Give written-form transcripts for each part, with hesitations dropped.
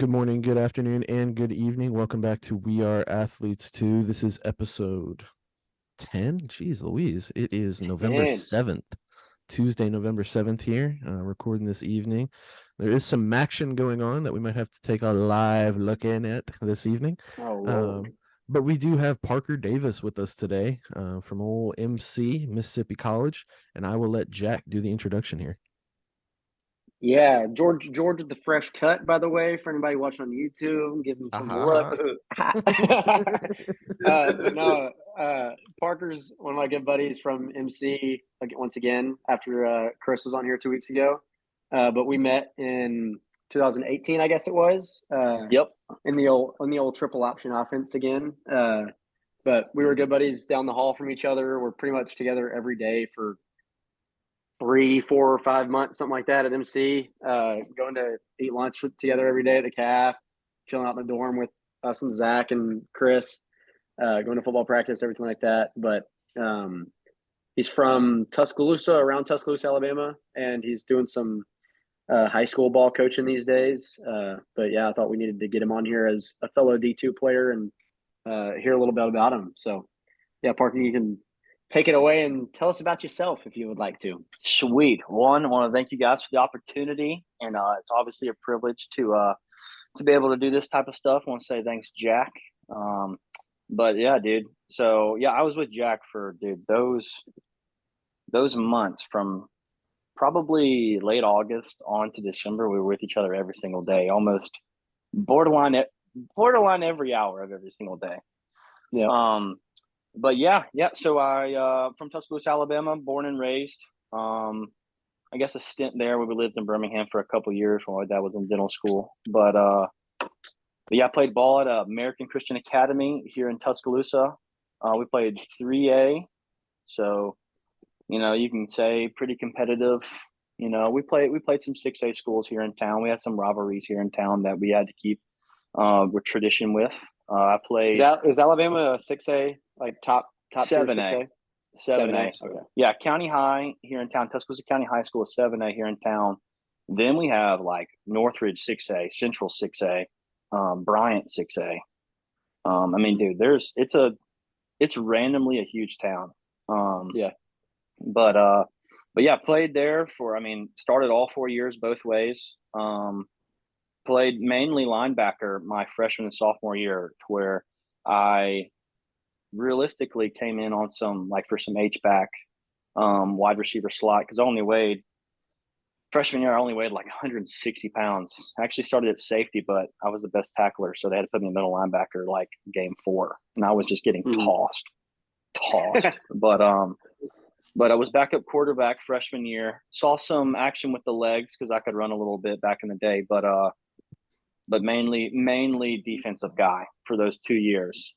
Good morning, good afternoon, and good evening. Welcome back to We Are Athletes 2. This is episode 10. Jeez Louise. It is November 10. 7th, Tuesday, November 7th here, recording this evening. There is some action going on that we might have to take a live look in at this evening. Oh, Um, Lord. but we do have Parker Davis with us today from old MC, Mississippi College, and I will let Jack do the introduction here. Yeah, George with the fresh cut, by the way, for anybody watching on YouTube, give him some Aha. looks. No, Parker's one of my good buddies from MC, like, once again, after Chris was on here 2 weeks ago. But we met in 2018, I guess it was. Yep. In the old triple option offense again. But we were good buddies down the hall from each other. We're pretty much together every day for 3, 4, or 5 months, something like that at MC, going to eat lunch together every day at the calf, chilling out in the dorm with us and Zach and Chris, going to football practice, everything like that. But he's from Tuscaloosa, around Tuscaloosa, Alabama, and he's doing some high school ball coaching these days. But yeah, I thought we needed to get him on here as a fellow D2 player and hear a little bit about him. So yeah, Parker, you can take it away and tell us about yourself if you would like to. Sweet. One, I want to thank you guys for the opportunity, and it's obviously a privilege to be able to do this type of stuff. I want to say thanks, Jack. But yeah, dude. So yeah, I was with Jack for those months from probably late August on to December. We were with each other every single day, almost borderline every hour of every single day. Yeah. But yeah. So I from Tuscaloosa, Alabama, born and raised. I guess a stint there. We lived in Birmingham for a couple years while my dad was in dental school. But yeah, I played ball at American Christian Academy here in Tuscaloosa. We played 3A, so you can say pretty competitive. We played some 6A schools here in town. We had some rivalries here in town that we had to keep with tradition with. I played. Is Alabama a 6A, like top tier 7A. 6A? 7A. Okay. Yeah, County High here in town. Tuscaloosa County High School is 7A here in town. Then we have like Northridge 6A, Central 6A, Bryant 6A. I mean, dude, it's randomly a huge town. Yeah. But yeah, played there started all 4 years both ways. Played mainly linebacker my freshman and sophomore year, to where I realistically came in on for some H-back wide receiver slot, because freshman year I only weighed like 160 pounds. I actually started at safety, but I was the best tackler, so they had to put me in middle linebacker like game 4, and I was just getting tossed. But I was backup quarterback freshman year. Saw some action with the legs because I could run a little bit back in the day, but mainly defensive guy for those 2 years.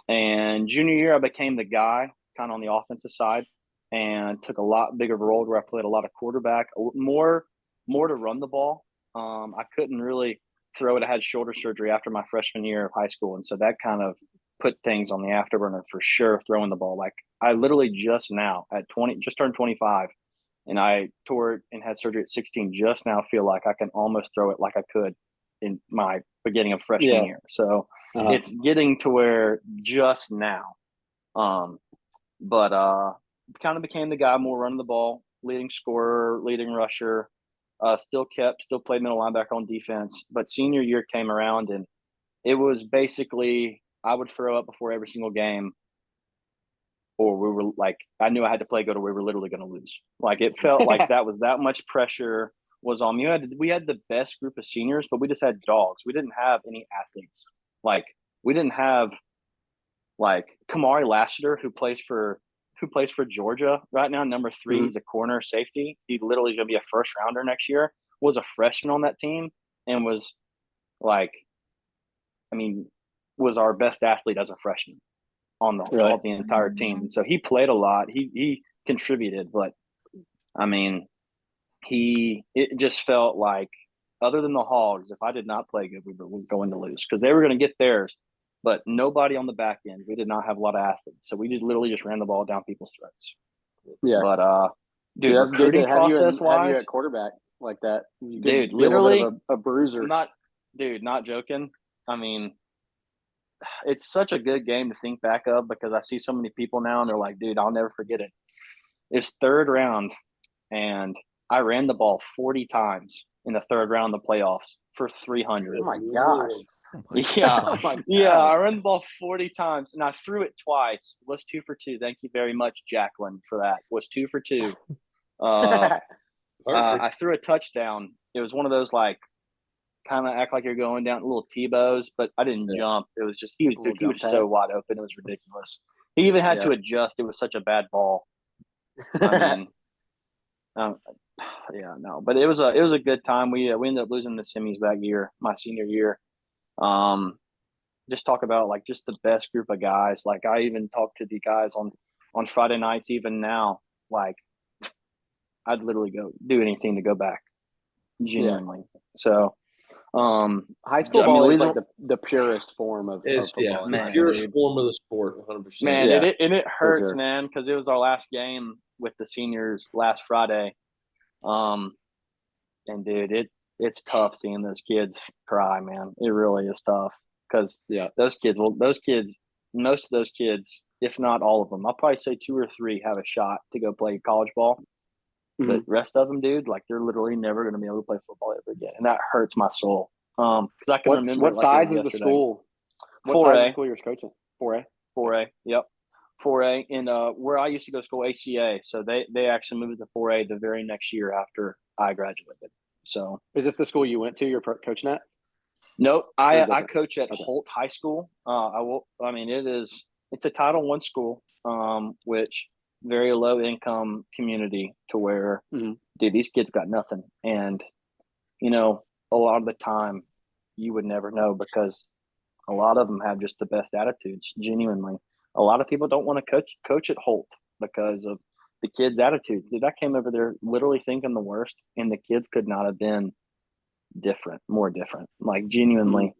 And junior year, I became the guy kind of on the offensive side and took a lot bigger role where I played a lot of quarterback, more to run the ball. I couldn't really throw it. I had shoulder surgery after my freshman year of high school, and so that kind of put things on the afterburner for sure, throwing the ball. Like, I literally just now at 20, just turned 25, and I tore it and had surgery at 16, just now feel like I can almost throw it like I could in my beginning of freshman year. So it's getting to where just now. But kind of became the guy more running the ball, leading scorer, leading rusher. Still played middle linebacker on defense. But senior year came around, and it was basically I would throw up before every single game, or we were like, I knew I had to play good, or we were literally going to lose. Like, it felt like that was that much pressure was on me. We had the best group of seniors, but we just had dogs. We didn't have any athletes. Like, we didn't have like Kamari Lassiter, who plays for Georgia right now, number 3. Mm-hmm. He's a corner safety. He literally is going to be a first rounder next year. Was a freshman on that team and was was our best athlete as a freshman on the entire team. And so he played a lot. He contributed, but it just felt like, other than the Hogs, if I did not play good, we were going to lose, because they were going to get theirs, but nobody on the back end. We did not have a lot of athletes, so we literally just ran the ball down people's throats. Yeah, but dude, that's good to have you process-wise, at quarterback. like that. You could Dude, be a little literally, bit of a bruiser. not joking. I mean, it's such a good game to think back of because I see so many people now and they're like, dude, I'll never forget it. It's third round, and I ran the ball 40 times in the third round of the playoffs for 300. Oh my gosh. Oh my Yeah. Oh my Yeah, God. I ran the ball 40 times, and I threw it twice. Was 2 for 2. Thank you very much, Jacqueline, for that. Was 2 for 2. I threw a touchdown. It was one of those, like, kind of act like you're going down little T-bows, but I didn't jump. It was just he was so wide open. It was ridiculous. He even had to adjust. It was such a bad ball. I mean, yeah, no, but it was a good time. We ended up losing the semis that year, my senior year. Just talk about like just the best group of guys. Like I even talked to the guys on Friday nights. Even now, like I'd literally go do anything to go back, genuinely. So, high school I mean, ball is like the purest form of football. The purest form of the sport, 100%. Man, Yeah, it hurts, sure. man, because it was our last game with the seniors last Friday. And dude, it's tough seeing those kids cry, man. It really is tough because most of those kids, if not all of them, I'll probably say 2 or 3 have a shot to go play college ball. Mm-hmm. But the rest of them, dude, like they're literally never going to be able to play football ever again, and that hurts my soul. Because I can remember what size is the school? What 4A. size is the school you're coaching? 4A. 4A. Yep. 4A. And where I used to go to school, ACA. So they actually moved to 4A the very next year after I graduated. So is this the school you went to? You're coaching at? Nope. I coach at Holt High School. It's a Title I school, which very low income community to where, dude, these kids got nothing. And, a lot of the time you would never know because a lot of them have just the best attitudes, genuinely. A lot of people don't want to coach at Holt because of the kids' attitudes. Dude, I came over there literally thinking the worst, and the kids could not have been more different. Like genuinely,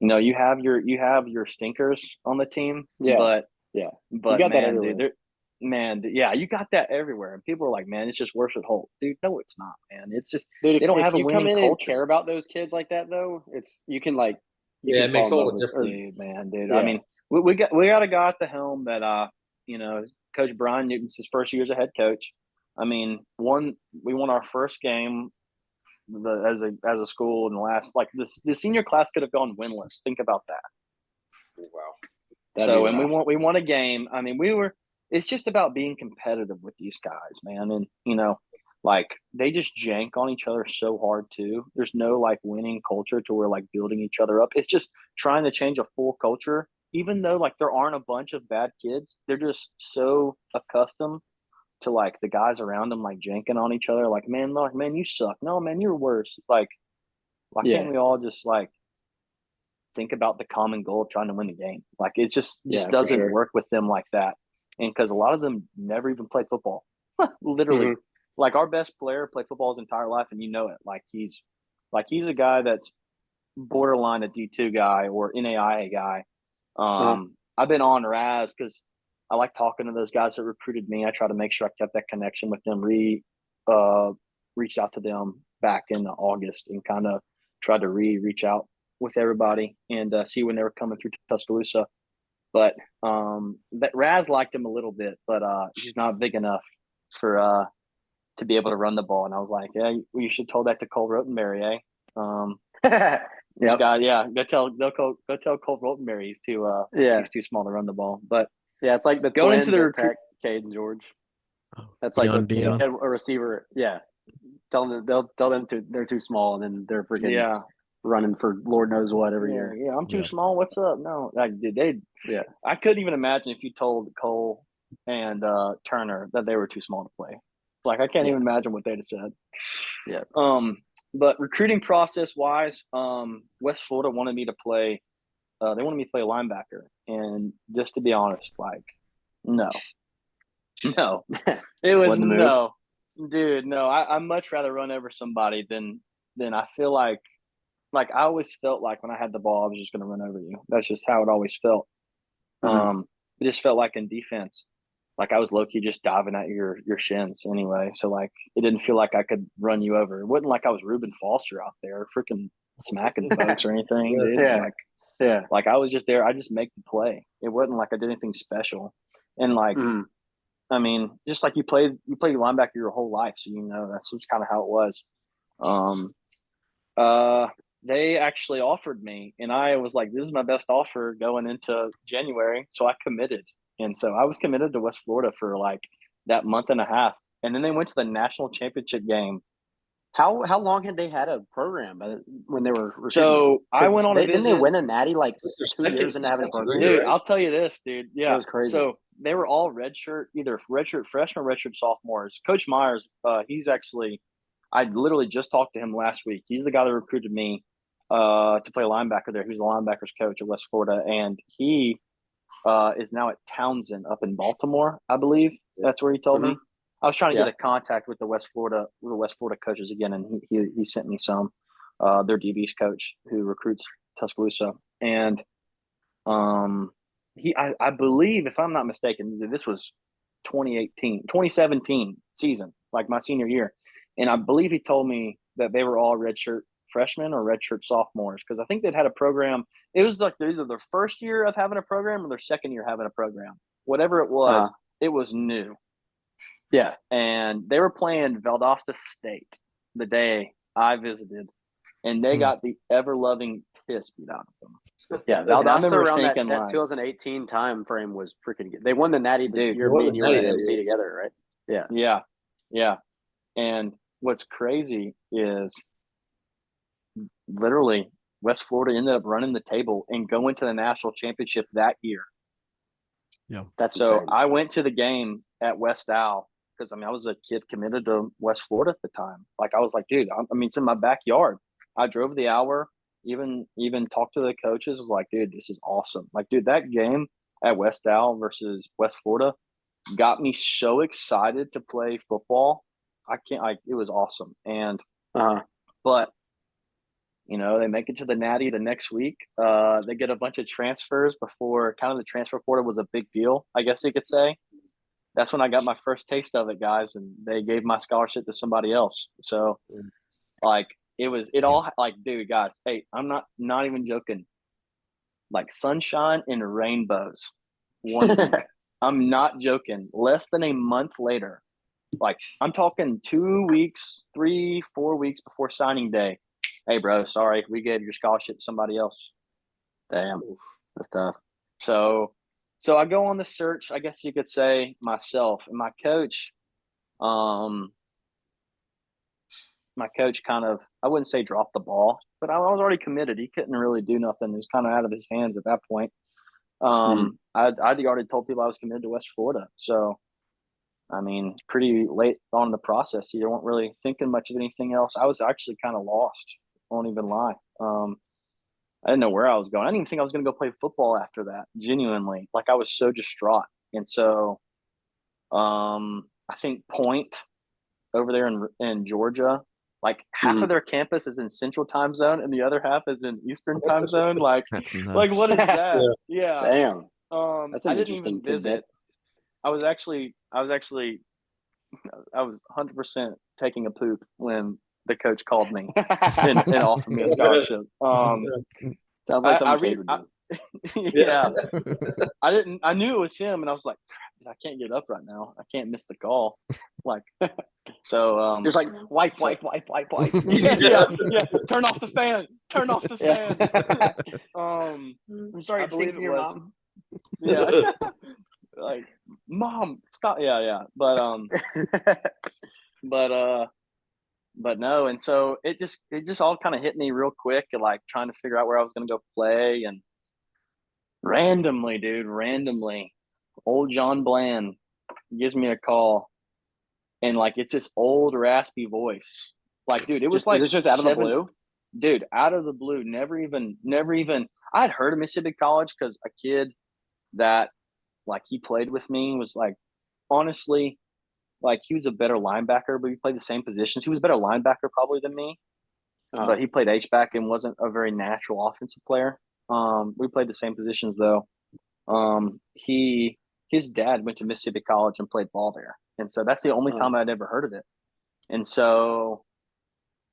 you have your stinkers on the team, but you got that everywhere. you got that everywhere. And people are like, man, it's just worse at Holt, dude. No, it's not, man. It's just dude, they don't have a winning culture. If you come in and culture. care about those kids like that, though, you can it makes all the difference, dude. I mean, we got a guy at the helm that Coach Brian Newton's his first year as a head coach. I mean, we won our first game as a school in the last, like, the senior class could have gone winless. Think about that. Wow. And we won a game. I mean, it's just about being competitive with these guys, man. And like they just jank on each other so hard too. There's no like winning culture to where like building each other up. It's just trying to change a full culture. Even though like there aren't a bunch of bad kids, they're just so accustomed to like the guys around them like janking on each other. Like, man, you suck. No, man, you're worse. Like, why can't we all just like think about the common goal of trying to win the game? Like, it just doesn't work with them like that. And because a lot of them never even played football, literally. Like our best player played football his entire life, and like he's a guy that's borderline a D2 guy or NAIA guy. I've been on Raz because I like talking to those guys that recruited me. I try to make sure I kept that connection with them. Reached out to them back in August and kind of tried to reach out with everybody and see when they were coming through Tuscaloosa. But that Raz liked him a little bit, but he's not big enough for to be able to run the ball. And I was like, yeah, you should tell that to Cole Rotenberry, eh? Go tell Cole Rotenberry he's too small to run the ball. But it's like the going twins into the Tech, Cade and George. That's Dion, like a receiver. Yeah, they'll tell them they're too small, and then they're freaking running for Lord knows what every year. Yeah, I'm too small. What's up? No, like I couldn't even imagine if you told Cole and Turner that they were too small to play. Like I can't even imagine what they'd have said. Yeah. But recruiting process wise, West Florida wanted me to play. They wanted me to play linebacker, and just to be honest, like, no, it was no, dude, no. I much rather run over somebody than I feel like I always felt like when I had the ball, I was just going to run over you. That's just how it always felt. It just felt like in defense, like I was low key just diving at your shins anyway. So like it didn't feel like I could run you over. It wasn't like I was Reuben Foster out there freaking smacking folks or anything, dude. Yeah. Like I was just there. I just make the play. It wasn't like I did anything special. And like I mean, just like you played linebacker your whole life, so you know that's just kind of how it was. They actually offered me, and I was like, "This is my best offer going into January," so I committed. And so I was committed to West Florida for like that month and a half, and then they went to the national championship game. How long had they had a program when they were recruiting? So I went on a visit. Didn't they win a natty like 2 years into having a program? Dude, I'll tell you this, dude. Yeah, it was crazy. So they were all either redshirt freshmen or redshirt sophomores. Coach Myers, he's actually, I literally just talked to him last week. He's the guy that recruited me to play linebacker there. He was the linebackers coach at West Florida, and he is now at Townsend up in Baltimore, I believe. That's where he told me. I was trying to get a contact with the West Florida coaches again, and he sent me some. Their DB's coach who recruits Tuscaloosa, and I believe, if I'm not mistaken, this was 2017 season, like my senior year, and I believe he told me that they were all redshirt freshmen or redshirt sophomores because I think they'd had a program. It was like either their first year of having a program or their second year having a program. Whatever it was, it was new. Yeah, and they were playing Valdosta State the day I visited, and they got the ever-loving piss beat out of them. Yeah, Valdosta around that 2018 time frame was freaking good. They won the natty the year me and you were at MC together, right? Yeah. And what's crazy is literally West Florida ended up running the table and going to the national championship that year. Yeah, that's so insane. I went to the game at West Al because I was a kid committed to West Florida at the time. Like I was like, dude, it's in my backyard. I drove the hour, even talked to the coaches. Was like, dude, this is awesome. Like, dude, that game at West Al versus West Florida got me so excited to play football. It was awesome. And but they make it to the natty the next week. They get a bunch of transfers before kind of the transfer portal was a big deal, I guess you could say. That's when I got my first taste of it, guys, and they gave my scholarship to somebody else. So, like, dude, guys, hey, I'm not even joking. Like sunshine and rainbows. 1 week. I'm not joking. Less than a month later, like I'm talking 2 weeks, 3-4 weeks before signing day. Hey, bro, sorry, we gave your scholarship to somebody else. Damn, that's tough. So I go on the search, I guess you could say, myself. And my coach kind of, I wouldn't say dropped the ball, but I was already committed. He couldn't really do nothing. It was kind of out of his hands at that point. I'd already told people I was committed to West Florida. So, pretty late on in the process. You weren't really thinking much of anything else. I was actually kind of lost. I won't even lie. I didn't know where I was going. I didn't even think I was going to go play football after that, genuinely. Like, I was so distraught. And so I think Point over there in Georgia, like half of their campus is in Central Time Zone and the other half is in Eastern Time Zone. Like, that's nuts. Like, what is that? Yeah. Damn. That's an interesting visit. I was 100% taking a poop when the coach called me and offered me a scholarship. Sounds like something Cade would do. Yeah. I knew it was him, and I was like, I can't get up right now. I can't miss the call. Like, so there's like wipe. yeah. Turn off the fan. I'm sorry, it stinks in your mom. Yeah. Like, mom, stop. Yeah. But no, and so it just all kind of hit me real quick, like trying to figure out where I was going to go play, and randomly, old John Bland gives me a call, and like it's this old raspy voice, like, dude, it was is it just out of the blue? Dude, out of the blue, never even. I'd heard of Mississippi College because a kid that like he played with me was like, honestly. Like, he was a better linebacker, but we played the same positions. He was a better linebacker probably than me, but he played H-back and wasn't a very natural offensive player. We played the same positions, though. He his dad went to Mississippi College and played ball there. And so that's the only time I'd ever heard of it. And so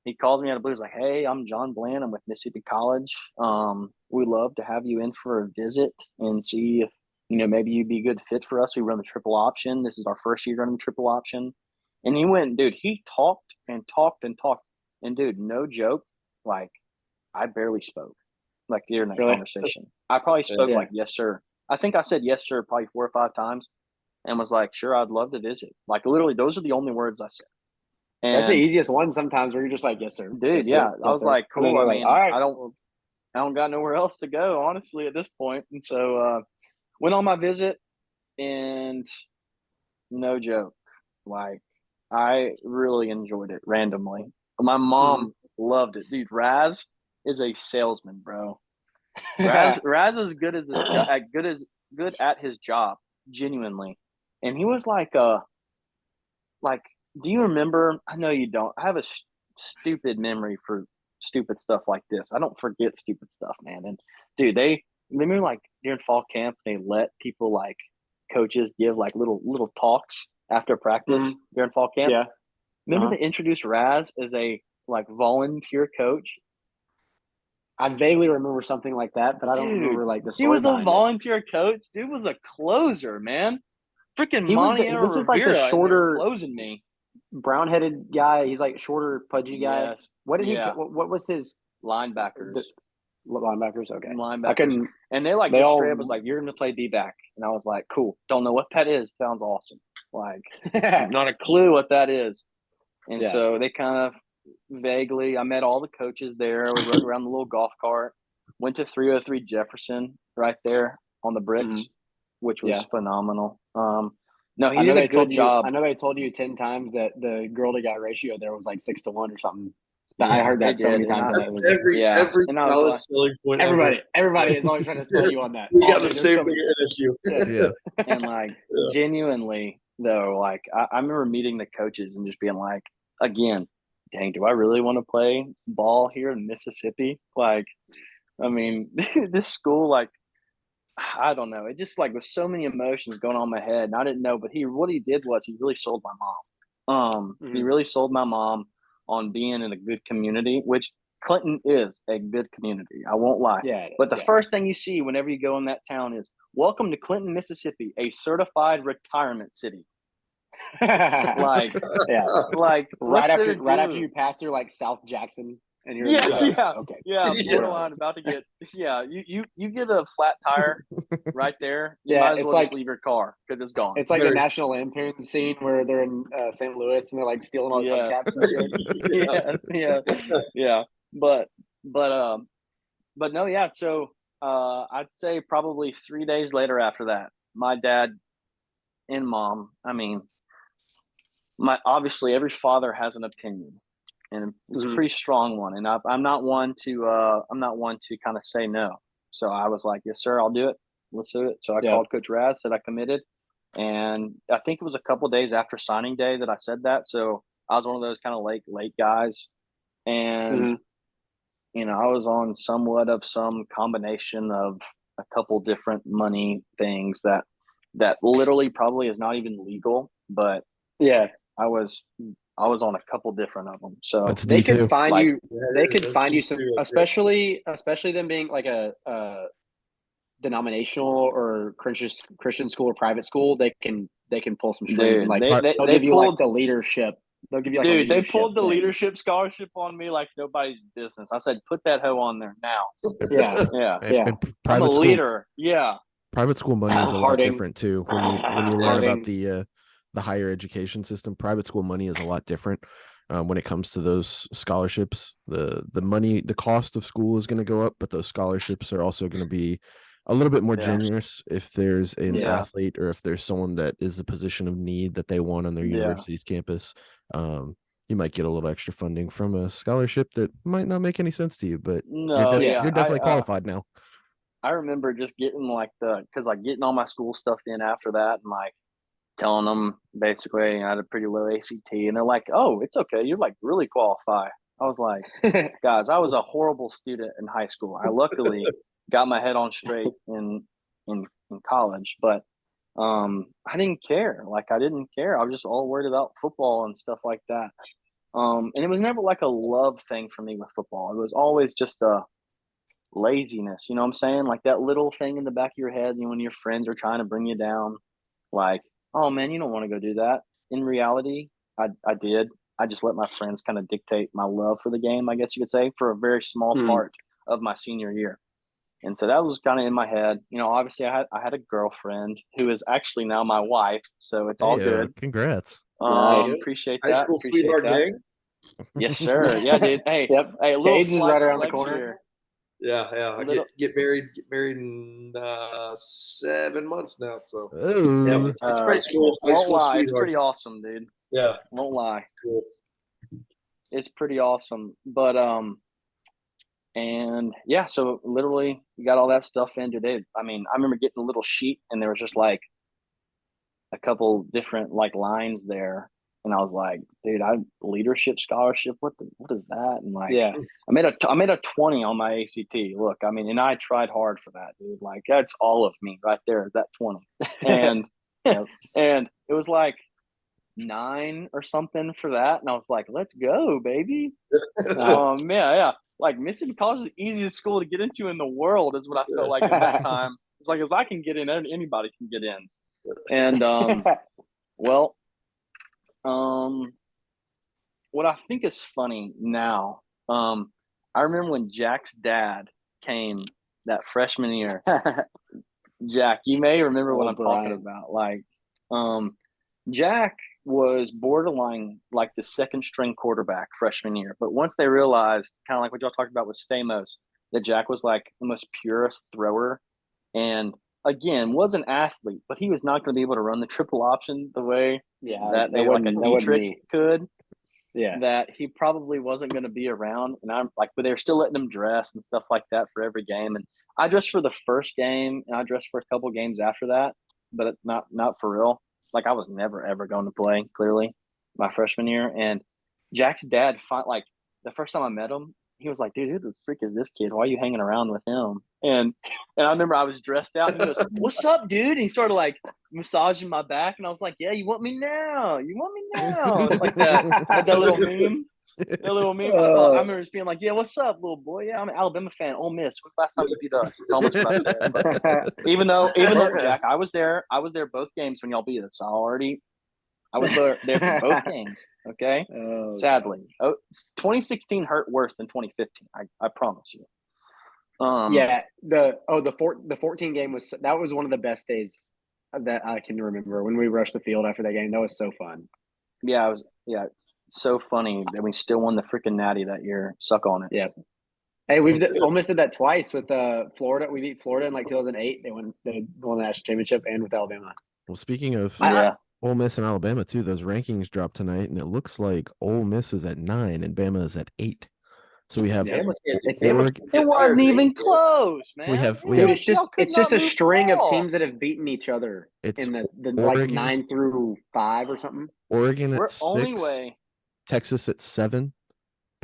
he calls me out of the blue. He's like, "Hey, I'm John Bland. I'm with Mississippi College. We'd love to have you in for a visit and see if, maybe you'd be a good fit for us. We run the triple option. This is our first year running the triple option." And he went, dude, he talked and talked and talked. And, dude, no joke, like, I barely spoke, like, during that conversation. I probably spoke like, "Yes, sir." I think I said "yes, sir" probably 4 or 5 times and was like, "Sure, I'd love to visit." Like, literally, those are the only words I said. And that's the easiest one sometimes where you're just like, "Yes, sir." Dude, yes, yeah. Sir. I was like, cool. I mean, all right. I don't got nowhere else to go, honestly, at this point. And so went on my visit, and no joke, like, I really enjoyed it randomly. My mom loved it. Dude, Raz is a salesman, bro. Raz is good at his job, genuinely. And he was like, do you remember? I know you don't. I have a stupid memory for stupid stuff like this. I don't forget stupid stuff, man. And dude, they remember, like, during fall camp, they let people, like, coaches give like little talks after practice during fall camp. Yeah. Remember they introduced Raz as a, like, volunteer coach? I vaguely remember something like that, but I don't remember, like, the story. He was a volunteer coach. Dude was a closer, man. Freaking Montana this is like the shorter closing me. Brown-headed guy. He's like shorter, pudgy guy. Yes. What did he? What was his linebackers? Linebackers. Okay. Linebackers. I couldn't. And they straight up was like, "You're going to play D-back," and I was like, "Cool." Don't know what that is. Sounds awesome. Like, not a clue what that is. And so they kind of vaguely. I met all the coaches there. We rode around the little golf cart. Went to 303 Jefferson right there on the bricks, which was phenomenal. No, he did a good job. I know they told you 10 times that the girl to guy ratio there was like 6-1 or something. I heard that so many times. Every college selling point. Everybody is always trying to sell you on that. We got the same thing at NSU. Yeah. And, like, genuinely though, like, I remember meeting the coaches and just being like, again, dang, do I really want to play ball here in Mississippi? Like, I mean, this school, like, I don't know. It just, like, was so many emotions going on in my head, and I didn't know. But what he did was he really sold my mom. He really sold my mom on being in a good community, which Clinton is a good community. I won't lie. Yeah. But the first thing you see whenever you go in that town is, "Welcome to Clinton, Mississippi, a certified retirement city." Like, like right after you pass through, like, South Jackson. And you're okay. Borderline about to get you get a flat tire right there. You might as well just leave your car because it's gone. It's like the National Lampoon scene where they're in St. Louis and they're, like, stealing all those hubcaps and shit. But no, so I'd say probably 3 days later after that, my dad and mom, I mean, obviously every father has an opinion. And it's a pretty strong one, and I'm not one to kind of say no. So I was like, "Yes, sir, I'll do it. Let's do it." So I called Coach Raz, said I committed, and I think it was a couple days after signing day that I said that. So I was one of those kind of late guys, and I was on somewhat of some combination of a couple different money things that literally probably is not even legal, but I was on a couple different of them, so they could find you. They could find you some, especially them being like a denominational or Christian school or private school. They can pull some strings. And, like, they'll give you like the leadership. They'll give you like dude. They pulled the leadership scholarship on me like nobody's business. I said, "Put that hoe on there now." Yeah. I'm a leader. Yeah. Private school money is a lot different too. When you learn about the higher education system, private school money is a lot different. When it comes to those scholarships, the money, the cost of school is going to go up, but those scholarships are also going to be a little bit more generous if there's an athlete or if there's someone that is a position of need that they want on their university's campus. You might get a little extra funding from a scholarship that might not make any sense to you, but you're definitely qualified now. I remember just getting getting all my school stuff in after that, and like telling them basically I had a pretty low ACT, and they're like, "Oh, it's okay. You're like really qualified." I was like, "Guys, I was a horrible student in high school. I luckily got my head on straight in college, but I didn't care. Like, I didn't care. I was just all worried about football and stuff like that. And it was never like a love thing for me with football. It was always just a laziness. You know what I'm saying? Like that little thing in the back of your head, when your friends are trying to bring you down, like, oh man, you don't want to go do that. In reality, I did. I just let my friends kind of dictate my love for the game, I guess you could say, for a very small part of my senior year. And so that was kind of in my head. Obviously I had a girlfriend who is actually now my wife, so it's all good. Congrats. Nice. Appreciate High that. school Appreciate sweetheart that. gang. Yes, sir. Yeah, dude. Hey, Yep. hey, a little Age is right around the flex corner. here. Yeah. Get married in 7 months now. So Oh, It's high pretty school Won't lie. It's sweethearts. pretty awesome, dude. Yeah, Won't lie. cool. It's pretty awesome. But and yeah, so literally we got all that stuff in today. I mean, I remember getting a little sheet and there was just like a couple different like lines there. And I was like, dude, leadership scholarship. What is that? And like, Yeah. I made a 20 on my ACT. Look, I mean, and I tried hard for that, dude. Like that's all of me right there is that 20. And and it was like 9 or something for that. And I was like, let's go, baby. Yeah. Like Mississippi College is the easiest school to get into in the world is what I felt like at that time. It's like if I can get in, anybody can get in. And well, what I think is funny now, I remember when Jack's dad came that freshman year. Jack, you may remember what I'm talking about. Like, Jack was borderline like the second string quarterback freshman year. But once they realized, kind of like what y'all talked about with Stamos, that Jack was like the most purest thrower. And again, was an athlete, but he was not going to be able to run the triple option the way that they like a Dietrich could. Yeah. That he probably wasn't going to be around. And I'm like, but they were still letting him dress and stuff like that for every game. And I dressed for the first game and I dressed for a couple games after that, but not for real. Like I was never, ever going to play, clearly, my freshman year. And Jack's dad, like the first time I met him, he was like, dude, who the freak is this kid? Why are you hanging around with him? And I remember I was dressed out and he goes, what's up, dude? And he started like massaging my back. And I was like, yeah, you want me now? You want me now? It's like that little meme. That little meme. I remember just being like, yeah, what's up, little boy? Yeah, I'm an Alabama fan. Ole Miss. When's the last time you beat us? It's almost what I said. But even though Jack, I was there both games when y'all beat us. I was there for both games. Okay. Sadly, 2016 hurt worse than 2015. I promise you. Yeah. The 14 game was one of the best days that I can remember when we rushed the field after that game. That was so fun. Yeah, it's so funny that we still won the freaking Natty that year. Suck on it. Yeah. Hey, we've almost did that twice with Florida. We beat Florida in like 2008. They won the national championship, and with Alabama. Well, speaking of Ole Miss and Alabama too, those rankings dropped tonight, and it looks like Ole Miss is at 9 and Bama is at 8. So we have it wasn't even close, man. It's just a string of teams that have beaten each other in the like 9 through 5 or something. Oregon at 6, Texas at 7,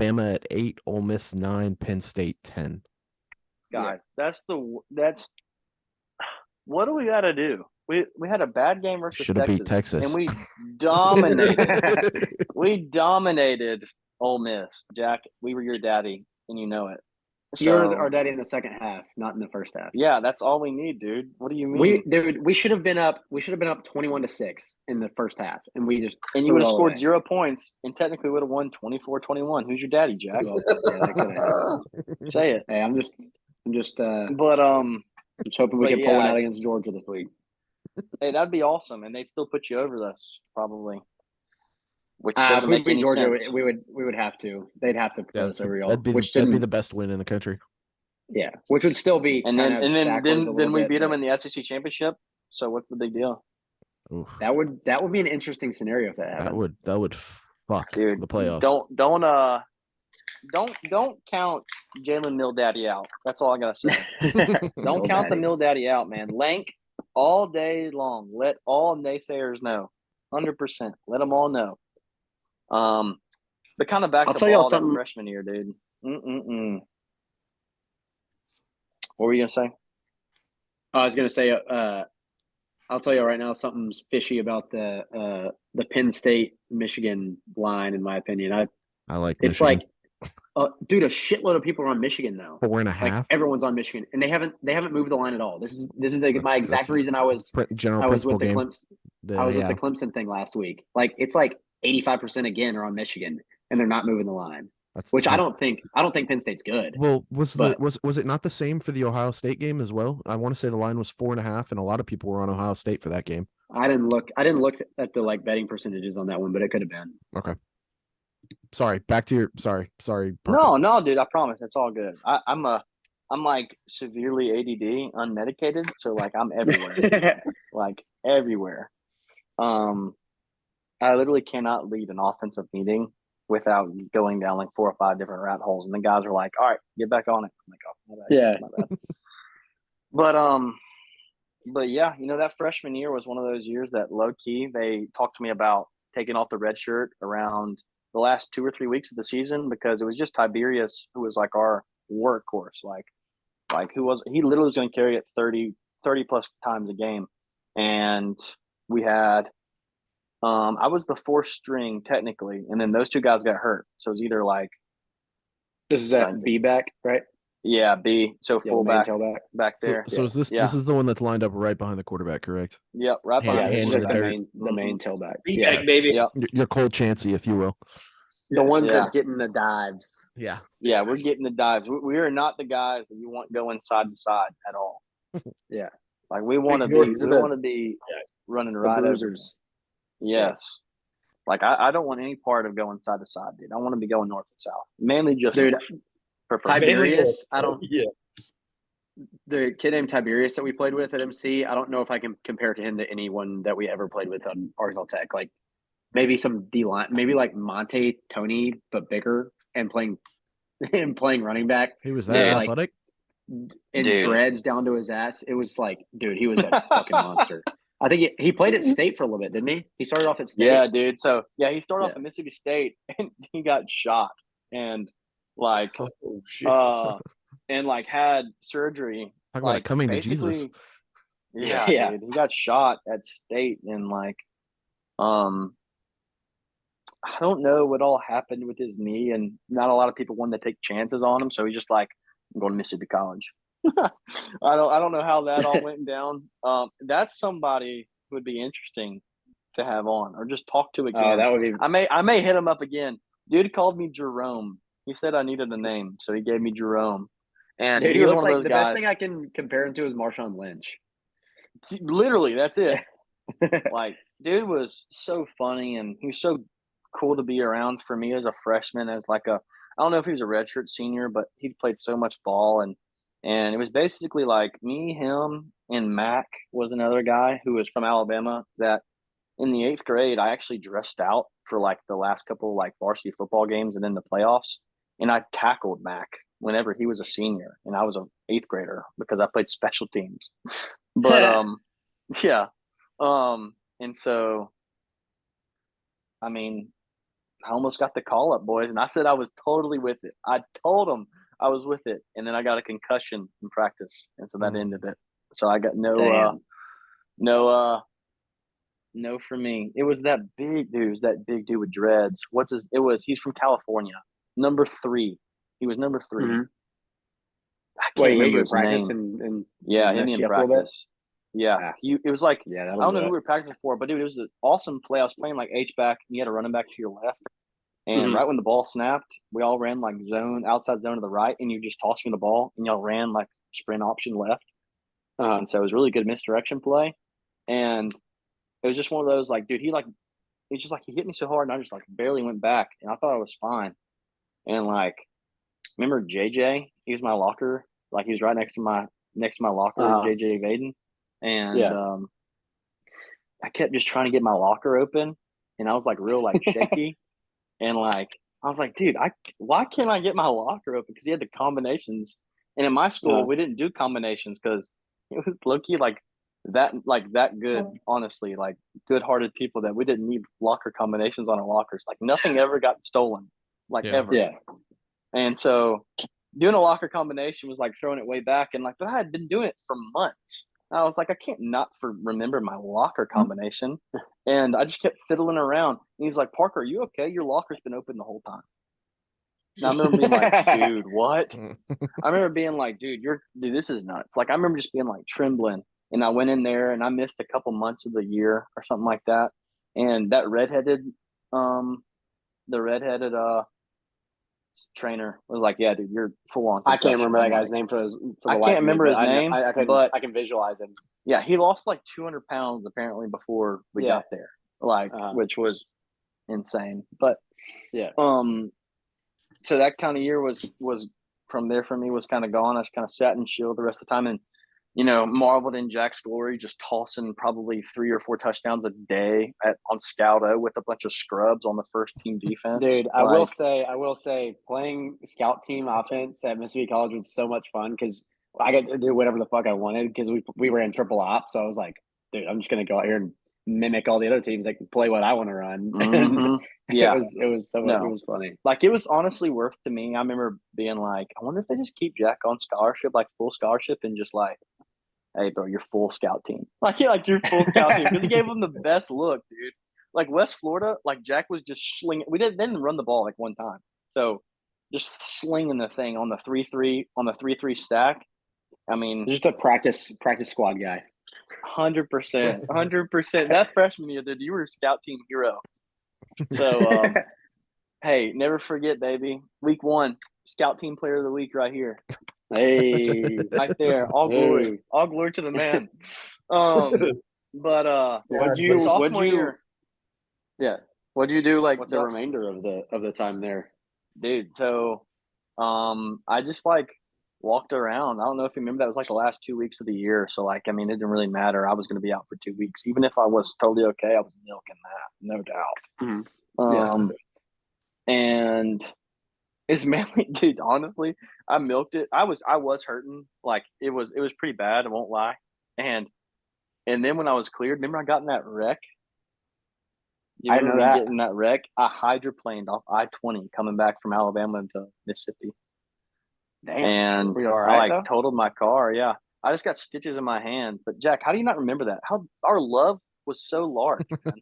Bama at 8, Ole Miss 9, Penn State 10. Guys, that's what do we got to do? We had a bad game versus Should have beat Texas, and we dominated. We dominated Ole Miss. Jack, we were your daddy, and you know it. You're our daddy in the second half, not in the first half. Yeah, that's all we need, dude. What do you mean? We should have been up 21-6 in the first half, and we just you would have scored 0 points, and technically would have won 24-21. Who's your daddy, Jack? Say it. Hey, I'm just. But I'm just hoping we can pull one out against Georgia this week. Hey, that'd be awesome, and they'd still put you over us probably. Which doesn't make any Georgia, sense. We would have to. They'd have to put us over y'all. That'd be the best win in the country. Yeah, which would still be. And then we beat them in the SEC championship. So what's the big deal? Oof. That would be an interesting scenario if that happened. That would fuck the playoffs. Don't count Jalen Mill Daddy out. That's all I gotta say. Don't count the Mill Daddy out, man. Lank all day long. Let all naysayers know. 100%. Let them all know. But kind of back I'll to tell y'all something. Freshman year, dude. What were you gonna say? I was gonna say, I'll tell you right now, something's fishy about the Penn State Michigan line, in my opinion. I like It's Michigan. dude, a shitload of people are on Michigan now. 4.5. Like everyone's on Michigan, and they haven't moved the line at all. This is my exact reason I was general with the game. Clemson. I was with the Clemson thing last week. Like it's like 85% again are on Michigan, and they're not moving the line. Which tough. I don't think Penn State's good. Well, was it not the same for the Ohio State game as well? I want to say the line was 4.5, and a lot of people were on Ohio State for that game. I didn't look at the betting percentages on that one, but it could have been. Okay. Sorry, back to your sorry. Parker. No, dude, I promise it's all good. I'm like severely ADD, unmedicated, so like I'm everywhere. like everywhere. I literally cannot lead an offensive meeting without going down like 4 or 5 different rat holes, and the guys are like, "All right, get back on it." I'm like, "Oh, my bad, my bad." But yeah, that freshman year was one of those years that low key they talked to me about taking off the red shirt around the last 2 or 3 weeks of the season, because it was just Tiberius who was like our workhorse, like he literally was going to carry it 30 plus times a game, and we had. I was the 4th string technically, and then those 2 guys got hurt. So it was either like this is at B back, right? Yeah, B. So fullback back there. So is this is the one that's lined up right behind the quarterback, correct? Yep, right behind the main tailback. B back, baby. Yep. Your Cole Chancey, if you will. The ones that's getting the dives. Yeah. Yeah, we're getting the dives. We are not the guys that you want going side to side at all. Yeah. Like we want to be running right over. Yes. Like I don't want any part of going side to side, dude. I want to be going north and south. Mainly just dude. Tiberius, Yeah. The kid named Tiberius that we played with at MC, I don't know if I can compare to him to anyone that we ever played with on Arkansas Tech. Like maybe some D-line, maybe like Monte Tony, but bigger and playing running back. He was that athletic? And dreads down to his ass. It was like, dude, he was a fucking monster. I think he played at State for a little bit, didn't he? He started off at State. Yeah, dude. So he started off at Mississippi State, and he got shot, and like, and like had surgery. Talk about coming to Jesus. Yeah, dude. He got shot at State, and like, I don't know what all happened with his knee, and not a lot of people wanted to take chances on him, so he just like, I'm going to Mississippi College. I don't know how that all went down. That's somebody who would be interesting to have on or just talk to again. That would be. I may hit him up again. Dude called me Jerome. He said I needed a name, so he gave me Jerome. And dude, he was looks one like of those the guys. best thing I can compare him to is Marshawn Lynch. Literally, that's it. Like, dude was so funny, and he was so cool to be around for me as a freshman. As like I don't know if he was a redshirt senior, but he played so much ball, and it was basically like me, him, and Mac was another guy who was from Alabama that in the 8th grade, I actually dressed out for like the last couple of like varsity football games and then the playoffs. And I tackled Mac whenever he was a senior and I was an 8th grader because I played special teams. But yeah. And so, I mean, I almost got the call up, boys. And I said I was totally with it. I told him I was with it, and then I got a concussion in practice, and so that ended it. So I got no for me. It was that big dude. It was that big dude with dreads. He's from California. Number 3. He was number 3. Mm-hmm. I can't remember his practice name. And in practice. Yeah. It was like, I don't know who we were practicing for, but dude, it was an awesome play. I was playing like H-back, and you had a running back to your left. And right when the ball snapped, we all ran like outside zone to the right, and you just tossed me the ball, and y'all ran like sprint option left. And so it was really good misdirection play. And it was just one of those like, dude, he hit me so hard, and I just like barely went back, and I thought I was fine. And like, remember JJ? He was my locker. Like he was right next to my locker, JJ Vaden. And I kept just trying to get my locker open, and I was like real like shaky. And like, I was like, dude, why can't I get my locker open? Because he had the combinations. And in my school, we didn't do combinations because it was low-key like that good, honestly, like good-hearted people that we didn't need locker combinations on our lockers. Like nothing ever got stolen, ever. Yeah. And so doing a locker combination was like throwing it way back. And like, but I had been doing it for months. I was like, I can't not remember my locker combination. And I just kept fiddling around. And he's like, Parker, are you okay? Your locker's been open the whole time. And I remember being like, dude, what? I remember being like, dude, this is nuts. Like, I remember just being like trembling. And I went in there and I missed a couple months of the year or something like that. And that redheaded trainer was like, yeah, dude, you're full on. I can't remember that guy's name for the I can't remember his name, but I can visualize him. Yeah, he lost like 200 pounds apparently before we got there, like which was insane. But so that kind of year was from there for me was kind of gone. I just kind of sat and chilled the rest of the time and marveled in Jack's glory, just tossing probably 3 or 4 touchdowns a day on Scout O with a bunch of scrubs on the first team defense. Dude, I will say, playing scout team offense at Mississippi College was so much fun because I got to do whatever the fuck I wanted because we were in triple op. So I was like, dude, I'm just gonna go out here and mimic all the other teams that can play what I want to run. Mm-hmm. Yeah, it was so much. It was funny. Like it was honestly worth to me. I remember being like, I wonder if they just keep Jack on scholarship, like full scholarship, and just like, hey, bro, you're full scout team. Like your full scout team because he gave them the best look, dude. Like West Florida, like Jack was just slinging. We didn't run the ball like one time, so just slinging the thing on the 3-3 stack. I mean, just a practice squad guy. 100%. That freshman year, dude, you were a scout team hero. So, hey, never forget, baby. Week 1, scout team player of the week right here. Hey, right there. All glory to the man. But what'd you do like the remainder of the time there, dude? So, I just like walked around. I don't know if you remember, that was like the last 2 weeks of the year. So like, I mean, it didn't really matter. I was going to be out for 2 weeks. Even if I was totally okay, I was milking that, no doubt. Mm-hmm. And it's mainly, dude, honestly, I milked it. I was hurting. Like it was pretty bad. I won't lie. And then when I was cleared, remember I got in that wreck? I know that. Getting that wreck. I hydroplaned off I-20 coming back from Alabama into Mississippi. Damn. And I totaled my car. Yeah. I just got stitches in my hand. But Jack, how do you not remember that? How our love was so large, man.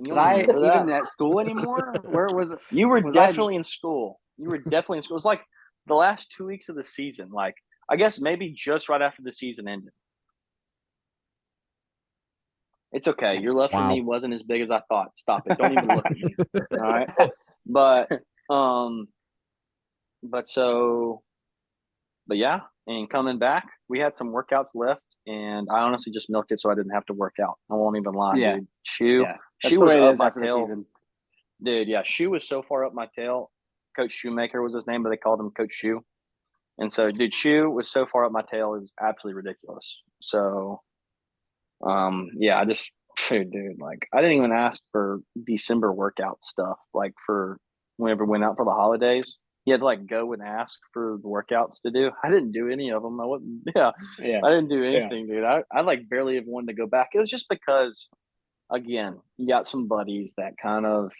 Was I even at school anymore? Where was it? You were definitely in school. You were definitely in school. It was like the last 2 weeks of the season. Like, I guess maybe just right after the season ended. It's okay. Your love for me wasn't as big as I thought. Stop it. Don't even look at me. All right. But yeah, and coming back, we had some workouts left, and I honestly just milked it so I didn't have to work out. I won't even lie, dude. Shoe was up my tail. Dude, yeah, Shoe was so far up my tail. Coach Shoemaker was his name, but they called him Coach Shoe. And so, dude, Shoe was so far up my tail, it was absolutely ridiculous. So, yeah, dude, like, I didn't even ask for December workout stuff, like for whenever we went out for the holidays. You had to like go and ask for the workouts to do. I didn't do any of them. I didn't do anything, dude. I like barely even wanted to go back. It was just because, again, you got some buddies that kind of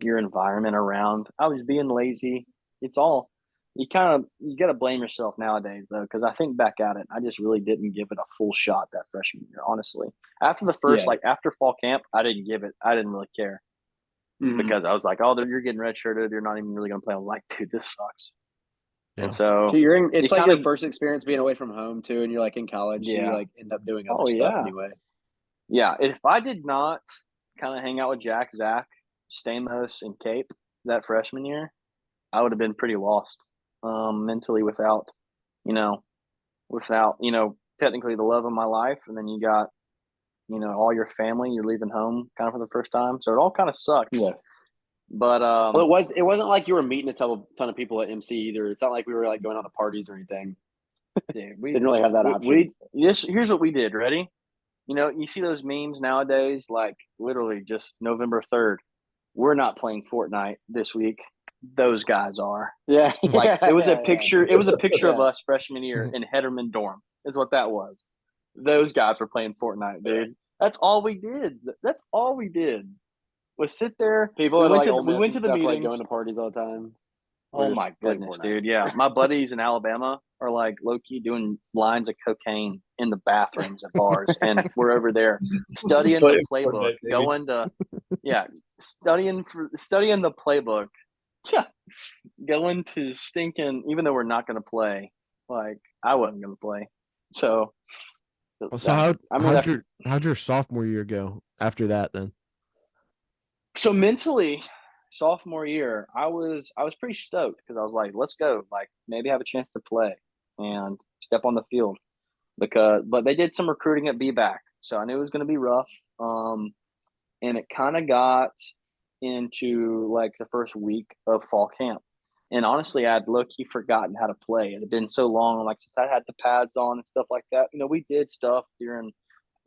your environment around. I was being lazy. It's all you got to blame yourself nowadays though, because I think back at it, I just really didn't give it a full shot that freshman year. Honestly, after the first after fall camp, I didn't give it. I didn't really care. Mm-hmm. Because I was like, oh, you're getting redshirted. You're not even really going to play. I was like, dude, this sucks. Yeah. And so it's like your first experience being away from home too, and you're like in college, so you like end up doing other stuff anyway. Yeah, if I did not kind of hang out with Jack, Zach, Stamos, and Cape that freshman year, I would have been pretty lost mentally without technically the love of my life, and then you got all your family, you're leaving home kind of for the first time. So it all kind of sucked. Yeah. But it wasn't like you were meeting a ton of people at MC either. It's not like we were like going out to parties or anything. Yeah, we didn't really have that option. Here's what we did. Ready? You see those memes nowadays, like literally just November 3rd. We're not playing Fortnite this week. Those guys are. Yeah. Like it was a picture. It was a picture of us freshman year in Hedderman dorm. Is what that was. Those guys were playing Fortnite, dude. That's all we did. Was sit there. People we went to the meetings, like going to parties all the time. Oh my goodness, dude. Yeah. My buddies in Alabama are like low key doing lines of cocaine in the bathrooms at bars. And we're over there studying the playbook, studying the playbook. Yeah. Going to stinking, even though we're not going to play, like I wasn't going to play. So, how'd your sophomore year go after that then? So mentally, sophomore year, I was pretty stoked because I was like, let's go, like maybe have a chance to play and step on the field but they did some recruiting at B-back, so I knew it was going to be rough. And it kind of got into like the first week of fall camp. And honestly, I had low-key forgotten how to play. It had been so long, like since I had the pads on and stuff like that. We did stuff during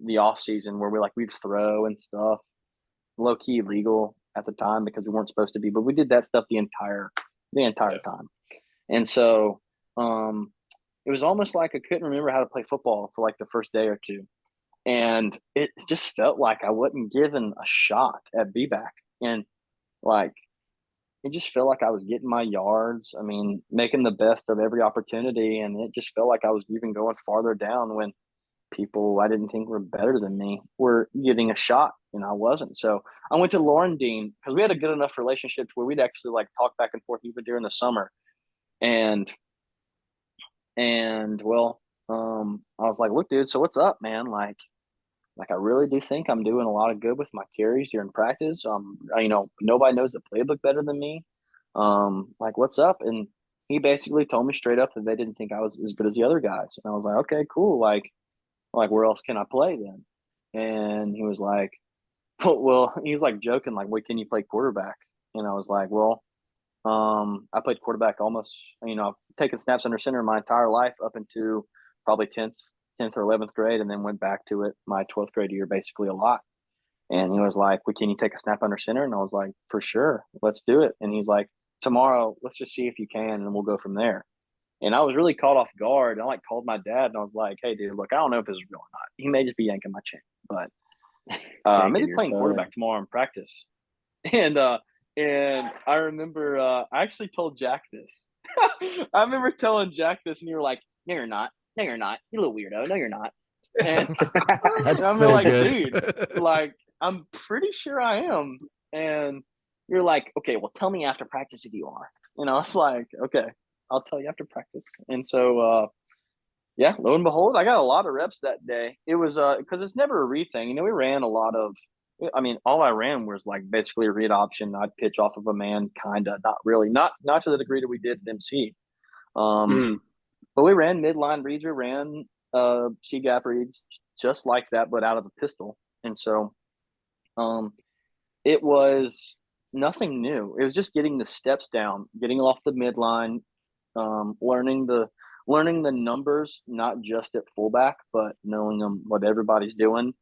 the off season where we'd throw and stuff. Low-key illegal at the time because we weren't supposed to be, but we did that stuff the entire time. And so it was almost like I couldn't remember how to play football for like the first day or two. And it just felt like I wasn't given a shot at B-back. And like, it just felt like I was getting my yards. I mean, making the best of every opportunity. And it just felt like I was even going farther down when people I didn't think were better than me were getting a shot and I wasn't. So I went to Lauren Dean because we had a good enough relationship where we'd actually like talk back and forth even during the summer. And well, I was like, look, dude, so what's up, man? Like I really do think I'm doing a lot of good with my carries during practice. Nobody knows the playbook better than me. Like what's up? And he basically told me straight up that they didn't think I was as good as the other guys. And I was like, okay, cool. Like where else can I play then? And he was like, well, he was like joking, like, wait, can you play quarterback? And I was like, well, I played quarterback almost, taking snaps under center my entire life up into probably 10th or 11th grade, and then went back to it my 12th grade year, basically a lot. And he was like, well, can you take a snap under center? And I was like, for sure, let's do it. And he's like, tomorrow, let's just see if you can, and we'll go from there. And I was really caught off guard. I called my dad and I was like, hey, dude, look, I don't know if this is real or not. He may just be yanking my chain, but maybe playing quarterback tomorrow in practice. And I remember I actually told Jack this. I remember telling Jack this, and you were like, no, you're not. No, you're not. You little weirdo. No, you're not. And, That's I'm so like, good. dude, like, I'm pretty sure I am. And you're like, okay, well, tell me after practice if you are. And I was like, okay, I'll tell you after practice. And so, yeah, lo and behold, I got a lot of reps that day. It was because it's never a read thing. We ran a lot of. I mean, all I ran was like basically a read option. I'd pitch off of a man, kind of, not really, not to the degree that we did at MC. But we ran midline reads, we ran C gap reads just like that, but out of the pistol. And so, it was nothing new. It was just getting the steps down, getting off the midline, learning the numbers, not just at fullback, but knowing what everybody's doing.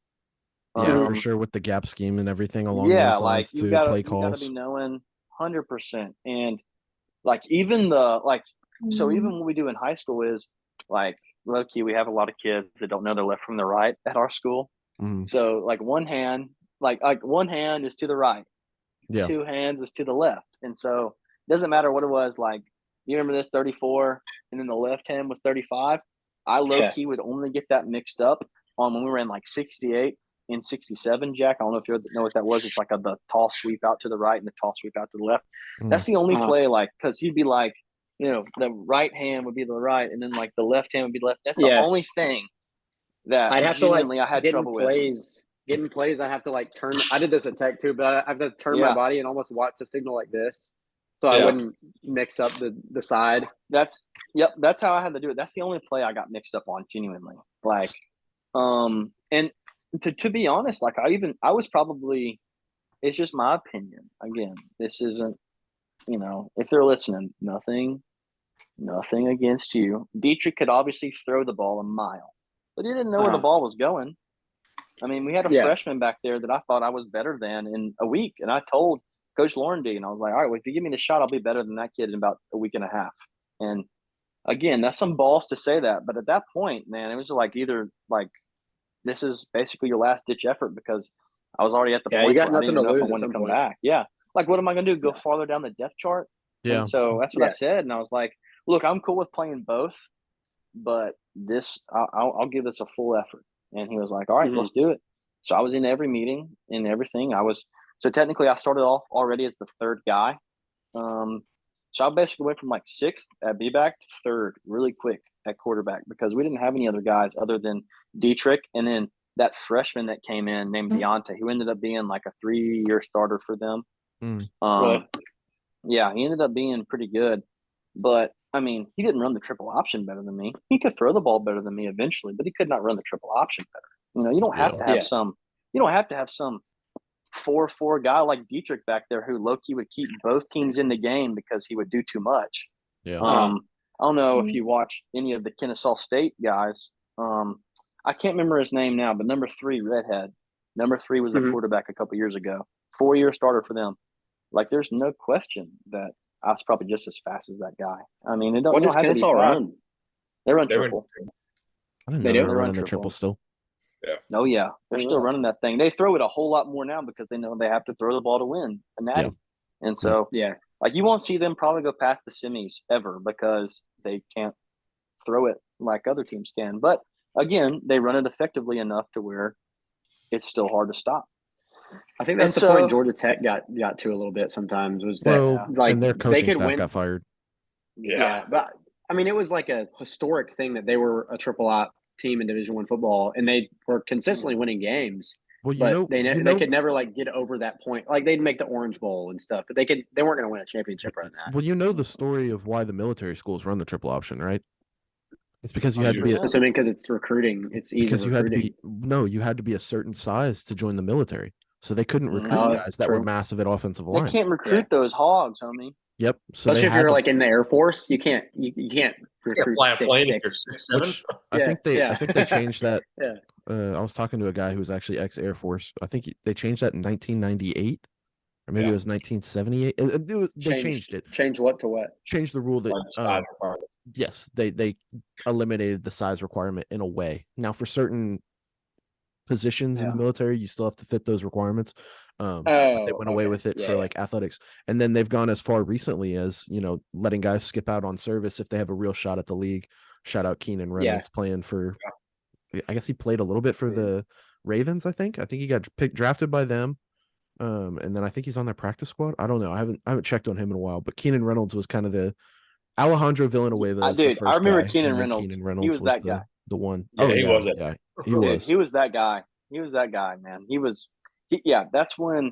Yeah, for sure, with the gap scheme and everything along those lines too. Play calls. You gotta be knowing 100%. And like even even what we do in high school is like low key, we have a lot of kids that don't know their left from the right at our school. So like one hand is to the right, two hands is to the left, and so it doesn't matter what it was. Like you remember this 34, and then the left hand was 35. I low key would only get that mixed up on when we ran like 68 and 67. Jack, I don't know if you know what that was. It's like the tall sweep out to the right and the tall sweep out to the left. That's the only play, like, because he'd be like, the right hand would be the right, and then like the left hand would be left. That's the only thing that I'd have to I had trouble with. Getting plays, I have to like turn. I did this at Tech too, but I have to turn my body and almost watch the signal like this, so I wouldn't mix up the side. That's how I had to do it. That's the only play I got mixed up on, genuinely. Like, and to be honest, like I was probably. It's just my opinion. Again, this isn't. If they're listening, nothing against you. Dietrich could obviously throw the ball a mile, but he didn't know where the ball was going. I mean, we had a freshman back there that I thought I was better than in a week. And I told Coach Lauren D, and I was like, all right, well, if you give me the shot, I'll be better than that kid in about a week and a half. And again, that's some balls to say that. But at that point, man, it was like either like this is basically your last ditch effort because I was already at the point you got where nothing I didn't to know lose if I wanted to come point. back. Yeah. Like, what am I going to do? Go farther down the depth chart? Yeah. And so that's what I said. And I was like, look, I'm cool with playing both, but I'll give this a full effort. And he was like, all right, let's do it. So I was in every meeting and everything. So technically I started off already as the third guy. So I basically went from like sixth at B-back to third really quick at quarterback because we didn't have any other guys other than Dietrich. And then that freshman that came in named Deontay, who ended up being like a 3-year starter for them. Really? Yeah, he ended up being pretty good. But, I mean, he didn't run the triple option better than me. He could throw the ball better than me eventually, but he could not run the triple option better. You know, you don't have to have some 4-4 guy like Dietrich back there who low-key would keep both teams in the game because he would do too much. Yeah. I don't know if you watch any of the Kennesaw State guys. I can't remember his name now, but number 3, redhead. Number 3 was the quarterback a couple years ago. 4-year starter for them. Like, there's no question that I was probably just as fast as that guy. I mean, what does Kennesaw run? They run triple. I didn't know they were running the triple still. Yeah. Oh, yeah. They're still running that thing. They throw it a whole lot more now because they know they have to throw the ball to win a natty. Yeah. And so, like, you won't see them probably go past the semis ever because they can't throw it like other teams can. But, again, they run it effectively enough to where it's still hard to stop. I think that's the point Georgia Tech got to a little bit sometimes was that like and their coaching staff got fired. Yeah, but I mean it was like a historic thing that they were a triple op team in Division I football and they were consistently winning games. Well, they could never like get over that point. Like they'd make the Orange Bowl and stuff, but they weren't going to win a championship right now. Well, you know the story of why the military schools run the triple option, right? It's because you had to be assuming because it's recruiting. It's easy because recruiting. you had to be a certain size to join the military. So they couldn't recruit guys that were massive at offensive line. They can't recruit those hogs, homie. Yep. So especially if you're like in the Air Force, you can't recruit fly a plane 6'6". if you're 6'7". I think they changed that. Yeah. I was talking to a guy who was actually ex-Air Force. I think they changed that in 1998, or maybe it was 1978. They changed it. Changed what to what? Changed the rule that yes, they eliminated the size requirement in a way. Now for certain positions in the military, you still have to fit those requirements. But they went away with it for like athletics, and then they've gone as far recently as letting guys skip out on service if they have a real shot at the league. Shout out Keenan Reynolds playing for. I guess he played a little bit for the Ravens. I think he got drafted by them, and then I think he's on their practice squad. I don't know. I haven't checked on him in a while. But Keenan Reynolds was kind of the Alejandro Villanueva. Dude, I remember Keenan Reynolds. He was that guy. The one. Yeah, he was it. Yeah, he was. He was that guy. He was that guy, man. That's when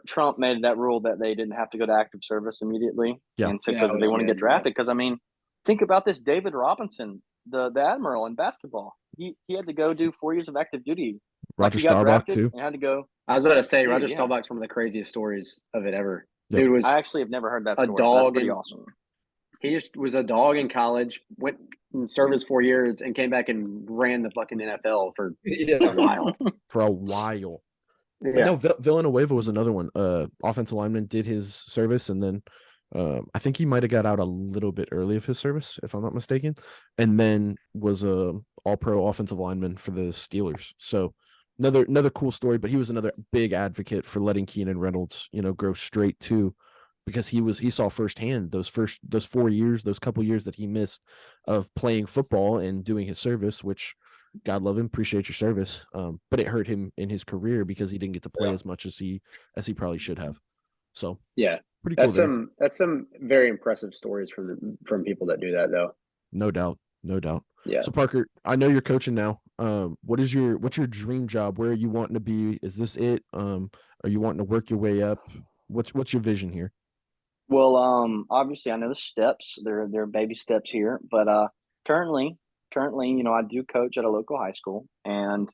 Trump made that rule that they didn't have to go to active service immediately. Yeah. And so because they want to get drafted. Because, I mean, think about this. David Robinson, the Admiral in basketball, he had to go do 4 years of active duty. Roger Staubach, too. And had to go. I was about to say, Roger Staubach's one of the craziest stories of it ever. Yep. Dude was I actually have never heard that story. A dog. That's pretty awesome. He just was a dog in college, went and served his 4 years, and came back and ran the fucking NFL for a while. For a while. Yeah. No, Villanueva was another one. Offensive lineman did his service, and then I think he might have got out a little bit early of his service, if I'm not mistaken, and then was a all-pro offensive lineman for the Steelers. So another cool story, but he was another big advocate for letting Keenan Reynolds, grow straight to, because he saw firsthand those 4 years, those couple years that he missed of playing football and doing his service, which God love him, appreciate your service. But it hurt him in his career because he didn't get to play as much as he probably should have. So pretty cool. That's some very impressive stories from people that do that though. No doubt. Yeah. So Parker, I know you're coaching now. What's your dream job? Where are you wanting to be? Is this it? Are you wanting to work your way up? What's your vision here? Well, obviously I know the steps. There are baby steps here, but currently, I do coach at a local high school, and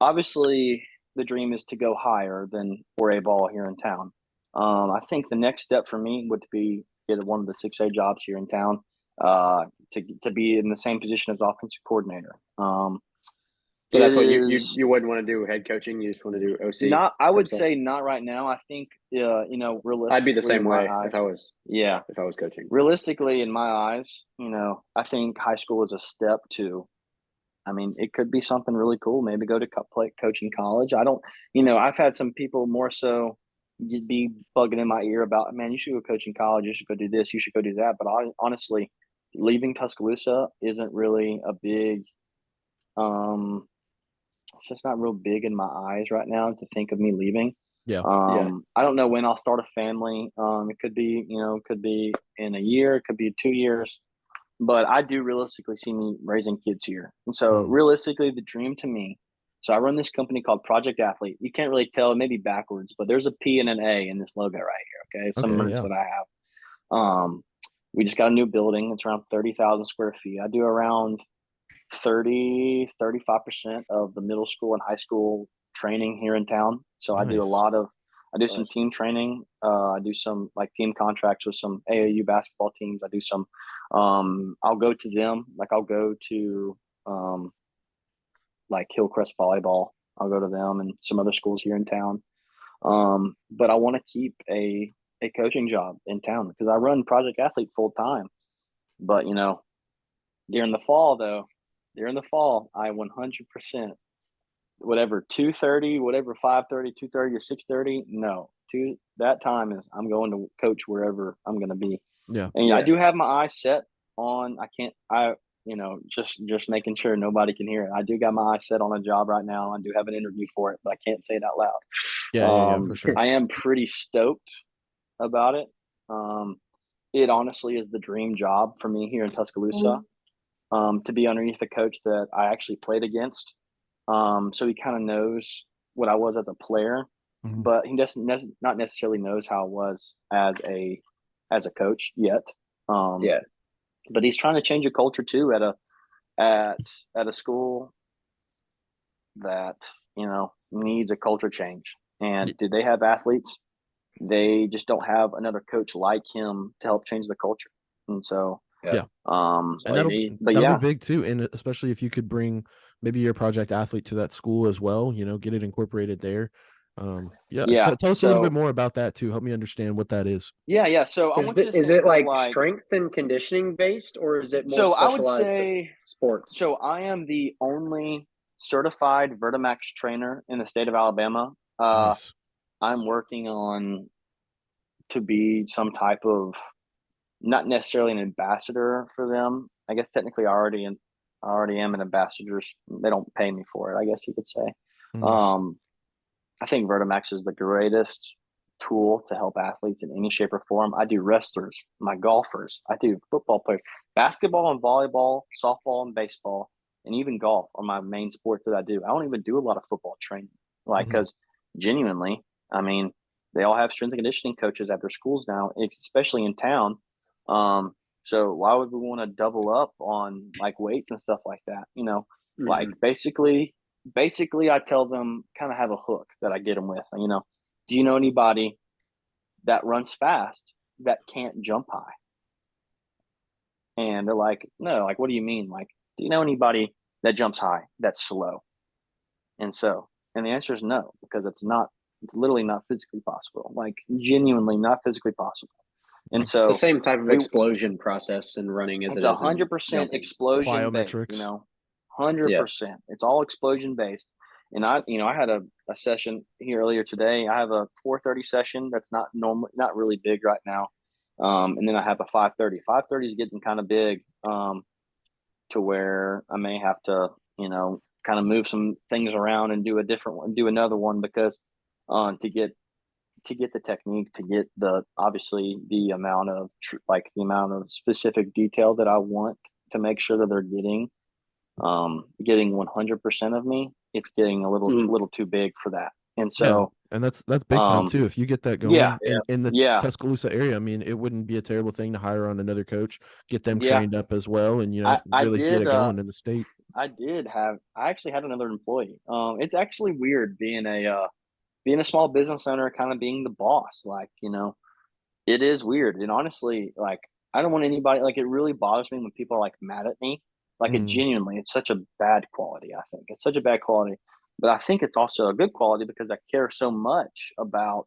obviously the dream is to go higher than 4A ball here in town. I think the next step for me would be get one of the 6A jobs here in town, to be in the same position as offensive coordinator. So that's what you wouldn't want to do head coaching. You just want to do OC. I would say not right now. I think realistically, I'd be the same way if I was coaching. Realistically, in my eyes, I think high school is a step to. I mean, it could be something really coach in college. I don't. I've had some people more so you'd be bugging in my ear about, man, you should go coach in college. You should go do this. You should go do that. But honestly, leaving Tuscaloosa isn't really a big, it's just not real big in my eyes right now to think of me leaving. Yeah. I don't know when I'll start a family. It could be, could be in a year, it could be 2 years, but I do realistically see me raising kids here. And so realistically, the dream to me, so I run this company called Project Athlete. You can't really tell, maybe backwards, but there's a P and an A in this logo right here. Okay. Some merch that I have. We just got a new building. It's around 30,000 square feet. I do around 35% of the middle school and high school training here in town. So I do some team training. I do some like team contracts with some AAU basketball teams. I do some, I'll go to them. Like I'll go to, like Hillcrest volleyball. I'll go to them and some other schools here in town. But I want to keep a coaching job in town because I run Project Athlete full time. But, during the fall, I 100%, whatever 2:30, whatever 5:30, 2:30 to 6:30. No, that time is I'm going to coach wherever I'm going to be. Yeah, and I do have my eyes set on. Just making sure nobody can hear it. I do got my eyes set on a job right now. I do have an interview for it, but I can't say it out loud. Yeah, for sure. I am pretty stoked about it. It honestly is the dream job for me here in Tuscaloosa. To be underneath a coach that I actually played against. So he kind of knows what I was as a player, but he doesn't not necessarily knows how I was as a coach yet. But he's trying to change a culture too at a school that, needs a culture change. And do they have athletes? They just don't have another coach like him to help change the culture. And so, and that'll be big too. And especially if you could bring maybe your Project Athlete to that school as well, get it incorporated there. Tell us a little bit more about that too. Help me understand what that is. So is it like strength and conditioning based, or is it more specialized to sports? So I am the only certified Vertimax trainer in the state of Alabama. Nice. I'm working on to be some type of, not necessarily an ambassador for them. I guess technically I already am an ambassador. They don't pay me for it, I guess you could say. I think Vertimax is the greatest tool to help athletes in any shape or form. I do wrestlers, my golfers, I do football players, basketball and volleyball, softball and baseball, and even golf are my main sports that I do. I don't even do a lot of football training, because genuinely, I mean, they all have strength and conditioning coaches at their schools now, especially in town. So why would we want to double up on like weights and stuff like that? Like basically I tell them, kind of have a hook that I get them with, do you know anybody that runs fast that can't jump high? And they're like, no, like, what do you mean? Like, do you know anybody that jumps high that's slow? And the answer is no, because it's literally not physically possible, like genuinely not physically possible. And so it's the same type of explosion process in running as it's 100% explosion based, 100%. It's all explosion based. And I had a session here earlier today. I have a 4:30 session that's not really big right now. And then I have a 5:30. 5:30 is getting kind of big, to where I may have to, kind of move some things around and do a different one, do another one, because to get the technique, to get obviously the amount of specific detail that I want to make sure that they're getting 100% of me, it's getting a little too big for that. And so, and that's big time too. If you get that going in the Tuscaloosa area, I mean, it wouldn't be a terrible thing to hire on another coach, get them trained up as well, and really get it going in the state. I actually had another employee. It's actually weird being a small business owner, kind of being the boss. Like, it is weird. And honestly, like, I don't want anybody, like, it really bothers me when people are like mad at me. Like, it genuinely, it's such a bad quality. I think it's such a bad quality, but I think it's also a good quality because I care so much about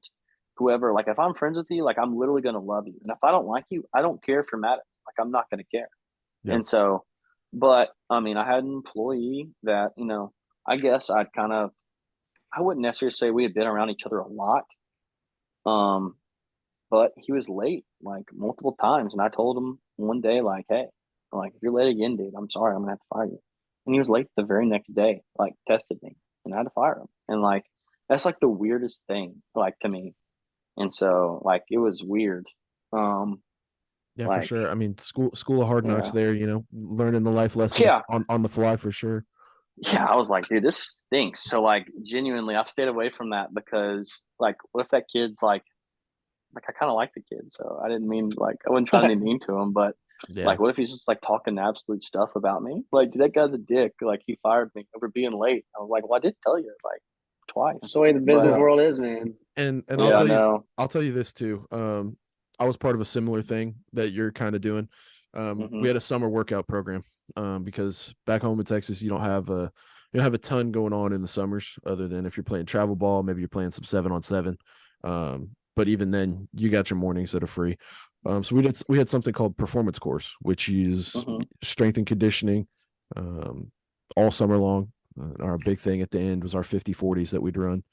whoever. Like, if I'm friends with you, like, I'm literally going to love you. And if I don't like you, I don't care if you're mad at me. Like, I'm not going to care. Yeah. And so, but I mean, I had an employee that, I guess I wouldn't necessarily say we had been around each other a lot, But he was late like multiple times, and I told him one day, like, hey, like if you're late again, dude, I'm sorry, I'm gonna have to fire you. And he was late the very next day, like tested me, and I had to fire him. And like that's like the weirdest thing, like to me. And so like it was weird. Yeah, for Like sure. I mean, school of hard knocks yeah, there, learning the life lessons yeah, on the fly for sure. yeah. I was like, dude, this stinks. So like genuinely, I've stayed away from that because like, what if that kid's like I kind of like the kid, so I didn't mean like I wasn't trying to be mean to him, but Yeah. like, what if he's just like talking absolute stuff about me? Like, dude, that guy's a dick. Like, he fired me over being late. I was like, well, I did tell you like twice. That's the way the But business world is, man. And yeah, I'll tell you this too. I was part of a similar thing that you're kind of doing. We had a summer workout program. Because back home in Texas, you don't have a ton going on in the summers other than if you're playing travel ball, maybe you're playing some 7-on-7. But even then, you got your mornings that are free. So we had something called performance course, which is strength and conditioning, all summer long. Our big thing at the end was our 50/40s that we'd run.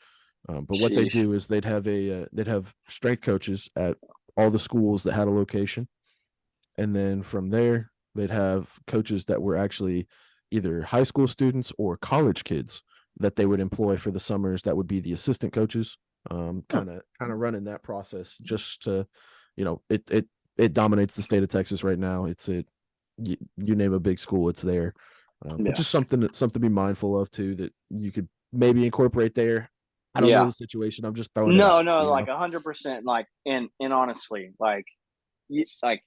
But what they do is they'd have strength coaches at all the schools that had a location, and then from there they'd have coaches that were actually either high school students or college kids that they would employ for the summers. That would be the assistant coaches, kind of running that process just to, it dominates the state of Texas right now. You name a big school, it's there. But just something to be mindful of too, that you could maybe incorporate there. I don't know the situation. I'm just throwing it out. No, like 100%. Like, and honestly, like,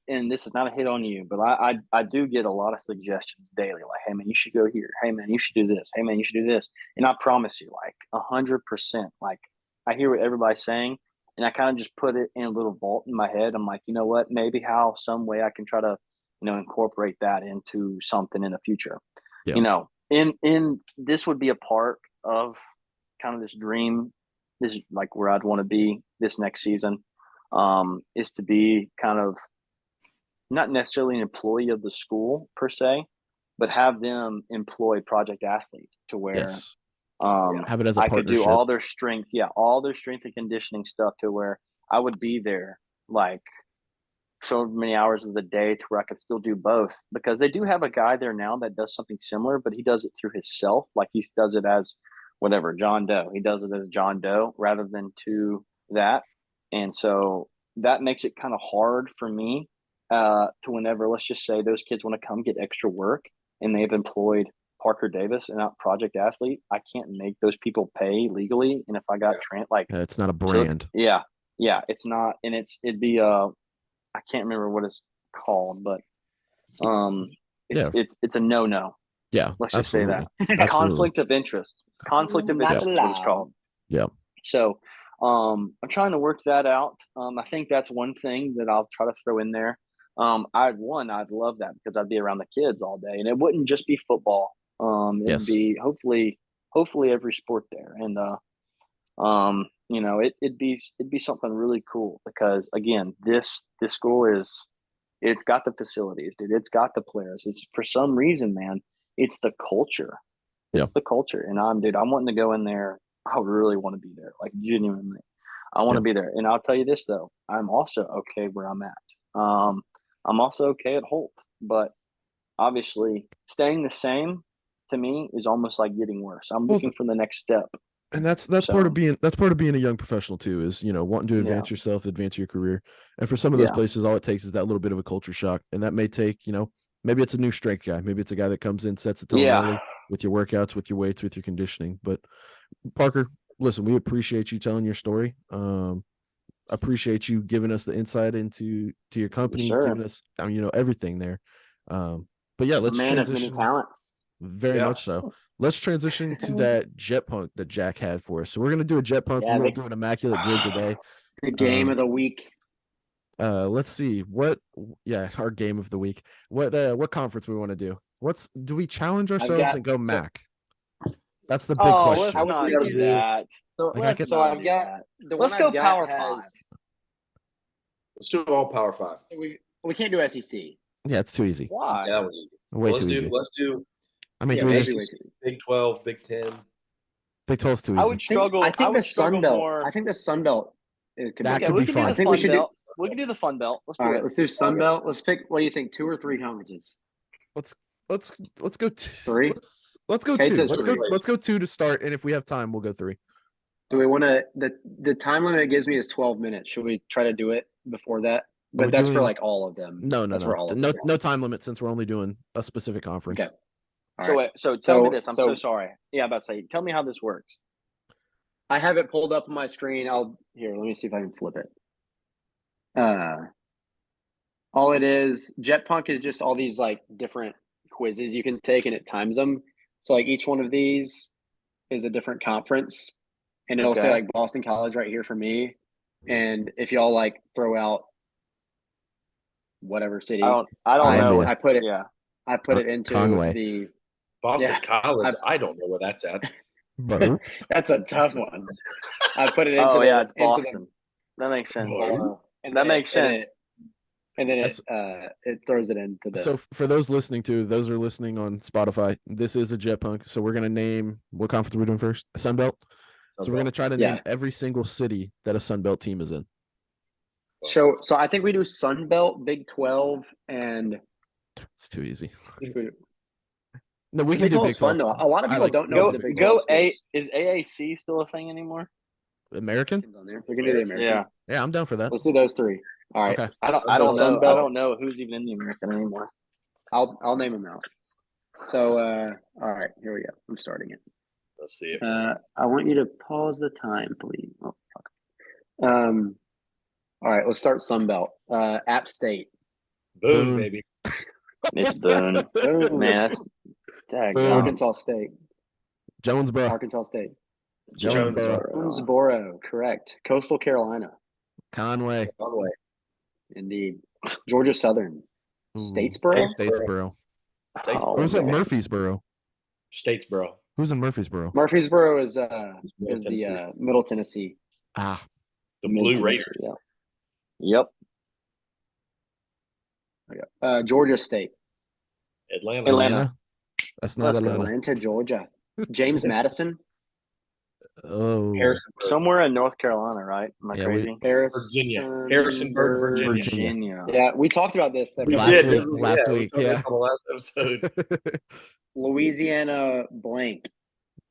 and this is not a hit on you, but I do get a lot of suggestions daily. Like, hey man, you should go here. Hey man, you should do this. Hey man, you should do this. And I promise you, like 100%. Like, I hear what everybody's saying, and I kind of just put it in a little vault in my head. I'm like, you know what? Maybe some way I can try to, incorporate that into something in the future. Yeah. In this would be a part of kind of this dream. This is like where I'd want to be this next season. Is to be kind of not necessarily an employee of the school per se, but have them employ project athletes to where have it as a I could do partnership. all their strength and conditioning stuff to where I would be there like so many hours of the day to where I could still do both, because they do have a guy there now that does something similar, but he does it through himself. Like he does it as whatever, John Doe. He does it as John Doe rather than to that. And so that makes it kind of hard for me to whenever, let's just say those kids want to come get extra work and they've employed Parker Davis and not project athlete. I can't make those people pay legally. And if I got it's not a brand. It's not. And it'd be I can't remember what it's called, but it's a no. Yeah, let's just say that. Absolutely. Conflict of interest is what it's called. Yeah. So I'm trying to work that out. I think that's one thing that I'll try to throw in there. I'd love that because I'd be around the kids all day, and it wouldn't just be football. It'd be hopefully every sport there, and it'd be something really cool because again, this school it's got the facilities, dude. It's got the players. It's for some reason, man, it's the culture. It's the culture. And I'm wanting to go in there. I really want to be there. Like genuinely. I want to be there. And I'll tell you this though, I'm also okay where I'm at. I'm also okay at Holt, but obviously staying the same to me is almost like getting worse. I'm looking for the next step. And that's part of being a young professional too, is wanting to advance yourself, advance your career. And for some of those places, all it takes is that little bit of a culture shock. And that may take, maybe it's a new strength guy, maybe it's a guy that comes in, sets the tone early with your workouts, with your weights, with your conditioning. But Parker, listen, we appreciate you telling your story. Appreciate you giving us the insight into your company, giving us everything there. But yeah, let's transition. Man of many talents. Very much so. Let's transition to that jet punk that Jack had for us. So we're gonna do a jet punk. We're gonna do an immaculate grid today. The game of the week. Let's see our game of the week. What conference we want to do? Do we challenge ourselves and go MAC? That's the big question. Let's not do that. Let's go Power 5. Let's do all Power 5. We can't do SEC. Yeah, it's too easy. Why? Yeah, that was easy. Too easy. Let's do. I mean, Big 12, Big 10. Big 12's too easy. I would struggle. I think the Sun Belt. more. I think the Sun Belt It could That Yeah, could we be can fun. do I the think we Fun should do. Belt. We can do the Fun Belt. Let's do All right, it. let's do Sun Belt. Let's pick. What do you think? 2 or 3 conferences? Let's go 3. let's go Kate 2. says Let's 3. go 2 to start, and if we have time, we'll go 3. Do we want to? The time limit it gives me is 12 minutes. Should we try to do it before that? But we that's for doing- like all of them. No, That's for all of no, them. no time limit since we're only doing a specific conference. Okay. All So right. wait, so tell me So- this. I'm so- so sorry. Yeah, I'm about to say. Tell me how this works. I have it pulled up on my screen. Let me see if I can flip it. All it is, Jetpunk is just all these like different quizzes you can take, and it times them. So like each one of these is a different conference, and it'll say Okay. like Boston College right here for me. And if y'all like throw out whatever city, I don't I- know. I put it- Yeah. I put it into Conway. the. Boston Yeah. College. I don't know where that's at. But That's a tough one. I put it into. Oh the, yeah, it's into the- Boston. That makes sense. Whoa. and That then makes sense. And then That's- it throws it into the. so for those listening those are listening on Spotify, this is a Jetpunk. So we're gonna name what conference we're doing first? Sunbelt. So we're gonna try to name Yeah. every single city that a Sunbelt team is in. So I think we do Sun Belt, Big 12, and It's too easy. the No, we can Big do 12 Big is fun 12. though. A lot of I people like- don't know Go the Big go 12 A. schools. Is AAC still a thing anymore? American? On there. We can do the American. Yeah. Yeah, I'm down for that. Let's do those 3. All right. Okay. I So don't Sun know. I Belt- don't know who's even in the American anymore. I'll name them out. So all right, here we go. I'm starting it. Let's see it. I want you to pause the time, please. Oh, fuck. All right, let's start Sun Belt. App State. Boom, Boom. baby. It's Boone. Boom. Man, that's Boom. Arkansas State. Jonesboro. Arkansas State. Jonesboro. Owensboro, correct. Coastal Carolina. Conway. Conway. Indeed. Georgia Southern. Ooh, Statesboro? Statesboro. Oh, Who's in man. Murfreesboro? Statesboro. Who's in Murfreesboro? Murfreesboro is Middle the Tennessee. Middle Tennessee. Ah, The Middle Blue Tennessee, Raiders. Yep. Yeah. Georgia State. Atlanta. Atlanta. That's not Let's go. Atlanta. Atlanta, Georgia. James Madison. Oh, Harrisonburg. Somewhere in North Carolina, right? Am I Yeah, we- crazy? Harrison, Harrisonburg, Virginia. Virginia. Yeah, we talked about this. We Last did. week, This was- last we week, talked about yeah. this on the last episode. Louisiana blank.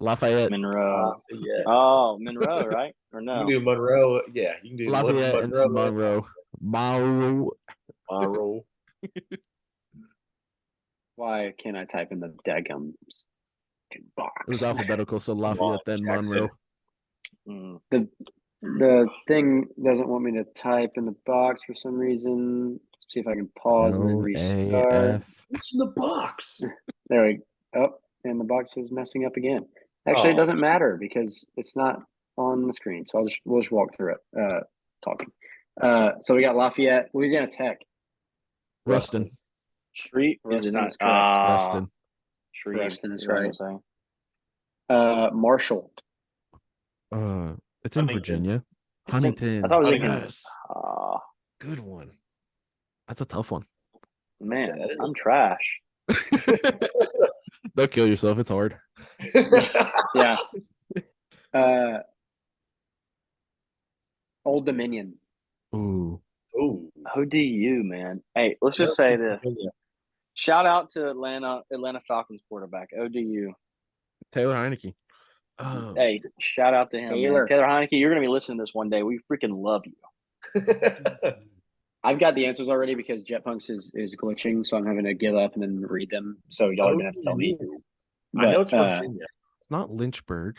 Lafayette. Monroe. Yeah. Oh, Monroe, right? Or You no? can do Monroe. Yeah, you can do Lafayette and then Monroe. Monroe. Monroe. Why can't I type in the daggum box? It was alphabetical, so Lafayette, then Jackson. Monroe. Mm. The thing doesn't want me to type in the box for some reason. Let's see if I can pause and then restart. L-A-F. What's in the box? There we go. Oh, and the box is messing up again. Actually, it Oh. doesn't matter because it's not on the screen. So we'll just walk through it. Talking. So we got Lafayette, Louisiana Tech. Ruston. Street is Ruston it not? is correct. Ruston. Street. Ruston is what I'm right. saying. Marshall. It's in Huntington. Virginia. It's in- Huntington. I thought it was in Yes. Kansas. Good one. That's a tough one. Man, That is- I'm trash. Don't kill yourself. It's hard. Yeah. Old Dominion. Ooh. Ooh. ODU, man. Hey, let's just say this. Shout out to Atlanta Falcons quarterback, ODU. Taylor Heineke. Hey, shout out to him. Taylor. Taylor Heineke, you're going to be listening to this one day. We freaking love you. I've got the answers already because JetPunks is glitching, so I'm having to give up and then read them. So y'all are gonna have to tell me. I know But, it's Virginia. It's not Lynchburg.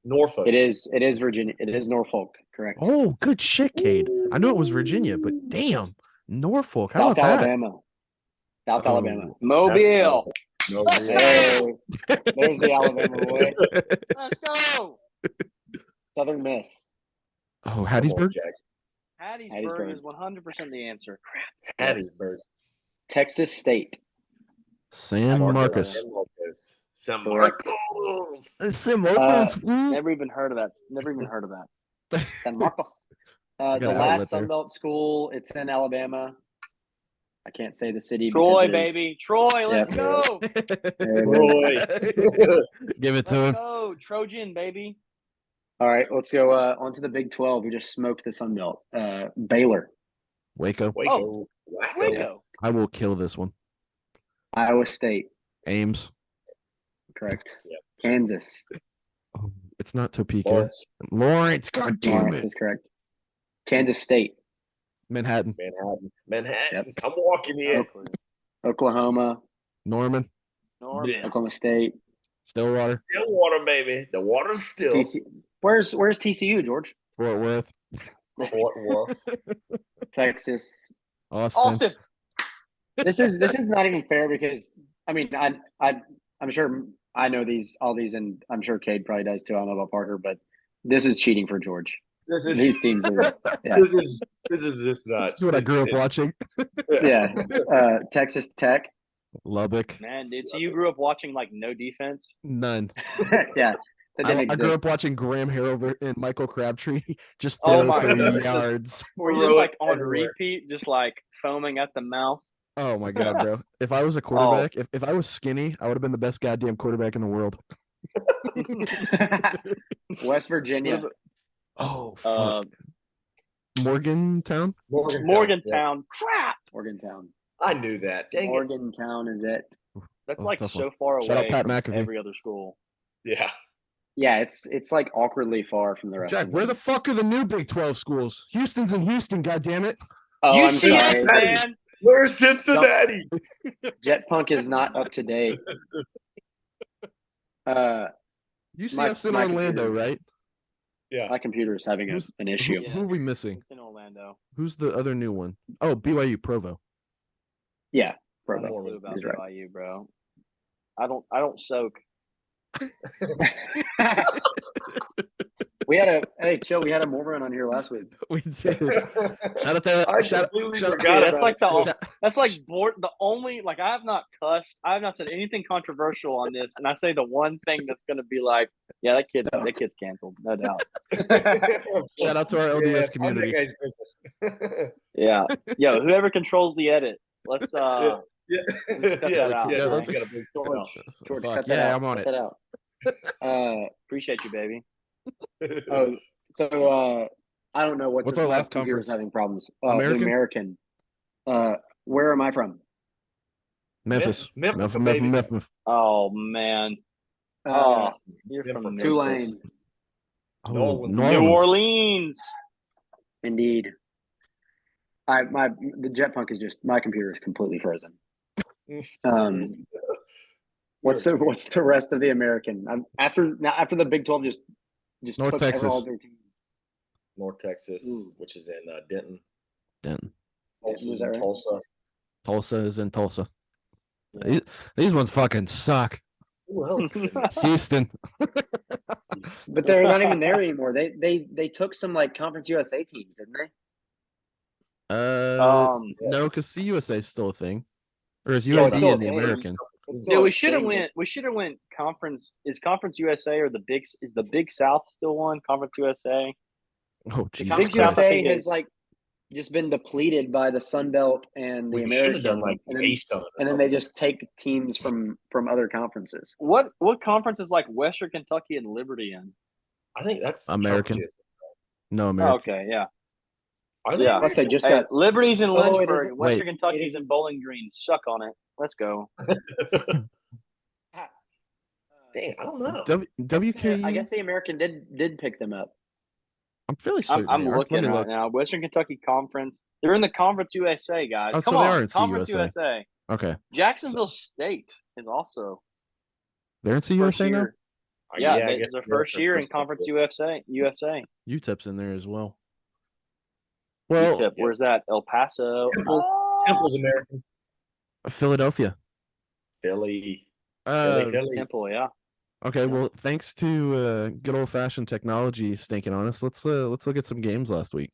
Norfolk. It is Virginia. It is Norfolk, correct? Oh, good shit, Cade. I knew it was Virginia, but damn, Norfolk. How South about that? Alabama. South Oh. Alabama. Mobile. No, Hey, there's the Alabama boy. Let's go. Southern Miss. Oh, Hattiesburg. Hattiesburg is 100% the answer. Hattiesburg. Texas State. San Marcos. San Correct. Marcos. San Marcos. fool. Never even heard of that. Never even heard of that. San Marcos. got The an last outlet there. Sunbelt school, it's in Alabama. I can't say the city. Troy, because it is- baby. Troy, let's Yep. go. There it is. Give it to Let's him. go. Trojan, baby. All right, let's go on to the Big 12. We just smoked the Sun Belt. Baylor, Waco. Waco. Wacko. Waco. I will kill this one. Iowa State, Ames. correct. Yep. Kansas, Oh, it's not Topeka. Lawrence. Lawrence. God damn Lawrence it. is correct. Kansas State, Manhattan. Manhattan. Yep. I'm walking in. Oklahoma, Norman. Norman. Oklahoma State, Stillwater. Still water, baby. The water's still. TC. Where's TCU, George? Fort Worth. Fort Worth. Texas. Austin. This is not even fair because I mean I'm sure I know all these and I'm sure Cade probably does too. I don't know about Parker, but this is cheating for George. These teams are This is just not. This is what I grew up watching. yeah. Texas Tech. Lubbock. Man, dude. So you grew up watching like no defense? None. Yeah. That didn't I exist. grew up watching Graham Harrell and Michael Crabtree just Oh throw my for goodness. yards. Were you just like on Everywhere. repeat, just like foaming at the mouth? Oh my god, bro! If I was a quarterback, if I was skinny, I would have been the best goddamn quarterback in the world. West Virginia. Oh fuck! Morgantown. Morgantown. Crap. Morgantown. I knew that. Dang it. Morgantown is it. That's was like a tough so one. far Shout out away Pat from McAfee. every other school. Yeah. Yeah, it's like awkwardly far from the rest Jack, of where them. the fuck are the new Big 12 schools? Houston's in Houston, goddammit. Oh, I'm UCF, sorry. man. Where's Cincinnati? Jet Punk is not up to date. UCF's in my Orlando, computer. right? Yeah. My computer is having Who's- an issue. Yeah. Who are we missing? It's in Orlando. Who's the other new one? Oh, BYU Provo. Yeah, I have Provo. no clue about He's right. BYU, bro. I don't soak. We had a Mormon on here last week. We did. Shout out to I shout, completely shout, forgot Dude, that's about like it. the that's like the only like I have not cussed. I have not said anything controversial on this, and I say the one thing that's gonna be like, yeah, that kid's canceled, no doubt. shout out to our LDS Yeah, community. I'm that guy's business. Yeah, yo, whoever controls the edit, let's Yeah. Let's cut that out, Yeah, man. we gotta bleep this out. George, Fuck, cut that yeah, out. I'm on cut it. that out. Appreciate you, baby. So I don't know What's our last computer's conference? having problems. American? The American. Where am I from? Memphis. Memphis, Memphis. baby. Oh man, you're from Memphis. Tulane. Oh, New New Orleans. Indeed. The Jet Punk is just my computer is completely frozen. What's the rest of the American? After the Big 12 just North took Texas. all their teams. North Texas, Ooh. which is in Denton. Denton. Tulsa's Is that in right? Tulsa. Tulsa is in Tulsa. Yeah. These ones fucking suck. Who else is in there? Houston. But they're not even there anymore. They took some like Conference USA teams, didn't they? No, because CUSA is still a thing. Or is Yeah, UAB it's still in the a thing. American? It's Dude, still we a should have thing, went. We should have went conference. Is Conference USA or is the Big South still one? Conference USA. Oh, but Jesus. Conference Big South, I USA think, has is- like just been depleted by the Sun Belt and the We should have American, done like and the then, A-Stone. and then they just take teams from other conferences. What conference is like Western Kentucky and Liberty in? I think that's American. Conference. No, Oh, American. okay, yeah. Are they? Yeah. Unless they just Hey, got Liberty's in Oh, it Lynchburg. isn't- Western Wait. Kentucky's in Bowling Green. Suck on it. Let's go. Dang, I don't know. WKU? I guess the American did pick them up. I'm fairly certain. I'm they are. looking Let me right look. now. Western Kentucky Conference. They're in the Conference USA, guys. Oh, Come so they on, are in Conference CUSA. USA. Okay. Jacksonville State is also They're in first CUSA now? year. Yeah, I it's guess their that's first their year in first Conference year. USA. UTEP's in there as well. Well, UTEP, where's that? El Paso. Temple's American. Philadelphia. Philly. Uh, Philly. Temple, yeah. okay, Yeah. well, thanks to good old fashioned technology stinking on us, let's look at some games last week.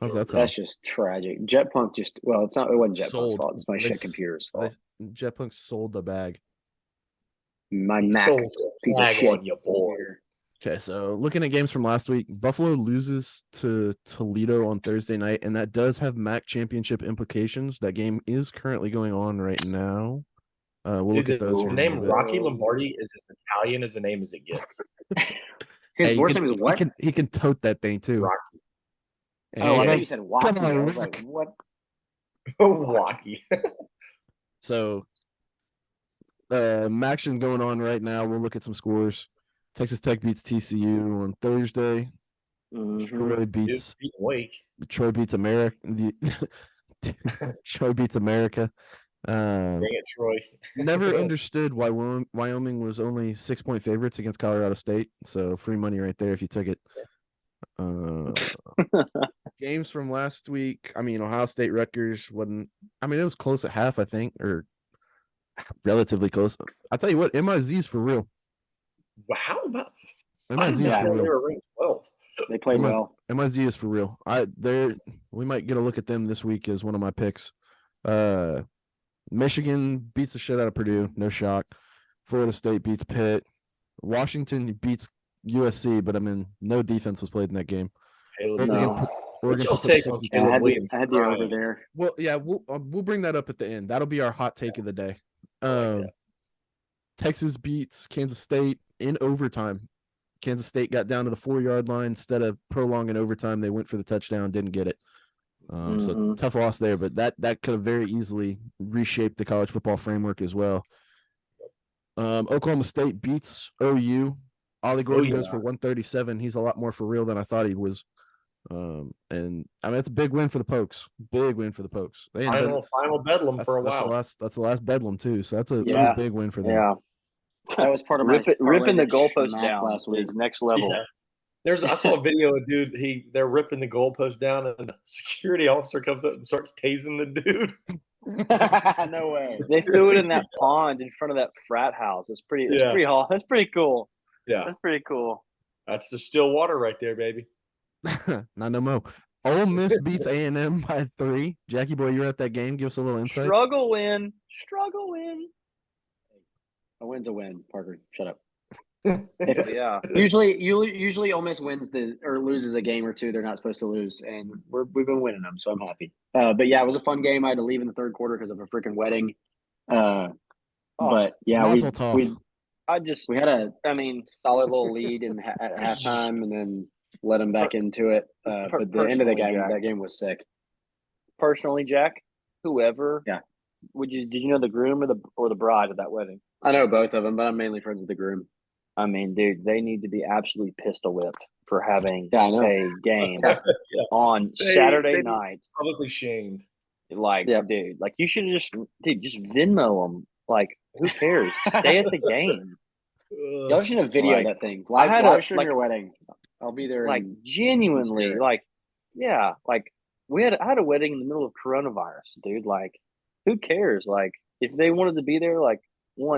How's that sound? That's just tragic. Jet Punk it wasn't Jet Punk's Sold. fault. It's my They shit s- computer's fault. Jetpunk sold the bag. My He Mac sold a piece of flag shit. on you, boy. Okay, so looking at games from last week, Buffalo loses to Toledo on Thursday night, and that does have MAC championship implications. That game is currently going on right now. We'll Dude, look at those. the for a name little bit. Rocky Lombardi is as Italian as the name as it gets. His Hey, sports name is what? He can tote that thing too. Rocky. Oh, I Hey, thought you said Wacky. come on, I was Rick. like, what? Wacky. So, action going on right now. We'll look at some scores. Texas Tech beats TCU on Thursday. Troy beats Wake. Troy beats America. Troy beats America. Dang it, Troy. Never understood why Wyoming was only 6-point favorites against Colorado State. So free money right there if you took it. Games from last week. I mean, Ohio State Rutgers wasn't. I mean, it was close at half, I think, or relatively close. I'll tell you what, MIZ is for real. How about MIZ is for real. They were ranked 12. They played well. MIZ is for real. We might get a look at them this week as one of my picks. Michigan beats the shit out of Purdue, no shock. Florida State beats Pitt. Washington beats USC, but I mean, no defense was played in that game. What's y'all's take on Caleb Williams? I had the over there. Well, yeah, we'll bring that up at the end. That'll be our hot take of the day. Texas beats Kansas State in overtime. Kansas State got down to the 4-yard line. Instead of prolonging overtime, they went for the touchdown, didn't get it. So tough loss there, but that could have very easily reshaped the college football framework as well. Oklahoma State beats OU. Ollie Gordon goes for 137. He's a lot more for real than I thought he was. And I mean, it's a big win for the Pokes. Big win for the Pokes. They Final bedlam for a while. That's the last bedlam too. So that's a big win for them. Yeah, that was part of ripping the goalpost down last week. Next level. Yeah. I saw a video of a dude. They're ripping the goalpost down, and the security officer comes up and starts tasing the dude. No way. They threw it in that pond in front of that frat house. It's pretty. It's pretty hot. That's pretty cool. Yeah, that's pretty cool. That's the still water right there, baby. Not no more. Ole Miss beats A&M by 3. Jackie boy, you're at that game. Give us a little insight. Struggle win. A win's a win. Parker, shut up. Yeah. Usually Ole Miss wins or loses a game or two they're not supposed to lose, and we've been winning them, so I'm happy. But yeah, it was a fun game. I had to leave in the third quarter because of a freaking wedding. But yeah, we had a solid little lead at halftime, and then let them back into it. But the end of the game, that game was sick. Personally, Jack, whoever, yeah. Did you know the groom or the bride at that wedding? I know both of them, but I'm mainly friends with the groom. I mean, dude, they need to be absolutely pistol whipped for having a game on Saturday night. Publicly shamed. Dude, you should have just Venmo them. Like, who cares? Stay at the game. Y'all should have videoed that thing. Live stream your wedding. I'll be there. Genuinely, I had a wedding in the middle of coronavirus, dude. Like, who cares? Like, if they wanted to be there,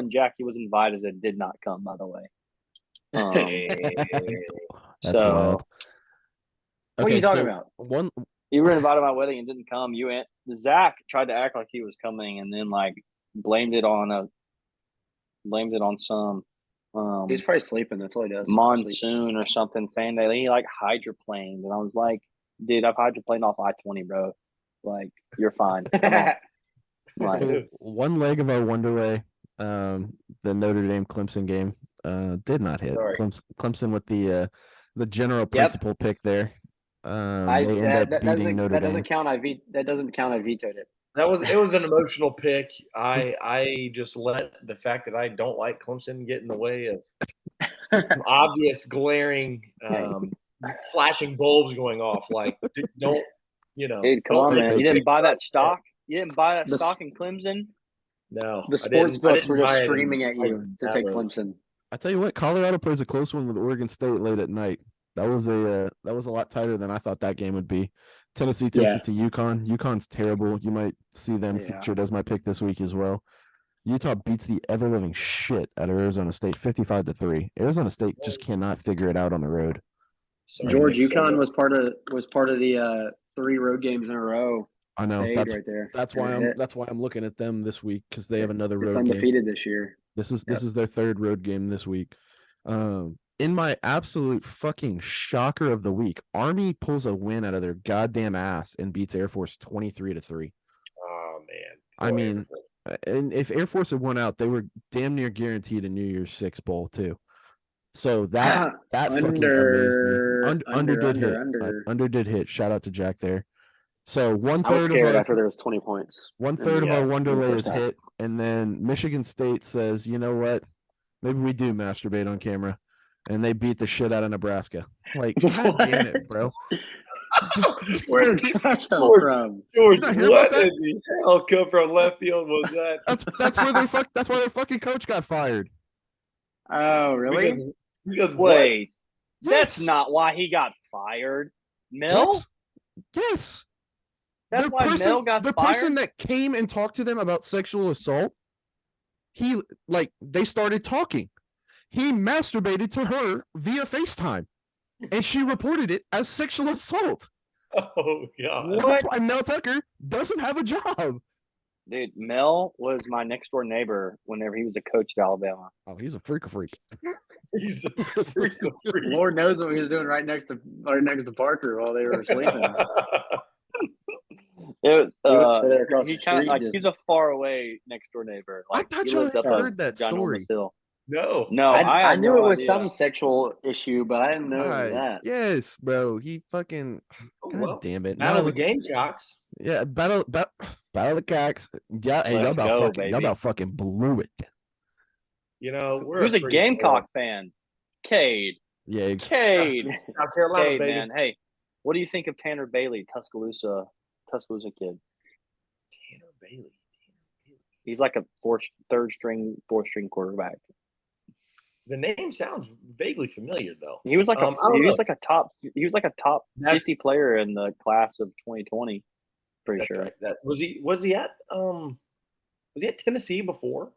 Jackie was invited and did not come, by the way. That's wild. What are you talking about? You were invited to my wedding and didn't come. Zach tried to act like he was coming and then blamed it on some he's probably sleeping. That's all he does. Monsoon or something, saying that he hydroplaned, and I was like, dude, I've hydroplaned off I-20, bro. Like, you're fine. So one leg of our WonderLay, the Notre Dame Clemson game, did not hit. Clemson with the general principal pick there. That doesn't count. That doesn't count. I vetoed it. It was an emotional pick. I just let the fact that I don't like Clemson get in the way of obvious glaring flashing bulbs going off. Don't Dude, come on, man. You didn't buy that stock? You didn't buy that stock in Clemson? No. The sports books were just screaming at you to take Clemson. I tell you what, Colorado plays a close one with Oregon State late at night. That was a lot tighter than I thought that game would be. Tennessee takes it to UConn. UConn's terrible. You might see them featured as my pick this week as well. Utah beats the ever-living shit out of Arizona State 55-3. Arizona State just cannot figure it out on the road. George, UConn was part of the 3 road games in a row. I know. That's right there. That's why I'm looking at them this week, because they have another road game. It's undefeated this year. This is their 3rd road game this week. In my absolute fucking shocker of the week, Army pulls a win out of their goddamn ass and beats Air Force 23-3. Oh man! I mean, and if Air Force had won out, they were damn near guaranteed a New Year's Six bowl too. So that fucking amazed me. Under did hit. Shout out to Jack there. So one I was third scared of after there was 20 points. our WonderLay is half. hit, and then Michigan State says, you know what? Maybe we do masturbate on camera, and they beat the shit out of Nebraska. Like, God damn it, bro. Where did that come from? George, not hear what about that? in the hell come from left field was that? That's where that's why their fucking coach got fired. Oh, really? Because Wait, Yes. that's not why he got fired. Mel? What? Yes. That's why Mel got the fired? person that came and talked to them about sexual assault, they started talking. He masturbated to her via FaceTime, and she reported it as sexual assault. Oh God! That's why Mel Tucker doesn't have a job. Dude, Mel was my next door neighbor whenever he was a coach at Alabama. Oh, he's a freak. He's a freaking freak. Lord knows what he was doing right next to Parker while they were sleeping. It was there across he the kind of street, like just- he's a far away next door neighbor. Like I thought he y'all lived had up heard that ginormous story. hill. No, I had knew no it was idea. some sexual issue, but I didn't know it was that. Yes, bro. He fucking. God damn it! Battle of the Gamecocks. Yeah, battle of the Cocks. Yeah, hey, Let's go, baby. y'all about fucking blew it. You know, we're Who's a Gamecock fan? Cade. Yeah, Cade. South Carolina, Cade, baby. man. Hey, what do you think of Tanner Bailey, Tuscaloosa kid? Tanner Bailey. He's like a fourth string quarterback. The name sounds vaguely familiar, though. He was like a top 50 player in the class of 2020. Pretty That's sure. right. Was he at Tennessee before?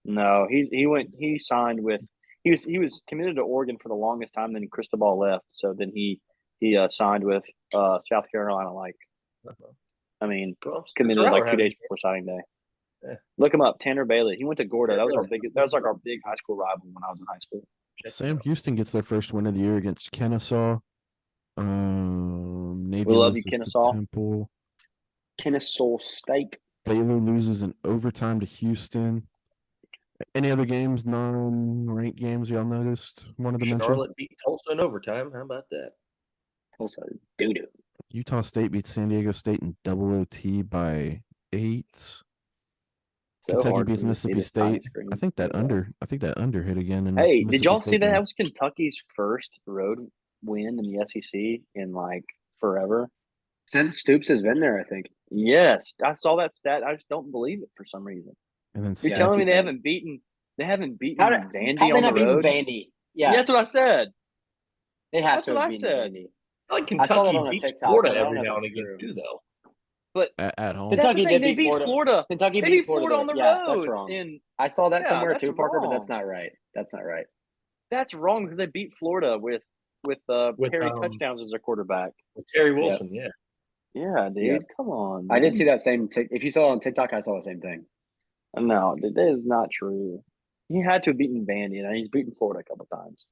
No, he signed with he was committed to Oregon for the longest time. Then Cristobal left, so then he signed with South Carolina. Committed like 2 days before signing day. Yeah. Look him up, Tanner Bailey. He went to Gorda. That was like our big high school rival when I was in high school. Sam Houston gets their first win of the year against Kennesaw. Navy We love you, loses to Kennesaw. Temple. Kennesaw State. Baylor loses in overtime to Houston. Any other games, non-ranked games y'all noticed? Wanted to mention? Charlotte beat Tulsa in overtime. How about that? Tulsa doo-doo. Utah State beat San Diego State in double OT by 8. Kentucky beats Mississippi State. I think that under hit again. Hey, did y'all see that? That was Kentucky's first road win in the SEC in like forever. Since Stoops has been there, I think. Yes, I saw that stat. I just don't believe it for some reason. And then You're telling me they haven't beaten Vandy How on they not the road? Vandy? Yeah, That's what I said. they have That's to what have I beaten said. Vandy. I like I saw that Kentucky on a beats TikTok, Florida but I don't every know now if and it's again true. too, though. But at home. that's the Kentucky thing. did They beat beat Florida. Kentucky They beat beat Florida on the Yeah, road. that's wrong. And I saw that Yeah, somewhere that's too, Parker, but wrong. that's not right. That's not right. that's wrong because they beat Florida with Perry touchdowns as their quarterback. With Terry Wilson, yeah. Yeah, dude. Yeah. Come on. I did dude. see that same. If you saw it on TikTok, I saw the same thing. No, dude, that is not true. He had to have beaten Vandy, and he's beaten Florida a couple times.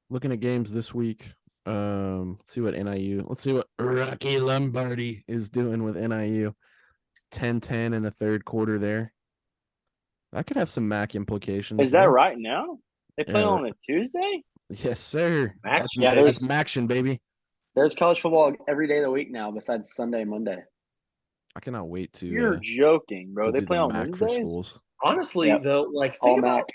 Looking at games this week. Let's see what NIU. Let's see what Rocky Lombardi is doing with NIU. 10-10 in the third quarter there. That could have some MAC implications. Is that right now? They play Yeah. on a Tuesday? Yes, sir. Action, That's Maction, baby. There's college football every day of the week now, besides Sunday and Monday. I cannot wait to. You're joking, bro. to They do play the on MAC for Wednesdays? schools. Honestly, Yep. though, like All think about MAC.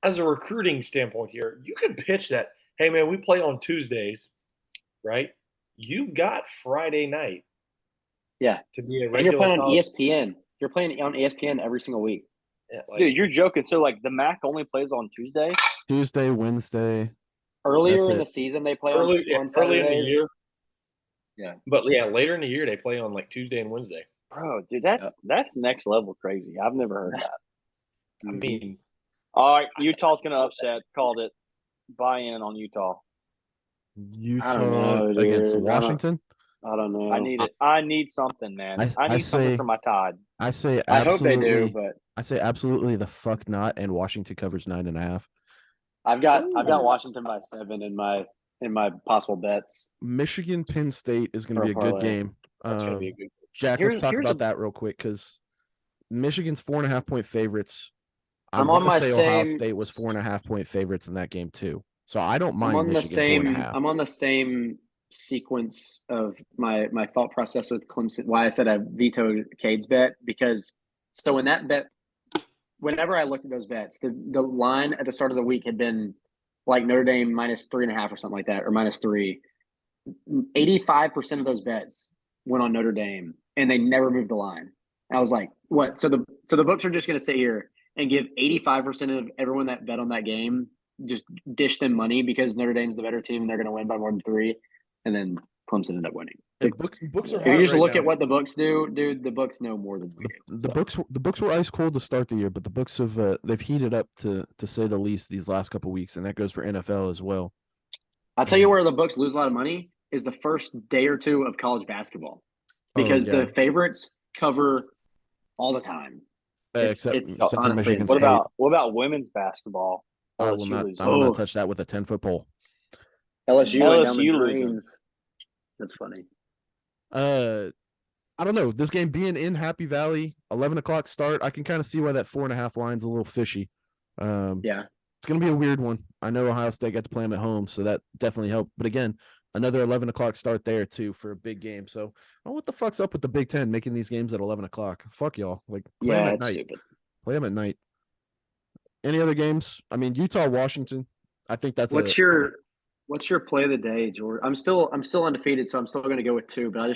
as a recruiting standpoint here, you could pitch that. Hey, man, we play on Tuesdays, right? You've got Friday night. Yeah. To be a And regular. you're playing on college- ESPN. You're playing on ESPN every single week. Yeah, like, Dude, you're joking. So, like, the MAC only plays on Tuesday? Tuesday, Wednesday. Earlier That's in it. the season, they play early on in the Saturdays. year. Yeah. But yeah, later in the year they play on like Tuesday and Wednesday. Bro, dude, that's next level crazy. I've never heard that. I mean, All right, Utah's going to upset. Called it. Buy in on Utah. Utah know, dude. against Washington. I don't know. I need it. I need something, man. I need something say- for my Tide. I say I hope they absolutely. do, but I say absolutely the fuck not, and Washington covers 9.5. I've got Washington by 7 in my possible bets. Michigan Penn State is going to be a For a good parlay. game. that's gonna be a good. Jack, Here's- let's talk here's about a- that real quick because Michigan's 4.5 point favorites. I I'm on want to my say Ohio same. State was 4.5-point favorites in that game too. So I don't I'm mind on the Michigan 4.5. same. I'm on the same sequence of my thought process with Clemson. Why I said I vetoed Cade's bet, because so when that bet, whenever I looked at those bets, the line at the start of the week had been like Notre Dame -3.5 or something like that, or -3. 85% of those bets went on Notre Dame, and they never moved the line. I was like, what? So the books are just going to sit here and give 85% of everyone that bet on that game, just dish them money because Notre Dame's the better team and they're going to win by more than 3, and then Clemson ended up winning. Books are If you hard just right look now. at what the books do, dude, the books know more than we do. The books were ice cold to start the year, but the books have they've heated up to say the least these last couple weeks, and that goes for NFL as well. I'll tell you where the books lose a lot of money is the first day or two of college basketball, because the favorites cover all the time. It's except for honestly Michigan What State. about women's basketball? I will not touch that with a 10-foot pole. LSU went down the LSU losing. drains. That's funny. I don't know. This game being in Happy Valley, 11 o'clock start, I can kind of see why that 4.5 line's a little fishy. Yeah. It's going to be a weird one. I know Ohio State got to play them at home, so that definitely helped. But again, another 11 o'clock start there, too, for a big game. So, what the fuck's up with the Big Ten making these games at 11 o'clock? Fuck y'all. Like, play them at night. Stupid. Play them at night. Any other games? I mean, Utah, Washington. I think that's What's your play of the day, George? I'm still undefeated, so I'm still going to go with 2, but I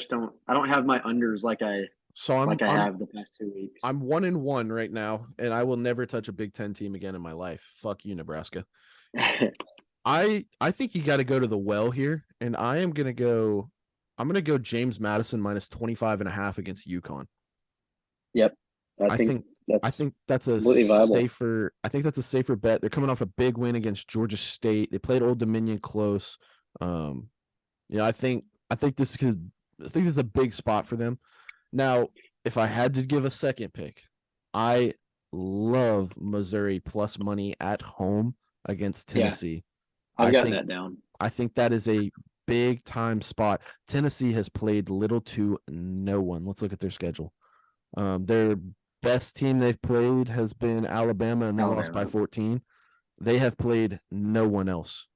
don't have my unders like I have the past 2 weeks. I'm 1-1 right now, and I will never touch a Big Ten team again in my life. Fuck you, Nebraska. I think you got to go to the well here, and I'm gonna go James Madison -25.5 against UConn. Yep. I think that's a safer. I think that's a safer bet. They're coming off a big win against Georgia State. They played Old Dominion close. I think this is a big spot for them. Now, if I had to give a second pick, I love Missouri plus money at home against Tennessee. Yeah, I've gotten that down. I think that is a big time spot. Tennessee has played little to no one. Let's look at their schedule. Their best team they've played has been Alabama, and they lost by 14. They have played no one else.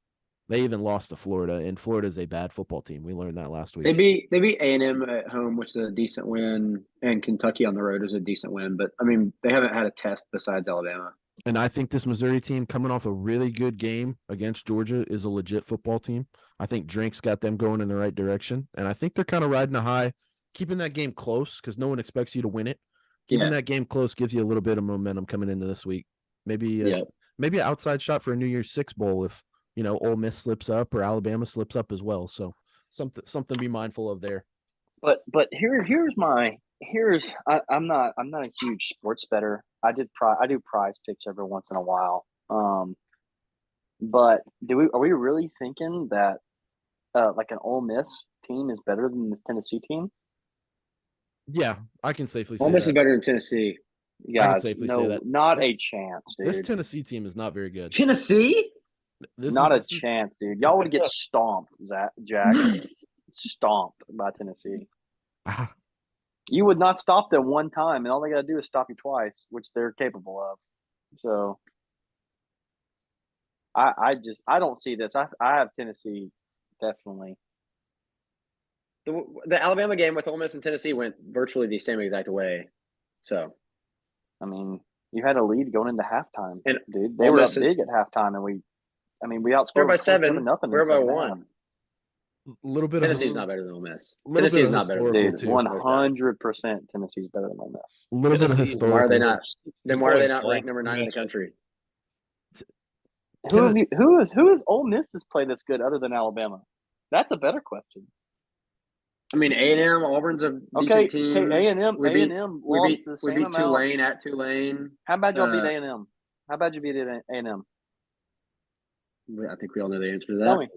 They even lost to Florida, and Florida is a bad football team. We learned that last week. They beat A&M at home, which is a decent win, and Kentucky on the road is a decent win. But, I mean, they haven't had a test besides Alabama. And I think this Missouri team coming off a really good game against Georgia is a legit football team. I think Drink's got them going in the right direction, and I think they're kind of riding a high, keeping that game close because no one expects you to win it. Keeping that game close gives you a little bit of momentum coming into this week. Maybe an outside shot for a New Year's Six bowl if Ole Miss slips up or Alabama slips up as well. So something to be mindful of there. But I'm not a huge sports bettor. I do prize picks every once in a while. But are we really thinking that like an Ole Miss team is better than the Tennessee team? Yeah, I can safely say Ole Miss that. is better than Tennessee. Yeah, I can safely say that. Not a chance, dude. This Tennessee team is not very good. Tennessee? Not a chance, dude. Y'all would get stomped, Jack. Stomped by Tennessee. You would not stop them one time, and all they got to do is stop you twice, which they're capable of. So, I don't see this. I have Tennessee definitely. The Alabama game with Ole Miss and Tennessee went virtually the same exact way. So, I mean, you had a lead going into halftime, and dude. They were up big at halftime, and we outscored by 7. We're by 1. A little bit Tennessee's not better than Ole Miss. Tennessee's not better than Ole Miss. 100% Tennessee's better than Ole Miss. A little bit of historical. Why are they not? Then why are they not ranked number 9 in the country? Who is Ole Miss that's played that's good other than Alabama? That's a better question. I mean, A&M, Auburn's a decent team. A&M we beat amount. Tulane at Tulane. How bad y'all beat A&M? How bad you beat A&M? I think we all know the answer to that.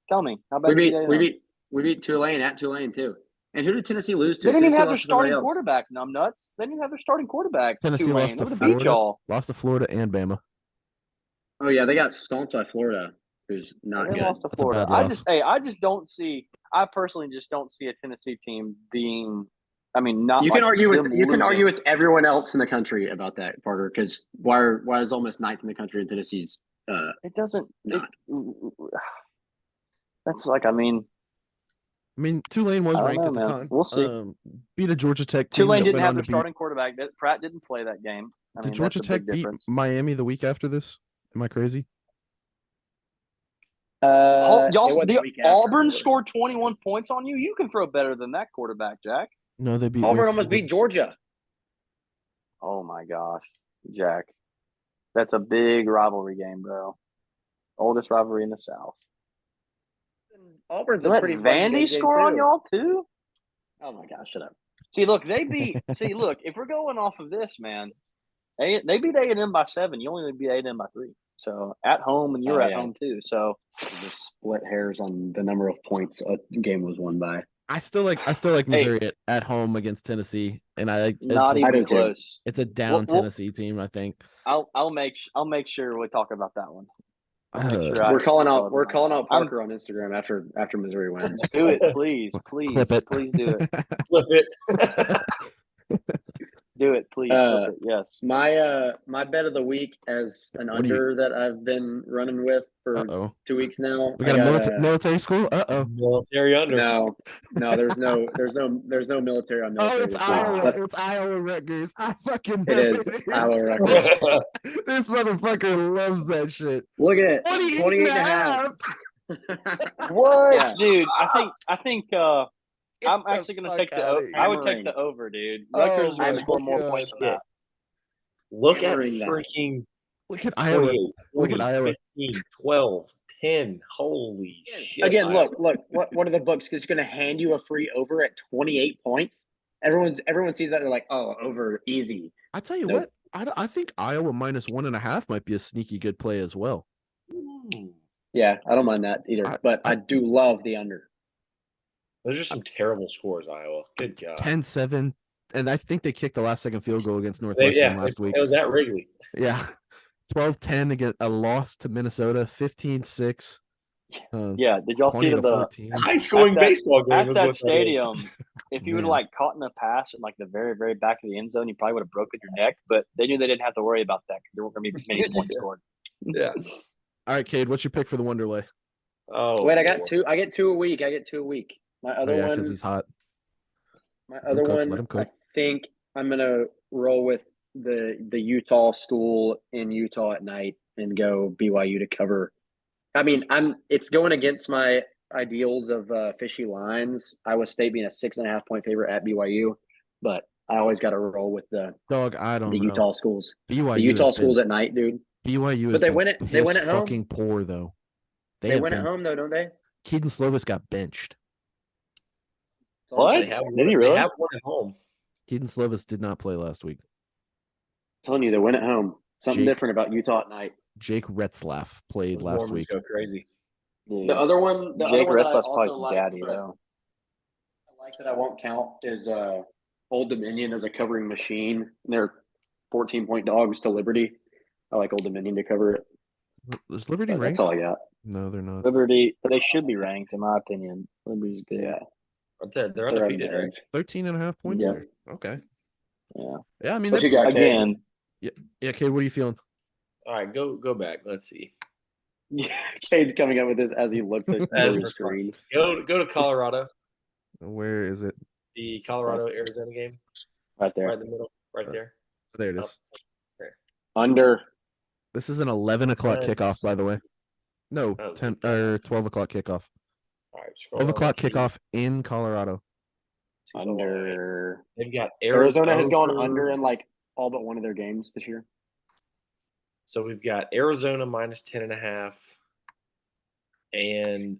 Tell me. How bad we beat Tulane at Tulane too. And who did Tennessee lose to? They didn't even have their starting quarterback, numbnuts. They didn't even have their starting quarterback. Tennessee Tulane. lost to Florida. Lost to Florida and Bama. Oh yeah, they got stomped by Florida, who's not good. Lost to Florida. I personally just don't see a Tennessee team being I mean, not You like can argue with them you can argue losing. with everyone else in the country about that, Parker. Because why is almost ninth in the country and Tennessee's It doesn't. not? That's like, I mean, Tulane was I don't ranked know, at the man. time. We'll see. Beat a Georgia Tech team Tulane that didn't went have on their to beat. starting quarterback. Pratt didn't play that game. I Did mean, Georgia that's a big Tech beat difference. Miami the week after this? Am I crazy? It wasn't the week after, Auburn it was- scored 21 points on you. You can throw better than that quarterback, Jack. No, they beat Auburn Wake almost beat Forest. Georgia. Oh my gosh, Jack, that's a big rivalry game, bro. Oldest rivalry in the South. Auburn's They a let pretty fun Vandy game score on too. y'all too. Oh my gosh, shut up. See, look, they beat. See, look, if we're going off of this, man, they beat A&M by 7. You only beat A&M by 3. So at home, and you're Oh, at yeah. home too. So Just split hairs on the number of points a game was won by. I still like Missouri at home against Tennessee, and I like not I even do too. close. it's a down Well, Tennessee team. I think I'll make sure we talk about that one. I'll make Uh, sure We're calling out I'm- Parker on Instagram after Missouri wins. Do it, please, clip it. please do it. Flip it. Do it, please. Flip it. Yes. My bet of the week as an What do you- under that I've been running with for Uh-oh. 2 weeks now. We got a military school. Military under. No, there's no military on military. Oh, it's this week. Iowa. But It's Iowa Rutgers. I fucking It know is Iowa Rutgers. This motherfucker loves that shit. Look at it. 28 and a half. What, Yeah. dude? I think. I'm Get actually the going to take fuck the. outta here. I would take Hammering. the over, dude. Oh Rutgers is going my to score more God. points than that. Look at Hammering that. freaking Look at Iowa. 28, Look at 20, Iowa. 15, 12, 10. Holy shit. Again, Iowa. look. What are the books is going to hand you a free over at 28 points? Everyone sees that, they're like, oh, over easy. I tell you Nope. what, I think Iowa minus 1.5 might be a sneaky good play as well. Yeah, I don't mind that either. But I do love the under. Those are some terrible scores, Iowa. Good God. 10-7, and I think they kicked the last second field goal against Northwestern last week. It was at Wrigley. Yeah, 12-10 against a loss to Minnesota. 15-6. Yeah, did y'all see 20-14. High scoring that- baseball game. at was that what stadium? If you would have Man. caught in a pass in the very, very back of the end zone, you probably would have broken your neck. But they knew they didn't have to worry about that because there weren't going to be many points Yeah. scored. Yeah. All right, Cade, what's your pick for the WonderLay? Oh, Wait, I got Lord. two. I get two a week. My other Oh yeah, one. because he's hot. My him other cook, let one, him cook. I think I'm gonna roll with the Utah school in Utah at night and go BYU to cover. I mean, it's going against my ideals of fishy lines. Iowa State being a 6.5 point favorite at BYU, but I always got to roll with the Dog, I don't know. Utah schools. BYU The Utah has schools been- at night, dude. BYU But has they been win it. They win piss at home. fucking poor though. They have win at been- home though, don't they? Keaton Slovis got benched. That's all I'm What? saying. They have Did one, he really? They have one at home. Keaton Slovis did not play last week. Telling you, they win at home. Something Jake- different about Utah at night. Jake Retzlaff played Those last Mormons week. go crazy. The other one, Jake that I Retzlaff's also probably like, daddy but though. I like that I won't count is Old Dominion as a covering machine. They're 14-point dogs to Liberty. I like Old Dominion to cover it. Is Liberty But ranked? that's all I got. No, they're not. Liberty, they should be ranked in my opinion. Liberty's good. Yeah, But they're they're undefeated, on the right? edge. 13.5 points Yeah. there. Okay. Yeah. Yeah, I mean, What they're you got, pretty- Kate? Again, Yeah, Cade, what are you feeling? All right, go back. Let's see. Cade's coming up with this as he looks at As the we're screen. Go to Colorado. Where is it? The Colorado Arizona game, Right there. right in the middle, right there. There it is. Under. This is an 11 o'clock Let's- kickoff, by the way. No, Oh, 10 good God. or 12 o'clock kickoff. All right, scroll 12 down, o'clock let's see. kickoff in Colorado. Under. They've got Arizona has gone over- under in all but one of their games this year. So we've got Arizona minus 10.5, and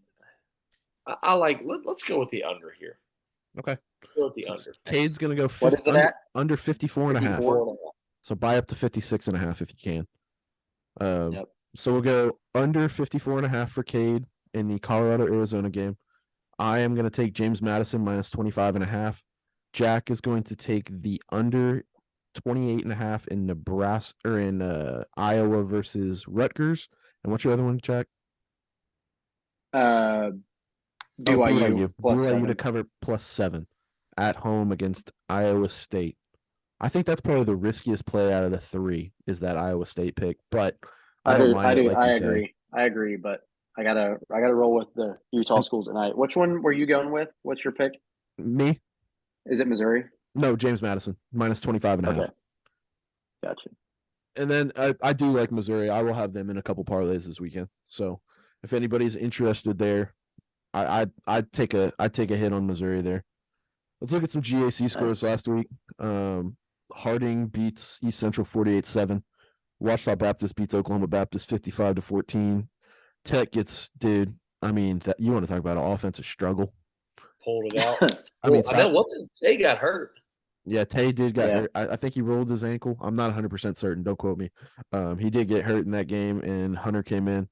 I like. Let's go with the under here. Okay. Go with the under. Cade's going to go What is it under, at? under 54.5. 54. So buy up to 56.5 if you can. Yep. So we'll go under 54.5 for Cade in the Colorado Arizona game. I am going to take James Madison minus 25.5. Jack is going to take the under 28.5 in Nebraska or in Iowa versus Rutgers. And what's your other one, Jack? BYU, BYU. plus BYU to 7. cover plus 7. at home against Iowa State. I think that's probably the riskiest play out of the three is that Iowa State pick, but I don't mind it like you say. I agree, but I gotta roll with the Utah schools tonight. Which one were you going with? What's your pick? Me? Is it Missouri? No, James Madison, minus 25.5. Okay. Gotcha. And then I do like Missouri. I will have them in a couple parlays this weekend. So if anybody's interested there, I'd take a hit on Missouri there. Let's look at some GAC scores last week. Harding beats East Central 48-7. Ouachita Baptist beats Oklahoma Baptist 55-14. Tech gets, dude. I mean, that you want to talk about an offensive struggle. Pulled it out. I mean, Tay got hurt. Yeah, Tay did get hurt. I think he rolled his ankle. I'm not 100% certain. Don't quote me. He did get hurt in that game, and Hunter came in.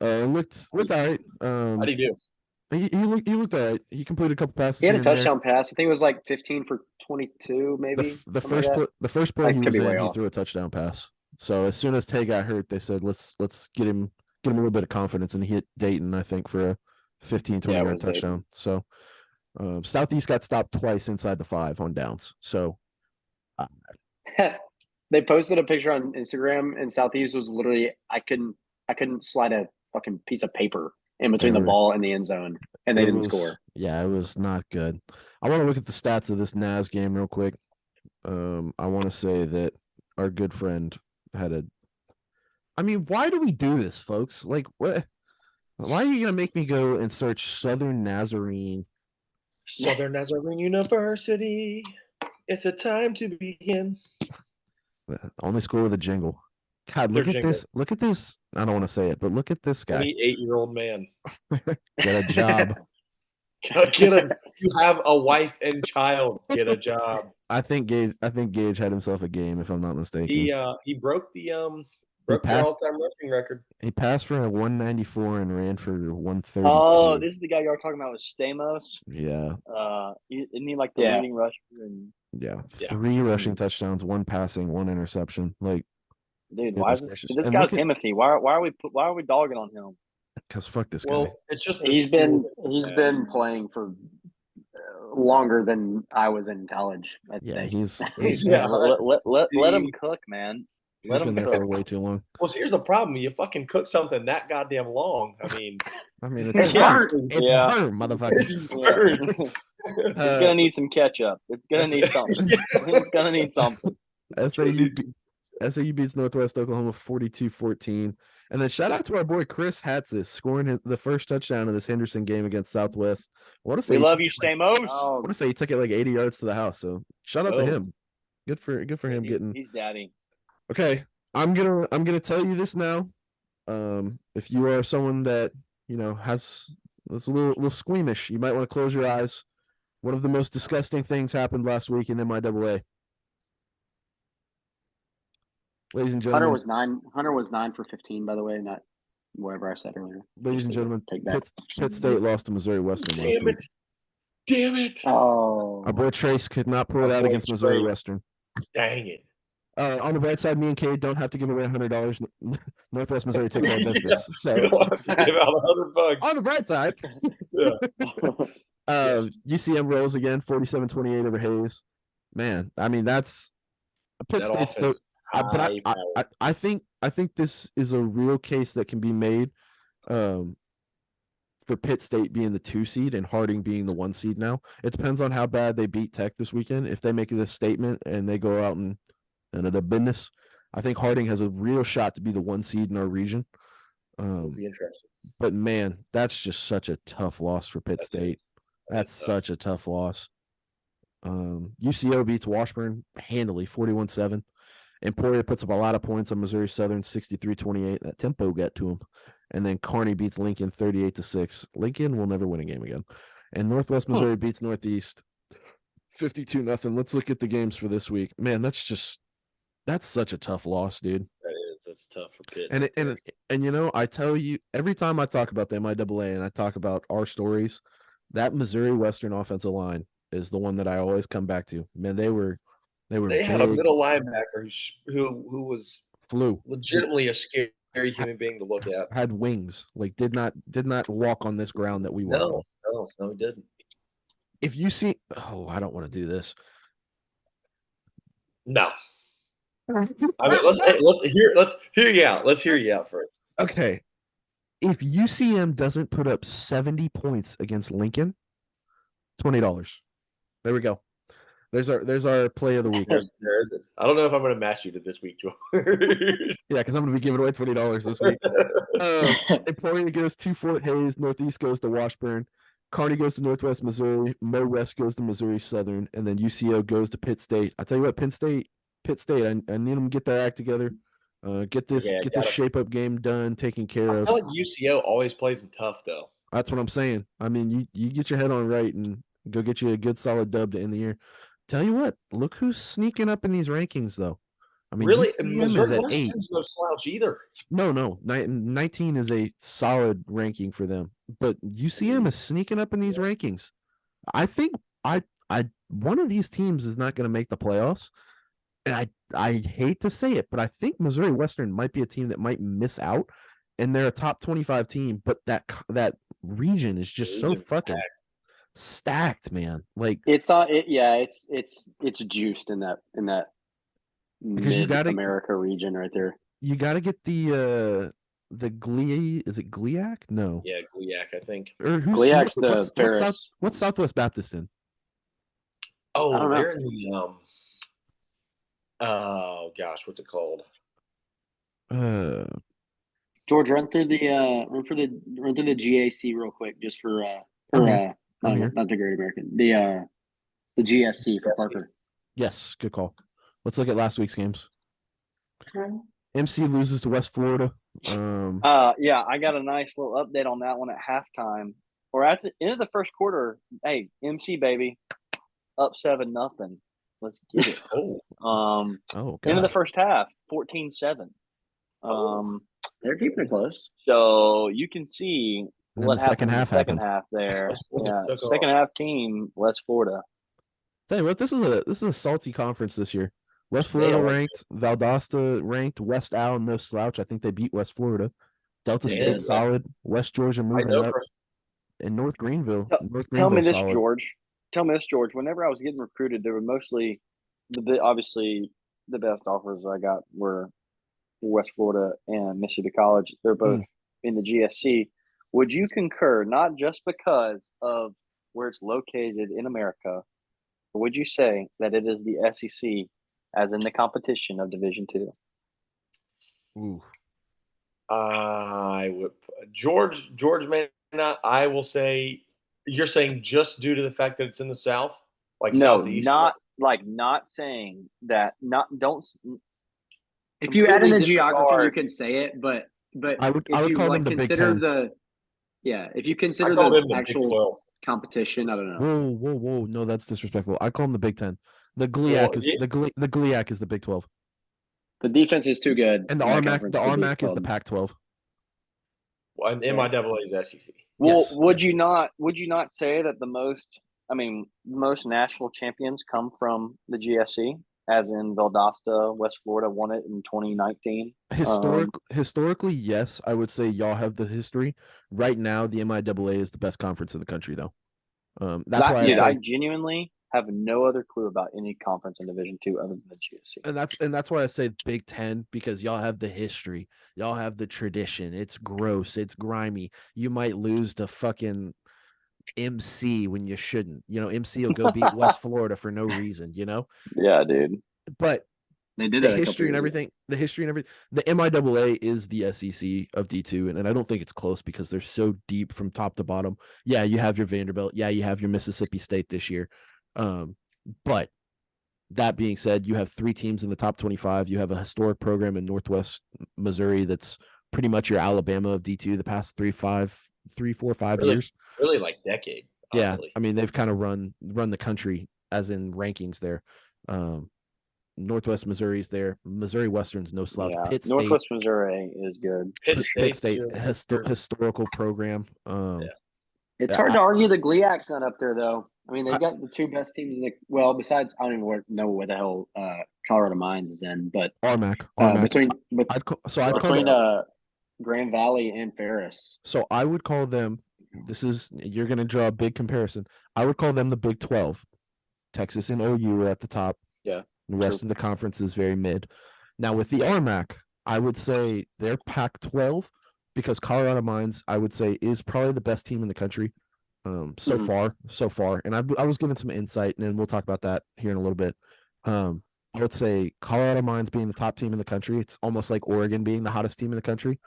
Looked all right. How do you do? He looked all right. He completed a couple passes. He had a touchdown pass. I think it was like 15 for 22, maybe. The first play he was in, he threw a touchdown pass. So as soon as Tay got hurt, they said let's get him a little bit of confidence, and he hit Dayton, I think, for a 15-20 yard touchdown. Dayton. So Southeast got stopped twice inside the 5 on downs. So they posted a picture on Instagram, and Southeast was literally I couldn't slide a fucking piece of paper in between the ball and the end zone, and they didn't score. Yeah, it was not good. I want to look at the stats of this NAS game real quick. I want to say that our good friend had a. I mean, why do we do this, folks? Like, what? Why are you gonna make me go and search Southern Nazarene? Southern Nazarene University. It's a time to begin. Only school with a jingle. God, look at this. Look at this. I don't want to say it, but look at this guy. 28-year-old man. Get a job. You have a wife and child. Get a job. I think Gage had himself a game, if I'm not mistaken. He broke the all-time rushing record. He passed for a 194 and ran for 132. Oh, this is the guy you were talking about with Stamos. Yeah. Isn't he like the leading rusher? Yeah. 3 rushing touchdowns, 1 passing, 1 interception. Like, dude, why is this guy's Timothy? Why are we dogging on him? Because fuck this guy. Well, it's just he's been playing for longer than I was in college. Let him cook, man. Let him been there for way too long. Well, here's the problem: you fucking cook something that goddamn long. I mean, it's burnt. It's burnt, motherfucker. It's burnt. It's gonna need some ketchup. It's gonna need something. It's gonna need something. SAU beats Northwest Oklahoma 42-14. And then shout out to our boy Chris Hatzis scoring the first touchdown of this Henderson game against Southwest. We love you, Stamos. I want to say he took it like 80 yards to the house. So shout out to him. Good for him getting. He's daddy. Okay, I'm gonna tell you this now. If you are someone that that's a little squeamish, you might want to close your eyes. One of the most disgusting things happened last week in MIAA. Ladies and gentlemen, Hunter was 9 for 15, by the way, not whatever I said earlier. Ladies and gentlemen, Pitt State lost to Missouri Western last week. Damn it! Oh, our boy Trace could not pull it out against Missouri Western. Dang it! On the bright side, me and Cade don't have to give away $100. Northwest Missouri took care of business. So give out $100. On the bright side, UCM rolls again, 47-28 over Hayes. Man, I mean that's Pitt State still. But I think this is a real case that can be made for Pitt State being the 2 seed and Harding being the 1 seed now. It depends on how bad they beat Tech this weekend. If they make this statement and they go out and at a business, I think Harding has a real shot to be the 1 seed in our region. Be interesting. But man, that's just such a tough loss for Pitt State. That's such a tough loss. UCO beats Washburn handily, 41-7. Emporia puts up a lot of points on Missouri Southern, 63-28. That tempo got to him. And then Kearney beats Lincoln 38-6. Lincoln will never win a game again. And Northwest Missouri beats Northeast 52-0. Let's look at the games for this week. Man, that's such a tough loss, dude. That's tough for Pitt. And I tell you, every time I talk about the MIAA and I talk about our stories, that Missouri Western offensive line is the one that I always come back to. Man, they had a middle linebacker who was flew legitimately a scary human being to look at. Had wings, like did not walk on this ground that we walk on. No, he didn't. if you see, oh, I don't want to do this. No. I mean, let's hear you out. Let's hear you out first. Okay. If UCM doesn't put up 70 points against Lincoln, $20. There we go. There's our play of the week. There is it. I don't know if I'm going to match you to this week, George. Yeah, because I'm going to be giving away $20 this week. Emporia goes to Fort Hays. Northeast goes to Washburn. Kearney goes to Northwest Missouri. Mo West goes to Missouri Southern. And then UCO goes to Pitt State. I tell you what, Pitt State, I need them to get their act together. Get this shape up game done, taken care of. I feel like UCO always plays them tough, though. That's what I'm saying. I mean, you get your head on right and go get you a good solid dub to end the year. Tell you what, look who's sneaking up in these rankings, though. I mean, really, UCM is at 8. No slouch either. No. 19 is a solid ranking for them, but UCM is sneaking up in these rankings. I think one of these teams is not going to make the playoffs, and I hate to say it, but I think Missouri Western might be a team that might miss out, and they're a top 25 team, but that region is just so fucking stacked, man. Like it's juiced in that Mid-America region right there. You got to get the Glee. Is it Gliac? No. Yeah, Gliac, I think. Or Gliac's the Ferris. What's Southwest Baptist in? Oh, they're in the oh gosh, what's it called? George, run through the GAC real quick, just for not the Great American, the GSC for Parker. Yes, good call. Let's look at last week's games. MC loses to West Florida. Yeah, I got a nice little update on that one at halftime, or at the end of the first quarter. Hey, MC baby, up 7-0. Let's get it. End of the first half, 14-7. They're keeping it close. So you can see what happened in the second happened. half there. Yeah, second half team, West Florida. Tell you what, this is a salty conference this year. West Florida ranked, Valdosta ranked, West Al no slouch. I think they beat West Florida. Delta State solid. West Georgia moving up. And North Greenville. Tell me this, George. Whenever I was getting recruited, there were mostly obviously the best offers I got were West Florida and Mississippi College. They're both in the GSC. Would you concur, not just because of where it's located in America, but would you say that it is the SEC as in the competition of Division II? Ooh. I would George may not. I will say you're saying just due to the fact that it's in the South, like Southeast. Not saying that. If you add in the geography, you can say it, but I would call them the Big Ten. If you consider the actual competition, I don't know. Whoa! No, that's disrespectful. I call them the Big Ten. The GLIAC the GLIAC is the Big 12. The defense is too good, and the RMAC is the Pac-12. Well, and MIAA is the SEC. Well, yes. Would you not say that the most national champions come from the GSC, as in Valdosta, West Florida won it in 2019? Historically, yes, I would say y'all have the history. Right now, the MIAA is the best conference in the country, though. That's why I genuinely have no other clue about any conference in Division II other than the GSC. And that's why I say Big Ten, because y'all have the history, y'all have the tradition. It's gross, it's grimy. You might lose to fucking MC when you shouldn't. MC will go beat West Florida for no reason. Yeah, dude. But they did the history and everything. The MIAA is the SEC of D2, and I don't think it's close because they're so deep from top to bottom. Yeah, you have your Vanderbilt. Yeah, you have your Mississippi State this year. But that being said, you have 3 teams in the top 25. You have a historic program in Northwest Missouri that's pretty much your Alabama of D2 the past 3, 4, 5 years. Really like decade. Honestly. Yeah, I mean they've kind of run the country as in rankings there. Northwest Missouri's there. Missouri Western's no slouch. Yeah, Pitt State, Northwest Missouri is good. Pitt State historical program. It's hard to argue the GLIAC's not up there though. I mean, they've got the 2 best teams in besides I don't even know where the hell Colorado Mines is in, but RMAC. between Grand Valley and Ferris. So I would call them you're going to draw a big comparison. I would call them the Big 12. Texas and OU are at the top. Yeah. The rest of the conference is very mid. Now with the RMAC, I would say they're Pac-12 because Colorado Mines, I would say, is probably the best team in the country so far. And I was given some insight, and then we'll talk about that here in a little bit. I would say Colorado Mines being the top team in the country. It's almost like Oregon being the hottest team in the country.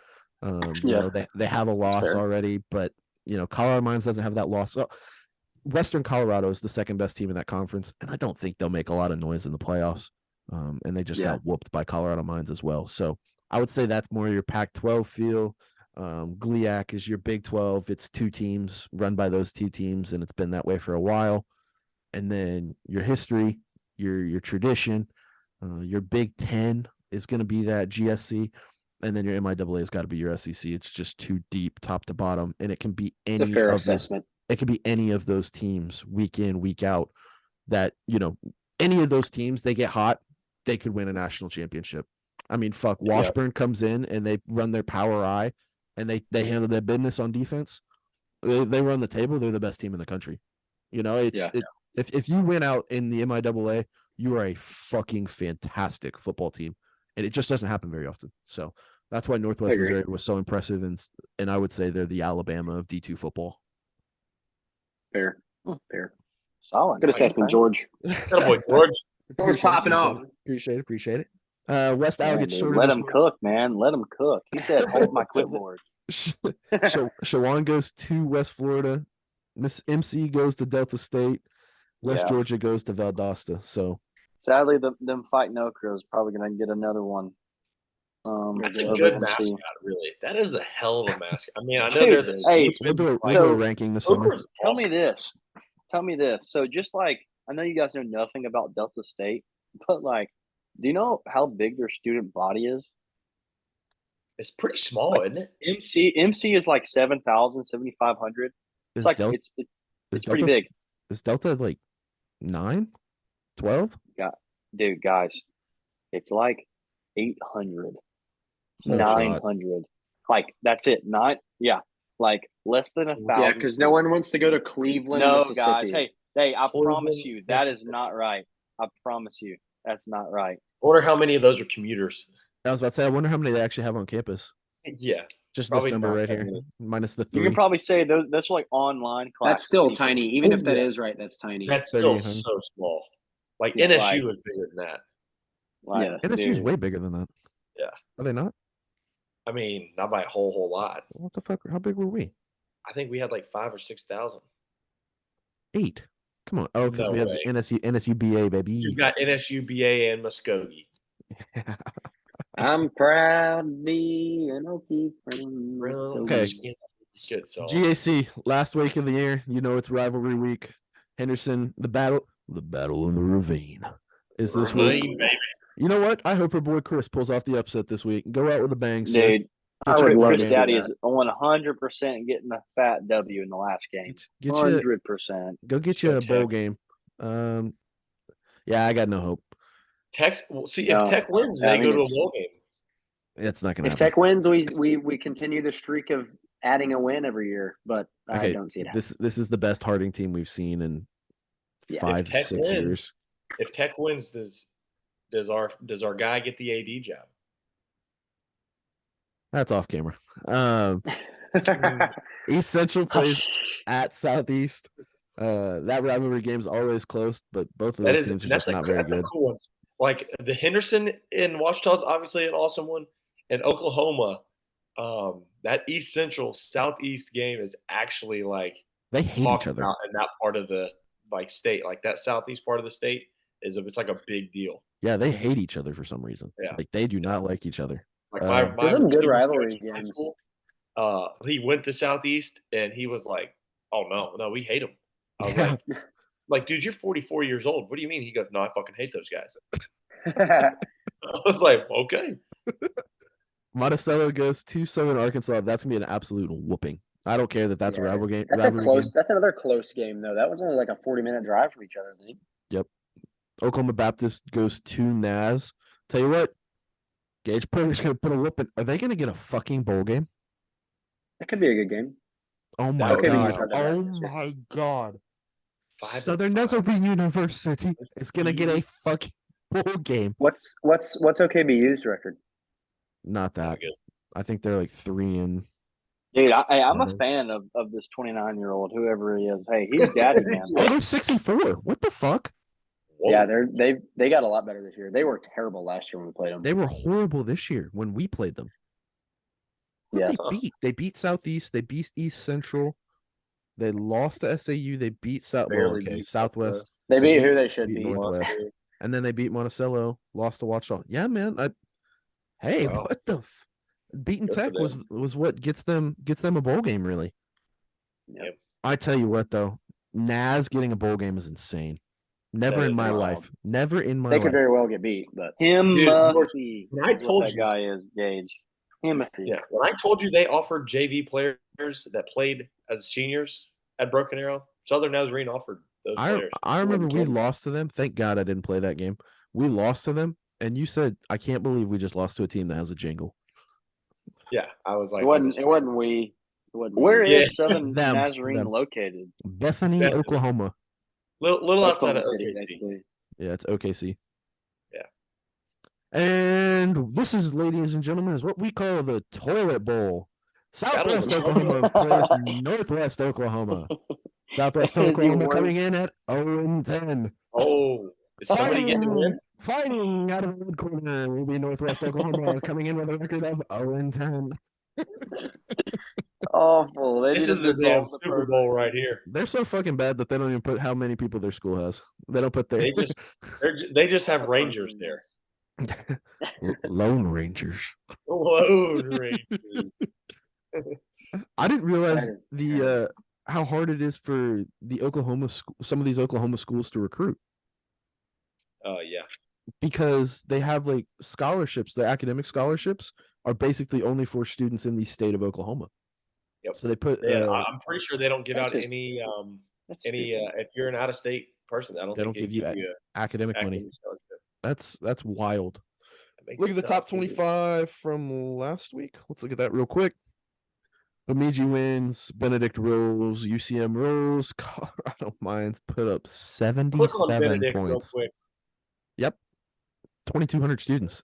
They have a loss already, but Colorado Mines doesn't have that loss. So Western Colorado is the second best team in that conference, and I don't think they'll make a lot of noise in the playoffs. And they just got whooped by Colorado Mines as well. So I would say that's more your Pac-12 feel. GLIAC is your Big 12. It's two teams run by those two teams, and it's been that way for a while. And then your history, your tradition, your Big 10 is going to be that GSC, and then your MIAA has got to be your SEC. It's just too deep, top to bottom, and it can be any fair assessment. It could be any of those teams week in, week out. That any of those teams, they get hot, they could win a national championship. I mean, fuck, Washburn comes in and they run their power eye, and they handle their business on defense. They run the table. They're the best team in the country. If you win out in the MIAA, you are a fucking fantastic football team, and it just doesn't happen very often. So that's why Northwest Missouri was so impressive, and I would say they're the Alabama of D2 football. Fair. Solid. Good assessment, George. Good boy, George. George popping off. Appreciate it. West Allegate shorter. Let him cook, man. Let him cook. He said, "Hold my clipboard." Shawan goes to West Florida. Miss MC goes to Delta State. West Georgia goes to Valdosta. So sadly, them fighting Okra is probably going to get another one. That's a good mascot, really. That is a hell of a mascot. I mean, I know they're the we'll do a ranking this summer. Tell me this. So just like, I know you guys know nothing about Delta State, but like, do you know how big their student body is? It's pretty small, isn't it? MC is like 7,000, 7,500. It's like it's pretty big. Is Delta like 9, 12? Yeah, dude, guys, it's like 800, No 900. shot. Like that's it. Like less than 1,000. Yeah, because no one wants to go to Cleveland. No, Mississippi. guys. Hey, I Cleveland, promise you that is not right. I promise you that's not right. I wonder how many of those are commuters. I was about to say, I wonder how many they actually have on campus. Yeah. Just Probably this number not right that here, many. minus the 3. You can probably say that's like online classes. That's still tiny. Even if that is right, that's tiny. That's still 3,800. so small. Like Yeah, NSU is bigger than that. Like, NSU's dude. way bigger than that. Yeah. Are they not? I mean, not by a whole lot. What the fuck? How big were we? I think we had like 5,000 or 6,000. 8. Come on. Oh, because No we have way. NSU BA, baby. You've got NSU, BA, and Muskogee. I'm proud to be an Okie friend. Okay. Good song. GAC, last week of the year. It's rivalry week. Henderson, the battle in the ravine is this week. Ravine, baby. You know what? I hope her boy Chris pulls off the upset this week. Go out with a bang, sir. Dude, Get your Chris game. Daddy is 100% getting a fat W in the last game. Get you, 100%. go get you a bowl game. Yeah, I got no hope. If Tech wins, they go to a bowl game. It's not gonna If happen. Tech wins, we continue the streak of adding a win every year, but I don't see it happening. This is the best Harding team we've seen in Yeah. 5, 6 years. If Tech wins, does our guy get the AD job? That's off camera. East Central plays at Southeast. That rivalry game is always close, but both of those teams are just not very that's good. a cool one. Like the Henderson in Wichita is obviously an awesome one, and Oklahoma, that East Central Southeast game is actually like They hate each talked other. about in that part of the state, like that Southeast part of the state it's like a big deal. Yeah, they hate each other for some reason. Yeah. Like they do not like each other. Like There's some good receiver rivalry coach in high games. school, he went to Southeast and he was like, "Oh no, we hate him." I was Yeah. like, dude, you're 44 years old. What do you mean? He goes, "No, I fucking hate those guys." I was like, okay. Monticello goes to Southern Arkansas. That's gonna be an absolute whooping. I don't care that that's a rival game. That's That's another close game though. That was only like a 40-minute drive from each other. Dude. Yep. Oklahoma Baptist goes to Naz. Tell you what, Gage Purdy's gonna put a whooping. Are they gonna get a fucking bowl game? That could be a good game. Oh my Okay, but you god. tried that Oh this year. my god. 5-5. Southern Desert University is gonna get a fucking bowl game. What's OKBU's record? Not that. Not good. I think they're like 3 Dude, I'm a Mhm. fan of this 29-year-old, whoever he is. Hey, he's daddy, man. Oh, they're 6-4. What the fuck? Whoa. Yeah, they got a lot better this year. They were terrible last year when we played them. They were horrible this year when we played them. Who Yeah. they beat? They beat Southeast. They beat East Central. They lost to SAU. They beat Barely beat Southwest. They They beat beat- who they should beat beat. Northwest. And then they beat Monticello. Lost to Ouachita. Yeah, man. Hey, Wow. what the? Beating Good for Tech was what gets them a bowl game, really. Yep. I tell you what, though, Naz getting a bowl game is insane. Never That in is my wild. life. Never in my They life. could very well get beat, but Timothy. when I is what told that you- guy is, Gage. Timothy. Yeah, when I told you they offered JV players that played as seniors at Broken Arrow, Southern Nazarene offered those players. I remember we told me. lost to them. Thank God I didn't play that game. We lost to them, and you said, "I can't believe we just lost to a team that has a jingle." Yeah, I was like, it wasn't we. It wasn't Where we. is Southern Them. Nazarene located? Bethany, Bethany. Oklahoma. little outside Oklahoma of City, OKC. basically. Yeah, it's OKC. Yeah. And this is, ladies and gentlemen, is what we call the Toilet Bowl. Southwest That'll- Oklahoma plays Northwest Oklahoma. Southwest That is the Oklahoma coming worst. in at 0-10. Oh, is somebody getting to win? Fighting out of the red corner will be Northwest Oklahoma coming in with a record of 0-10. Awful. They This need is to the damn dissolve the Super program. Bowl right here. They're so fucking bad that they don't even put how many people their school has. They don't put their They just have Rangers there. Lone Rangers. Lone Rangers. I didn't realize That is the terrible. how hard it is for the some of these Oklahoma schools to recruit, Yeah. because they have like scholarships. Their academic scholarships are basically only for students in the state of Oklahoma. Yep. So they put Yeah, I'm pretty sure they don't give That's out just- any That's any stupid. if you're an out of state person, I don't They think don't give you you academic money. academic scholarship. That's wild. That makes Look it at the tough. top 25 from last week. Let's look at that real quick. Bemidji wins. Benedict rolls. UCM rolls. Colorado Mines put up Click on 77 Benedict real points. quick. Yep. 2,200 students.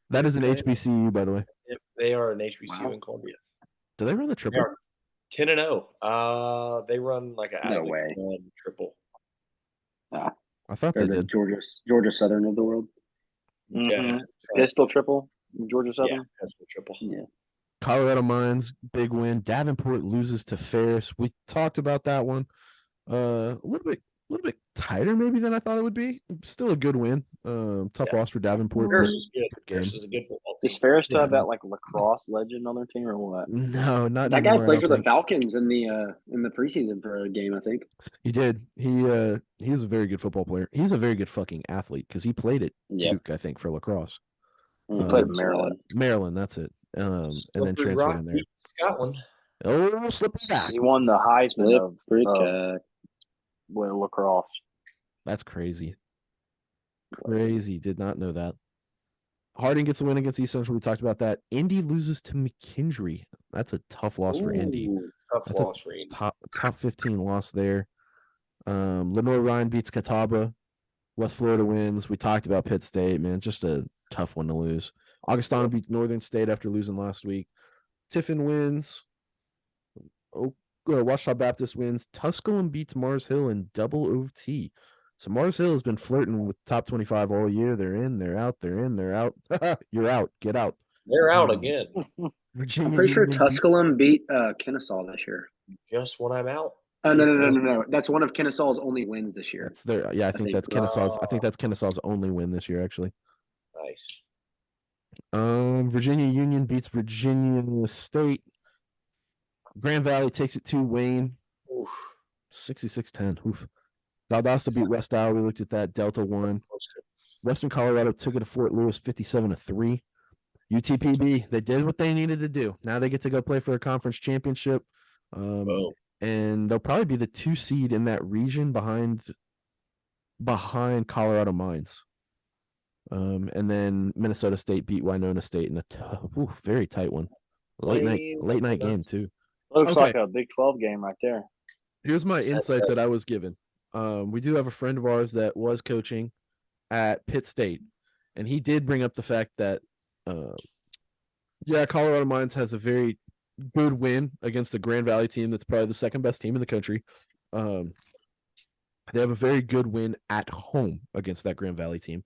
That is an Okay. HBCU, by the way. Yep, they are an HBCU Wow. in Columbia. Do they run the They triple? are 10-0. They run like an No Atlantic way. 1 triple. I thought They're they the did. Georgia Southern of the world. Mhm. Pistol triple, Georgia Yeah, Southern. that's the triple. Yeah. Colorado Mines, big win. Davenport loses to Ferris. We talked about that one. A little bit tighter maybe than I thought it would be. Still a good win. Tough Yeah. loss for Davenport. Ferris but is good. good Ferris game. is a good football Does team. Ferris still Yeah. have that like lacrosse legend on their team or what? No, not That guy anymore, I played don't for the think. Falcons in the preseason for a game, I think. He did. He is a very good football player. He's a very good fucking athlete because he played at Yep. Duke, I think, for lacrosse. He played Um, at Maryland. Maryland, that's it. And then Slippery transferred Rock in there. beat Scotland. Oh, slippery back. He won the Heisman of Leprechaun. with lacrosse. That's crazy. Crazy. Did not know that. Harding gets the win against East Central. We talked about that. Indy loses to McKendree. That's a tough loss for Indy. Ooh, tough That's a loss for Indy. Top 15 loss there. Lenore Ryan beats Catawba. West Florida wins. We talked about Pitt State, man. Just a tough one to lose. Augustana beats Northern State after losing last week. Tiffin wins. Ouachita Baptist wins. Tusculum beats Mars Hill in double OT. So Mars Hill has been flirting with top 25 all year. They're in, they're out, they're in, they're out. You're out. Get out. They're out Um, again. Virginia I'm pretty sure Union beats- Tusculum beat Kennesaw this year. Just when I'm out. Oh no! That's one of Kennesaw's only wins this year. That's their. Yeah, I think think- that's Kennesaw's. I think that's Kennesaw's only win this year, actually. Nice. Virginia Union beats Virginia State. Grand Valley takes it to Wayne. Oof. 66-10. Oof. Valdosta beat West Iowa. We looked at that. Delta won. Western Colorado took it to Fort Lewis 57-3. UTPB, they did what they needed to do. Now they get to go play for a conference championship. Whoa. And they'll probably be the 2 seed in that region behind Colorado Mines. And then Minnesota State beat Winona State in a very tight one. Late night game too. Looks Okay. like a Big 12 game right there. Here's my insight that I was given. We do have a friend of ours that was coaching at Pitt State, and he did bring up the fact that, Colorado Mines has a very good win against the Grand Valley team that's probably the second best team in the country. They have a very good win at home against that Grand Valley team.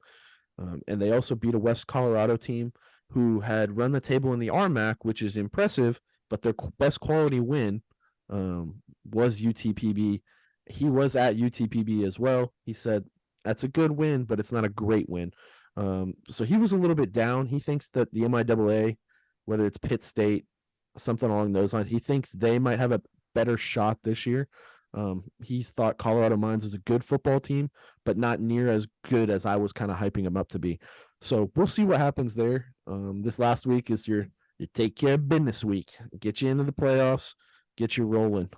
And they also beat a West Colorado team who had run the table in the RMAC, which is impressive, but their best quality win was UTPB. He was at UTPB as well. He said, that's a good win, but it's not a great win. So he was a little bit down. He thinks that the MIAA, whether it's Pitt State, something along those lines, he thinks they might have a better shot this year. He's thought Colorado Mines was a good football team, but not near as good as I was kind of hyping them up to be. So we'll see what happens there. This last week is your take care of business week. Get you into the playoffs, get you rolling.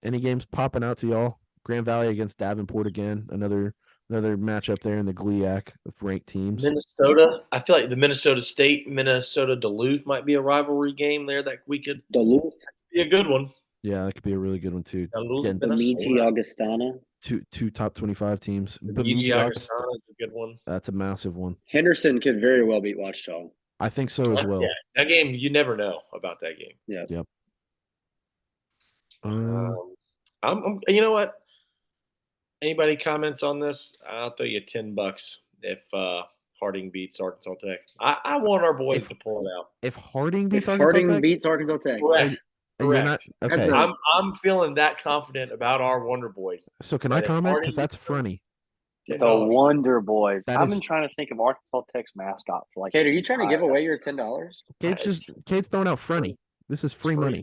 Any games popping out to y'all? Grand Valley against Davenport again, another matchup there in the GLIAC of ranked teams. Minnesota. I feel like the Minnesota State, Minnesota Duluth might be a rivalry game there that we could Duluth, be a good one. Yeah, that could be a really good one too. Duluth, Bemidji, Augustana. Two top 25 teams. Bemidji, Augustana is a good one. That's a massive one. Henderson could very well beat Ouachita. I think so as well. Yeah, that game, you never know about that game. Yeah. Yep. I'm. You know what? Anybody comments on this? I'll throw you $10 if Harding beats Arkansas Tech. I want our boys to pull it out. If Harding beats Arkansas Tech, correct. You're not, okay. I'm feeling that confident about our Wonder Boys. So can I comment? Because that's funny. The Wonder Boys. I've been trying to think of Arkansas Tech's mascot for like. Kate, are you trying to give away your $10? Kate's throwing out Frunny. This is free money.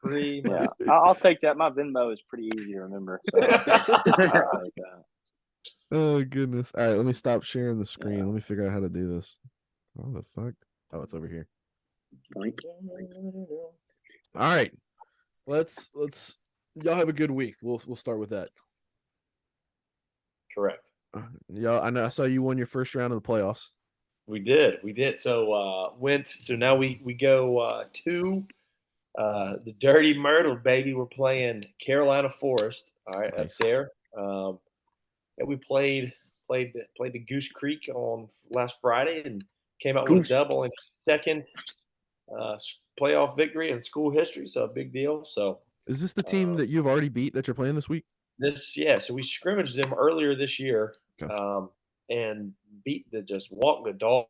Free. Yeah, I'll take that. My Venmo is pretty easy to remember. So I'll take that. Oh goodness! All right, let me stop sharing the screen. Yeah. Let me figure out how to do this. What the fuck? Oh, it's over here. All right, let's. Y'all have a good week. We'll start with that. Correct. Y'all, I know I saw you won your first round of the playoffs. We did. So So now we go to the Dirty Myrtle, baby. We're playing Carolina Forest. All right, nice. Up there. And we played the Goose Creek on last Friday and came out with a double and second playoff victory in school history. So a big deal. So is this the team that you've already beat that you're playing this week? So we scrimmaged them earlier this year, and beat walked the dog.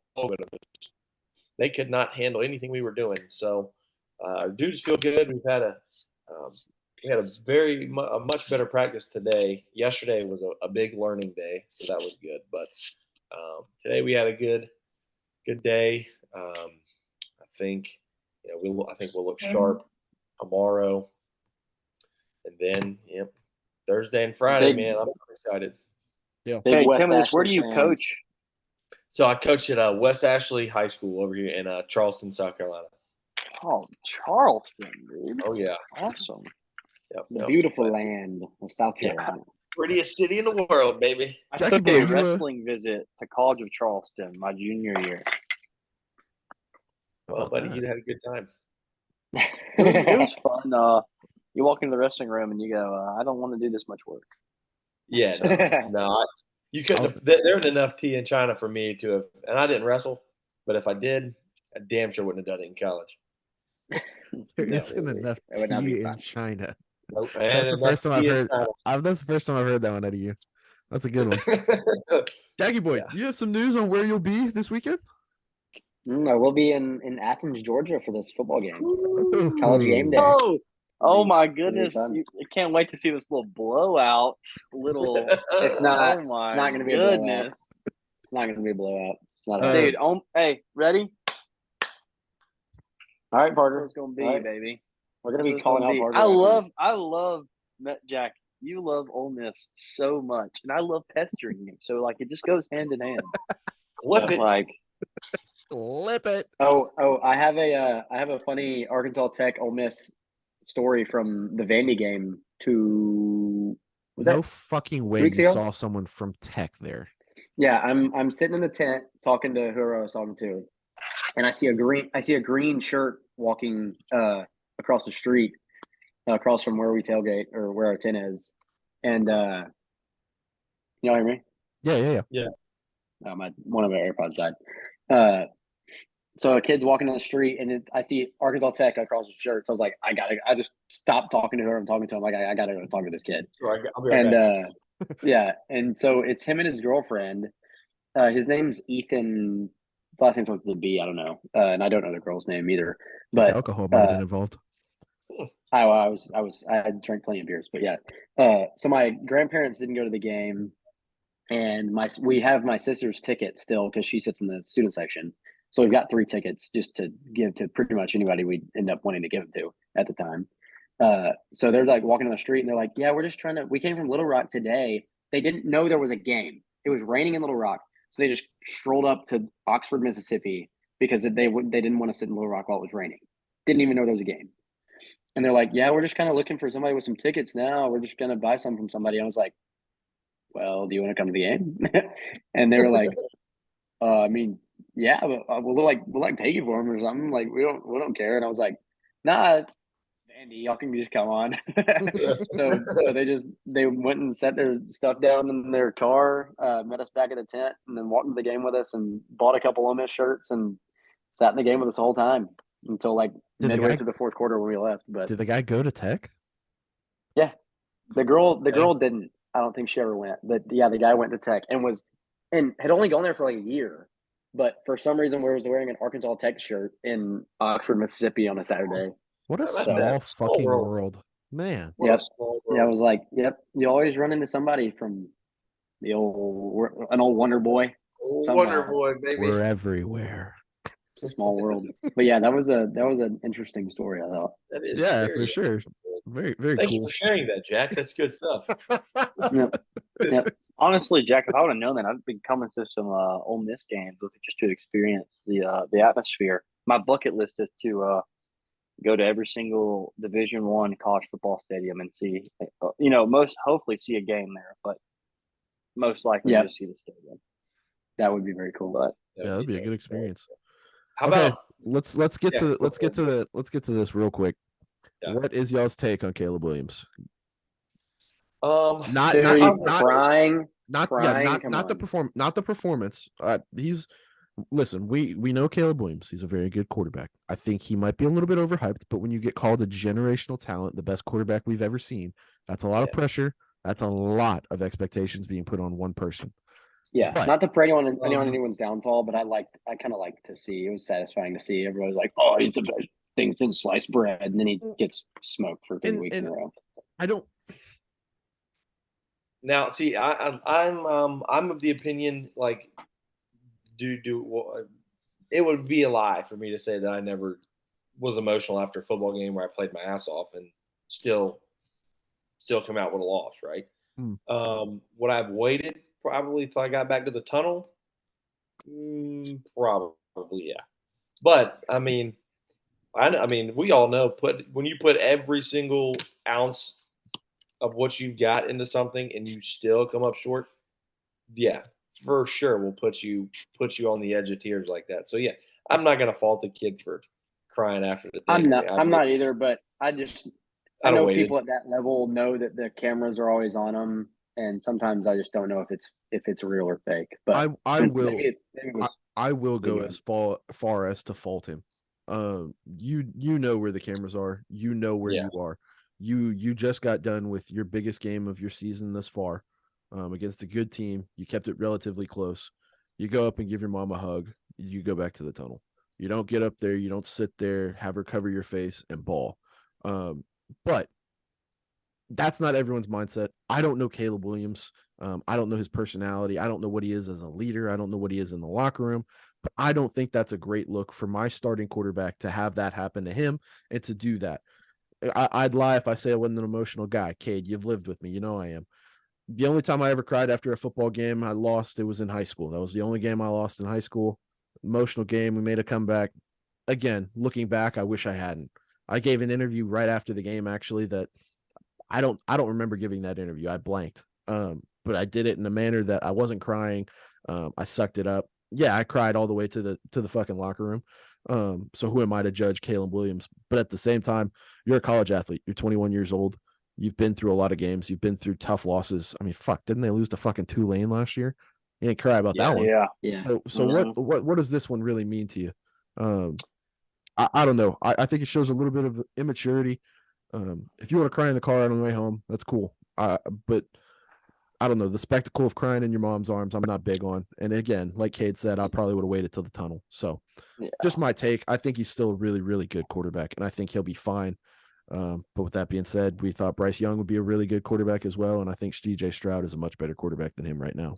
They could not handle anything we were doing. So dudes feel good. We've had a much better practice today. Yesterday was a big learning day, so that was good. But today we had a good day. I think we'll look sharp tomorrow, and then Thursday and Friday, man, I'm excited. Yeah. Hey, tell me this: where do you coach? So I coach at West Ashley High School over here in Charleston, South Carolina. Oh, Charleston, dude! Oh yeah, awesome. Yep. Beautiful land of South Carolina. Yeah. Prettiest city in the world, baby. I took a wrestling visit to College of Charleston my junior year. Well, buddy, you had a good time. It was fun. You walk into the wrestling room and you go, I don't want to do this much work. Yeah, no. You couldn't have, there was enough tea in China for me to have, and I didn't wrestle, but if I did, I damn sure wouldn't have done it in college. There isn't enough tea in China. Nope. That's the first time I've heard. That's the first time I've heard that one out of you. That's a good one. Jackie boy, do you have some news on where you'll be this weekend? No, we'll be in Athens, Georgia for this football game. College game day. Oh my goodness! I can't wait to see this little blowout. It's not. It's not going to be a blowout. It's not going to be a blowout. It's not. Dude, hey, ready? All right, Parker. It's going to be, baby. We're going to be calling out Parker. I love Jack. You love Ole Miss so much, and I love pestering you. So it just goes hand in hand. Flip it. Flip it. Oh! I have a funny Arkansas Tech Ole Miss story from the Vandy game. Fucking way you saw someone from Tech there. Yeah, I'm sitting in the tent talking to whoever I was talking to, and I see a green shirt walking across the street, across from where we tailgate or where our tent is. And you know what I mean? Yeah. One of my AirPods died. So a kid's walking down the street, and I see Arkansas Tech across the shirt. So I was like, I just stopped talking to her. I'm talking to him like, I gotta go talk to this kid. Sure, I'll be right back. Yeah, and so it's him and his girlfriend. His name's Ethan. Last name starts with a B. I don't know, and I don't know the girl's name either. But But alcohol might have been involved. I had drank plenty of beers, but yeah. So my grandparents didn't go to the game, and we have my sister's ticket still because she sits in the student section. So we've got 3 tickets just to give to pretty much anybody we'd end up wanting to give them to at the time. So they're like walking on the street and they're like, yeah, we're just we came from Little Rock today. They didn't know there was a game. It was raining in Little Rock. So they just strolled up to Oxford, Mississippi because they didn't want to sit in Little Rock while it was raining. Didn't even know there was a game. And they're like, yeah, we're just kind of looking for somebody with some tickets now. We're just going to buy some from somebody. I was like, well, do you want to come to the game? And they were like, I mean, yeah, but we'll pay you for them or something. Like we don't care. And I was like, nah, Andy, y'all can just come on. so they went and set their stuff down in their car, met us back at the tent, and then walked to the game with us and bought a couple Ole Miss shirts and sat in the game with us the whole time until like midway through the fourth quarter when we left. But did the guy go to Tech? Yeah, the girl didn't. I don't think she ever went. But yeah, the guy went to Tech and had only gone there for like a year. But for some reason, was wearing an Arkansas Tech shirt in Oxford, Mississippi on a Saturday. What a small fucking world, man. Yep. Yeah, I was like, yep. You always run into somebody from an old Wonder Boy. Wonder Boy, baby. We're everywhere. Small world. But yeah, that was an interesting story, I thought. Yeah, for sure. Very, very Thank cool. you for sharing that, Jack. That's good stuff. Yep. Honestly, Jack, if I would have known that, I'd be coming to some Ole Miss games just to experience the atmosphere. My bucket list is to go to every single Division I college football stadium and see, hopefully see a game there, but most likely just see the stadium. That would be very cool. But yeah, that'd be a good experience. How about let's get to this real quick. Yeah. What is y'all's take on Caleb Williams? Not the performance. Listen, we know Caleb Williams. He's a very good quarterback. I think he might be a little bit overhyped, but when you get called a generational talent, the best quarterback we've ever seen, that's a lot of pressure. That's a lot of expectations being put on one person. Yeah, but, not to put anyone's downfall, but I kind of like to see. It was satisfying to see. Everybody's like, "Oh, he's the best thing since sliced bread," and then he gets smoked for 3 weeks in a row. I don't. Now, see, I'm of the opinion like, it would be a lie for me to say that I never was emotional after a football game where I played my ass off and still come out with a loss, right? Would I have waited probably till I got back to the tunnel? Probably, yeah. But I mean, we all know when you put every single ounce of what you've got into something and you still come up short, yeah, for sure will put you on the edge of tears like that. So yeah, I'm not gonna fault the kid for crying after the thing. I'm not either, but I know people at that level know that the cameras are always on them, and sometimes I just don't know if it's real or fake. But I will go as far as to fault him. You know where the cameras are. You know where you are. You just got done with your biggest game of your season thus far, against a good team. You kept it relatively close. You go up and give your mom a hug. You go back to the tunnel. You don't get up there. You don't sit there, have her cover your face and bawl. But that's not everyone's mindset. I don't know Caleb Williams. I don't know his personality. I don't know what he is as a leader. I don't know what he is in the locker room. But I don't think that's a great look for my starting quarterback to have that happen to him and to do that. I'd lie if I say I wasn't an emotional guy. Cade, you've lived with me. You know I am. The only time I ever cried after a football game I lost, it was in high school. That was the only game I lost in high school. Emotional game. We made a comeback. Again, looking back, I wish I hadn't. I gave an interview right after the game, actually, that I don't remember giving that interview. I blanked. But I did it in a manner that I wasn't crying. I sucked it up. Yeah, I cried all the way to the fucking locker room. So who am I to judge Caleb Williams? But at the same time, you're a college athlete. You're 21 years old. You've been through a lot of games. You've been through tough losses. I mean, fuck, didn't they lose to fucking Tulane last year? You ain't cry about that one. Yeah. So what does this one really mean to you? I don't know. I think it shows a little bit of immaturity. If you want to cry in the car on the way home, that's cool. But I don't know. The spectacle of crying in your mom's arms, I'm not big on. And again, like Cade said, I probably would have waited till the tunnel. So just my take. I think he's still a really, really good quarterback, and I think he'll be fine. But with that being said, we thought Bryce Young would be a really good quarterback as well, and I think C.J. Stroud is a much better quarterback than him right now.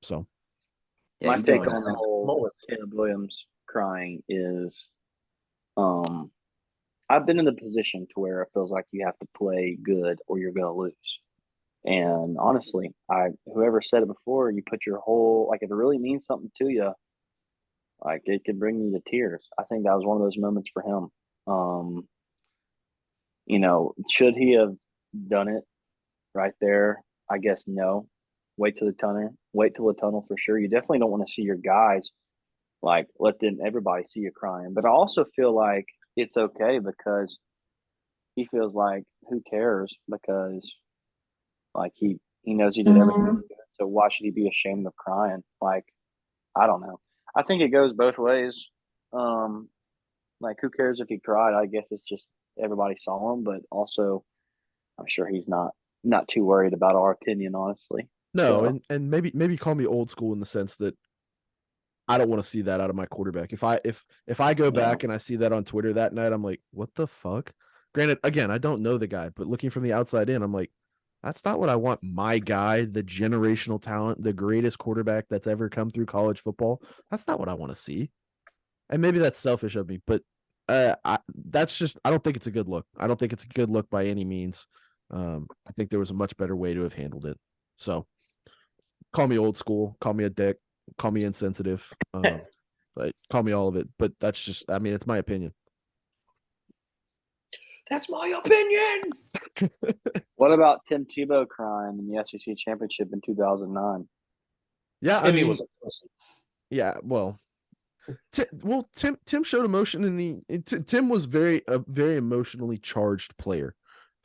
So, my take on the whole Caleb Williams crying is, I've been in the position to where it feels like you have to play good or you're going to lose. And honestly, whoever said it before, you put your whole, like, if it really means something to you, like, it could bring you to tears. I think that was one of those moments for him. Should he have done it right there? I guess no. Wait till the tunnel for sure. You definitely don't want to see your guys, like, everybody see you crying. But I also feel like it's okay because he feels like, who cares? Because, like, he knows he did everything good. So why should he be ashamed of crying? Like, I don't know. I think it goes both ways. Like, who cares if he cried? I guess it's just everybody saw him, but also I'm sure he's not too worried about our opinion, honestly. No, So, and maybe call me old school in the sense that I don't want to see that out of my quarterback. If I go back and I see that on Twitter that night, I'm like, what the fuck? Granted, again, I don't know the guy, but looking from the outside in, I'm like, that's not what I want my guy, the generational talent, the greatest quarterback that's ever come through college football. That's not what I want to see. And maybe that's selfish of me, but that's just, I don't think it's a good look. I don't think it's a good look by any means. I think there was a much better way to have handled it. So call me old school, call me a dick, call me insensitive, like, call me all of it. But that's just, I mean, it's my opinion. That's my opinion. what about Tim Tebow crying in the SEC championship in 2009? Yeah, Timmy was a pussy. Yeah, well, Tim showed emotion Tim was a very emotionally charged player.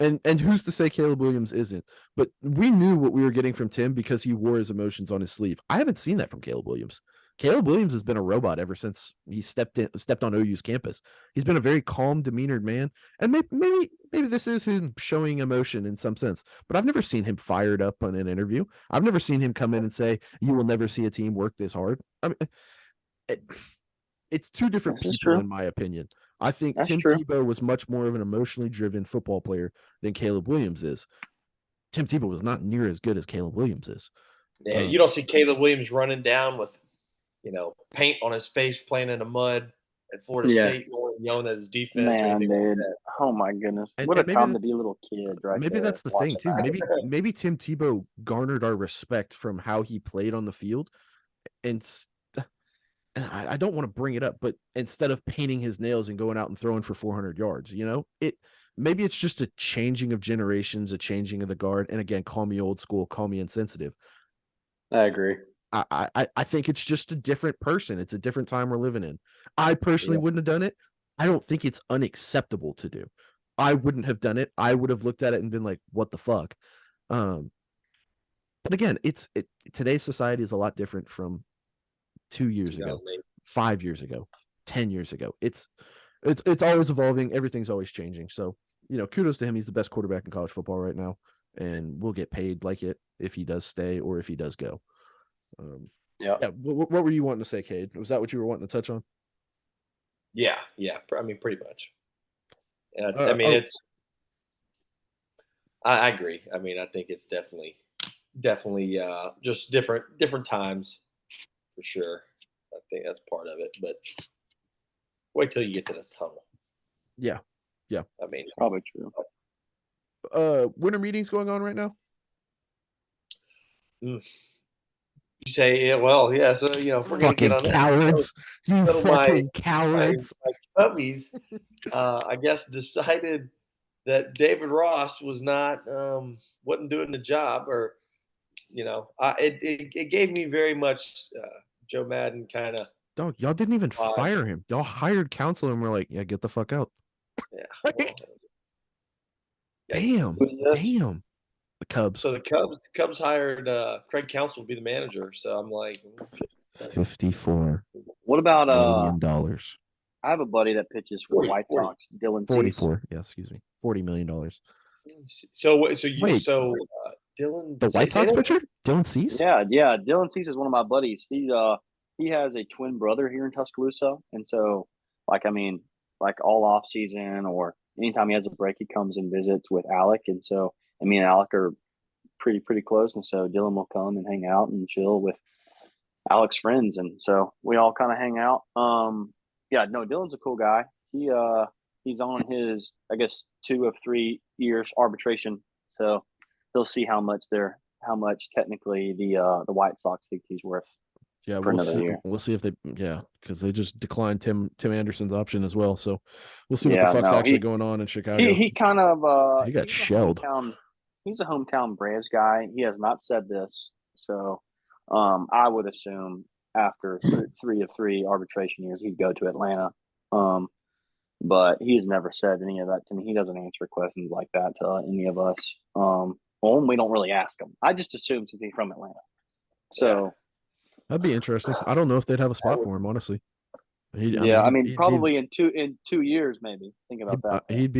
And who's to say Caleb Williams isn't? But we knew what we were getting from Tim because he wore his emotions on his sleeve. I haven't seen that from Caleb Williams. Caleb Williams has been a robot ever since he stepped on OU's campus. He's been a very calm, demeanored man, and maybe this is him showing emotion in some sense. But I've never seen him fired up on an interview. I've never seen him come in and say, "You will never see a team work this hard." I mean, it's two different people, in my opinion. I think Tim Tebow was much more of an emotionally driven football player than Caleb Williams is. Tim Tebow was not near as good as Caleb Williams is. Yeah, you don't see Caleb Williams running down with, paint on his face, playing in the mud at Florida State, yelling at his defense. Man, dude. Like, oh my goodness, what a time to be a little kid, right? Maybe there, that's the thing too. Maybe Tim Tebow garnered our respect from how he played on the field, and I don't want to bring it up, but instead of painting his nails and going out and throwing for 400 yards, maybe it's just a changing of generations, a changing of the guard. And again, call me old school, call me insensitive. I agree. I think it's just a different person. It's a different time we're living in. I personally wouldn't have done it. I don't think it's unacceptable to do. I wouldn't have done it. I would have looked at it and been like, what the fuck? But again, today's society is a lot different from 2 years ago, 5 years ago, 10 years ago. It's always evolving. Everything's always changing. So, kudos to him. He's the best quarterback in college football right now, and we'll get paid like it if he does stay or if he does go. What were you wanting to say, Cade? Was that what you were wanting to touch on? Yeah. I mean, pretty much. I mean, I agree. I mean, I think it's definitely just different times for sure. I think that's part of it. But wait till you get to the tunnel. Yeah. I mean, probably true. Winter meetings going on right now? You say, yeah, well, yeah. So if we're gonna get on cowards, you fucking cowards. My Cubbies, I guess decided that David Ross was wasn't doing the job, or it gave me very much Joe Madden kind of Dog, y'all didn't even fire him. Y'all hired counsel and we're like, yeah, get the fuck out. Yeah. Damn. Damn. The Cubs. So the Cubs hired Craig Counsell to be the manager. So I'm like, $54 What about million. I have a buddy that pitches for the White Sox, Dylan Cease. 44. Yeah, excuse me. $40 million. So Wait. Dylan, the White Sox pitcher, Dylan Cease. Yeah. Dylan Cease is one of my buddies. He has a twin brother here in Tuscaloosa, and so like all off season or anytime he has a break, he comes and visits with Alec, and so me and Alec are pretty close, and so Dylan will come and hang out and chill with Alec's friends, and so we all kind of hang out. Yeah, no, Dylan's a cool guy. He's on his, I guess, 2 of 3 years arbitration, so he'll see how much technically the White Sox think he's worth. Yeah, for another year. We'll see if because they just declined Tim Anderson's option as well. So we'll see what the fuck's actually going on in Chicago. He kind of he got shelled. He's a hometown Braves guy. He has not said this, so I would assume after 3 of 3 arbitration years, he'd go to Atlanta. But he's never said any of that to me. He doesn't answer questions like that to any of us. We don't really ask him. I just assume since he's from Atlanta. So that'd be interesting. I don't know if they'd have a spot for him, honestly. Probably in 2 years, maybe. Think about that. He'd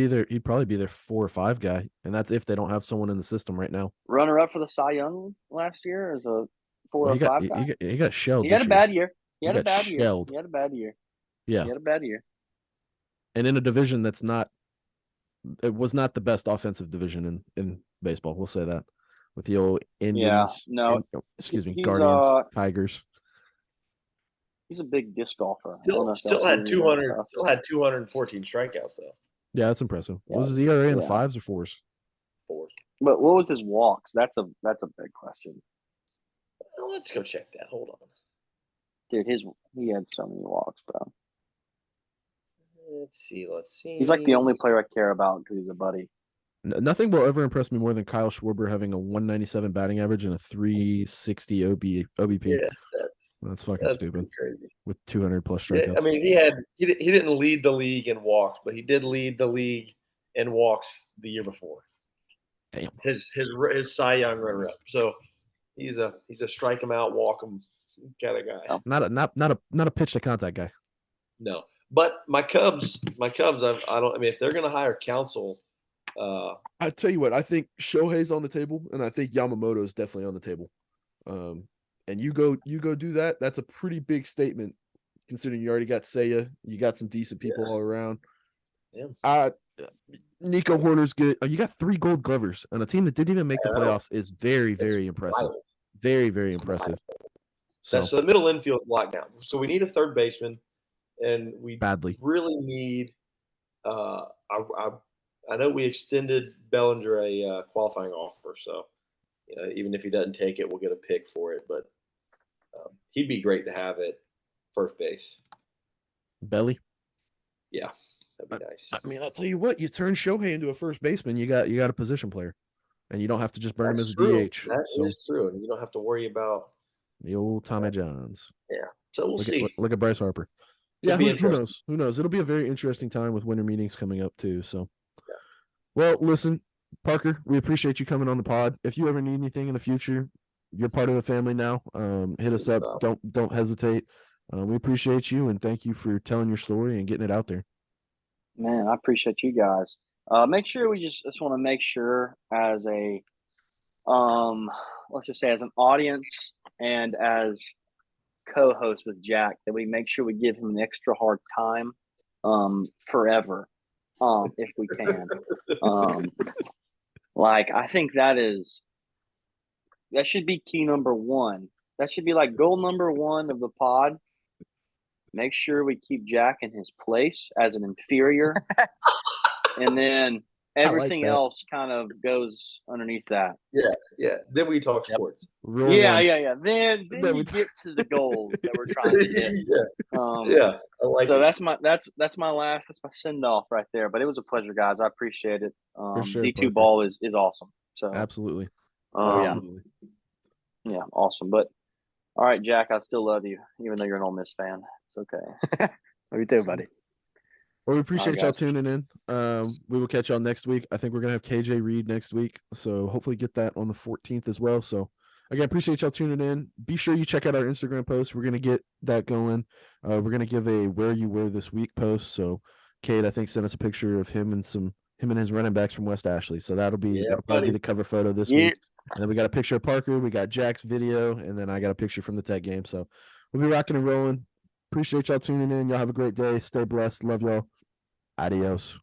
probably be their 4 or 5 guy, and that's if they don't have someone in the system right now. Runner up for the Cy Young last year as a 4 or 5 guy. He got shelled. He had a bad year. He had a bad year. Yeah, he had a bad year. And in a division it was not the best offensive division in baseball. We'll say that with the old Indians. Guardians, Tigers. He's a big disc golfer. Still had 214 strikeouts though. Yeah, that's impressive. Yeah. What was his ERA in the 5s or 4s? 4s. But what was his walks? That's a big question. Well, let's go check that. Hold on. Dude, he had so many walks, bro. Let's see. He's like the only player I care about because he's a buddy. Nothing will ever impress me more than Kyle Schwarber having a 197 batting average and a 360 OBP. Yeah, that's fucking stupid. Crazy. With 200 plus strikeouts. Yeah, I mean, he didn't lead the league in walks, but he did lead the league in walks the year before. Damn. His Cy Young runner up. So he's a strike him out, walk him kind of guy. Not a pitch to contact guy. No. But my Cubs, if they're going to hire counsel, I tell you what, I think Shohei's on the table, and I think Yamamoto's definitely on the table. And you go do that. That's a pretty big statement, considering you already got Seiya, you got some decent people all around. Yeah. Nico Hoerner's good. You got 3 Gold Glovers, and a team that didn't even make the playoffs is very, very impressive. Very, very impressive. So the middle infield's locked down. So we need a third baseman. And we really need I know we extended Bellinger a qualifying offer, so even if he doesn't take it, we'll get a pick for it. But he'd be great to have at first base. Belly? Yeah, that'd be nice. I mean, I'll tell you what, you turn Shohei into a first baseman, you got a position player. And you don't have to just burn him as a DH. That is true. And you don't have to worry about the old Tommy Johns. Yeah. So we'll see. Look at Bryce Harper. Yeah, who knows? Who knows? It'll be a very interesting time with winter meetings coming up too. So, well, listen, Parker, we appreciate you coming on the pod. If you ever need anything in the future, you're part of the family now. Hit us up. Don't hesitate. We appreciate you and thank you for telling your story and getting it out there. Man, I appreciate you guys. Make sure we just want to make sure as a let's just say as an audience and as co-host with Jack that we make sure we give him an extra hard time forever if we can. I think that should be key number 1. That should be like goal number 1 of the pod. Make sure we keep Jack in his place as an inferior. And then everything else kind of goes underneath that. Yeah. Then we talk sports. Yeah. Then we get to the goals that we're trying to hit. I like so it. That's my send off right there. But it was a pleasure, guys. I appreciate it. For sure, D2 ball is awesome. So absolutely. Yeah, awesome. But All right, Jack, I still love you, even though you're an Ole Miss fan. It's okay. Love you too, buddy. Well, we appreciate y'all guys. tuning in. We will catch y'all next week. I think we're gonna have KJ Reed next week, so hopefully get that on the 14th as well. So again, appreciate y'all tuning in. Be sure you check out our Instagram post. We're gonna get that going. We're gonna give a where you were this week post. So Cade, I think, sent us a picture of him and his running backs from West Ashley. So that'll probably be the cover photo this week. And then we got a picture of Parker, we got Jack's video, and then I got a picture from the Tech game. So we'll be rocking and rolling. Appreciate y'all tuning in. Y'all have a great day. Stay blessed. Love y'all. Adios.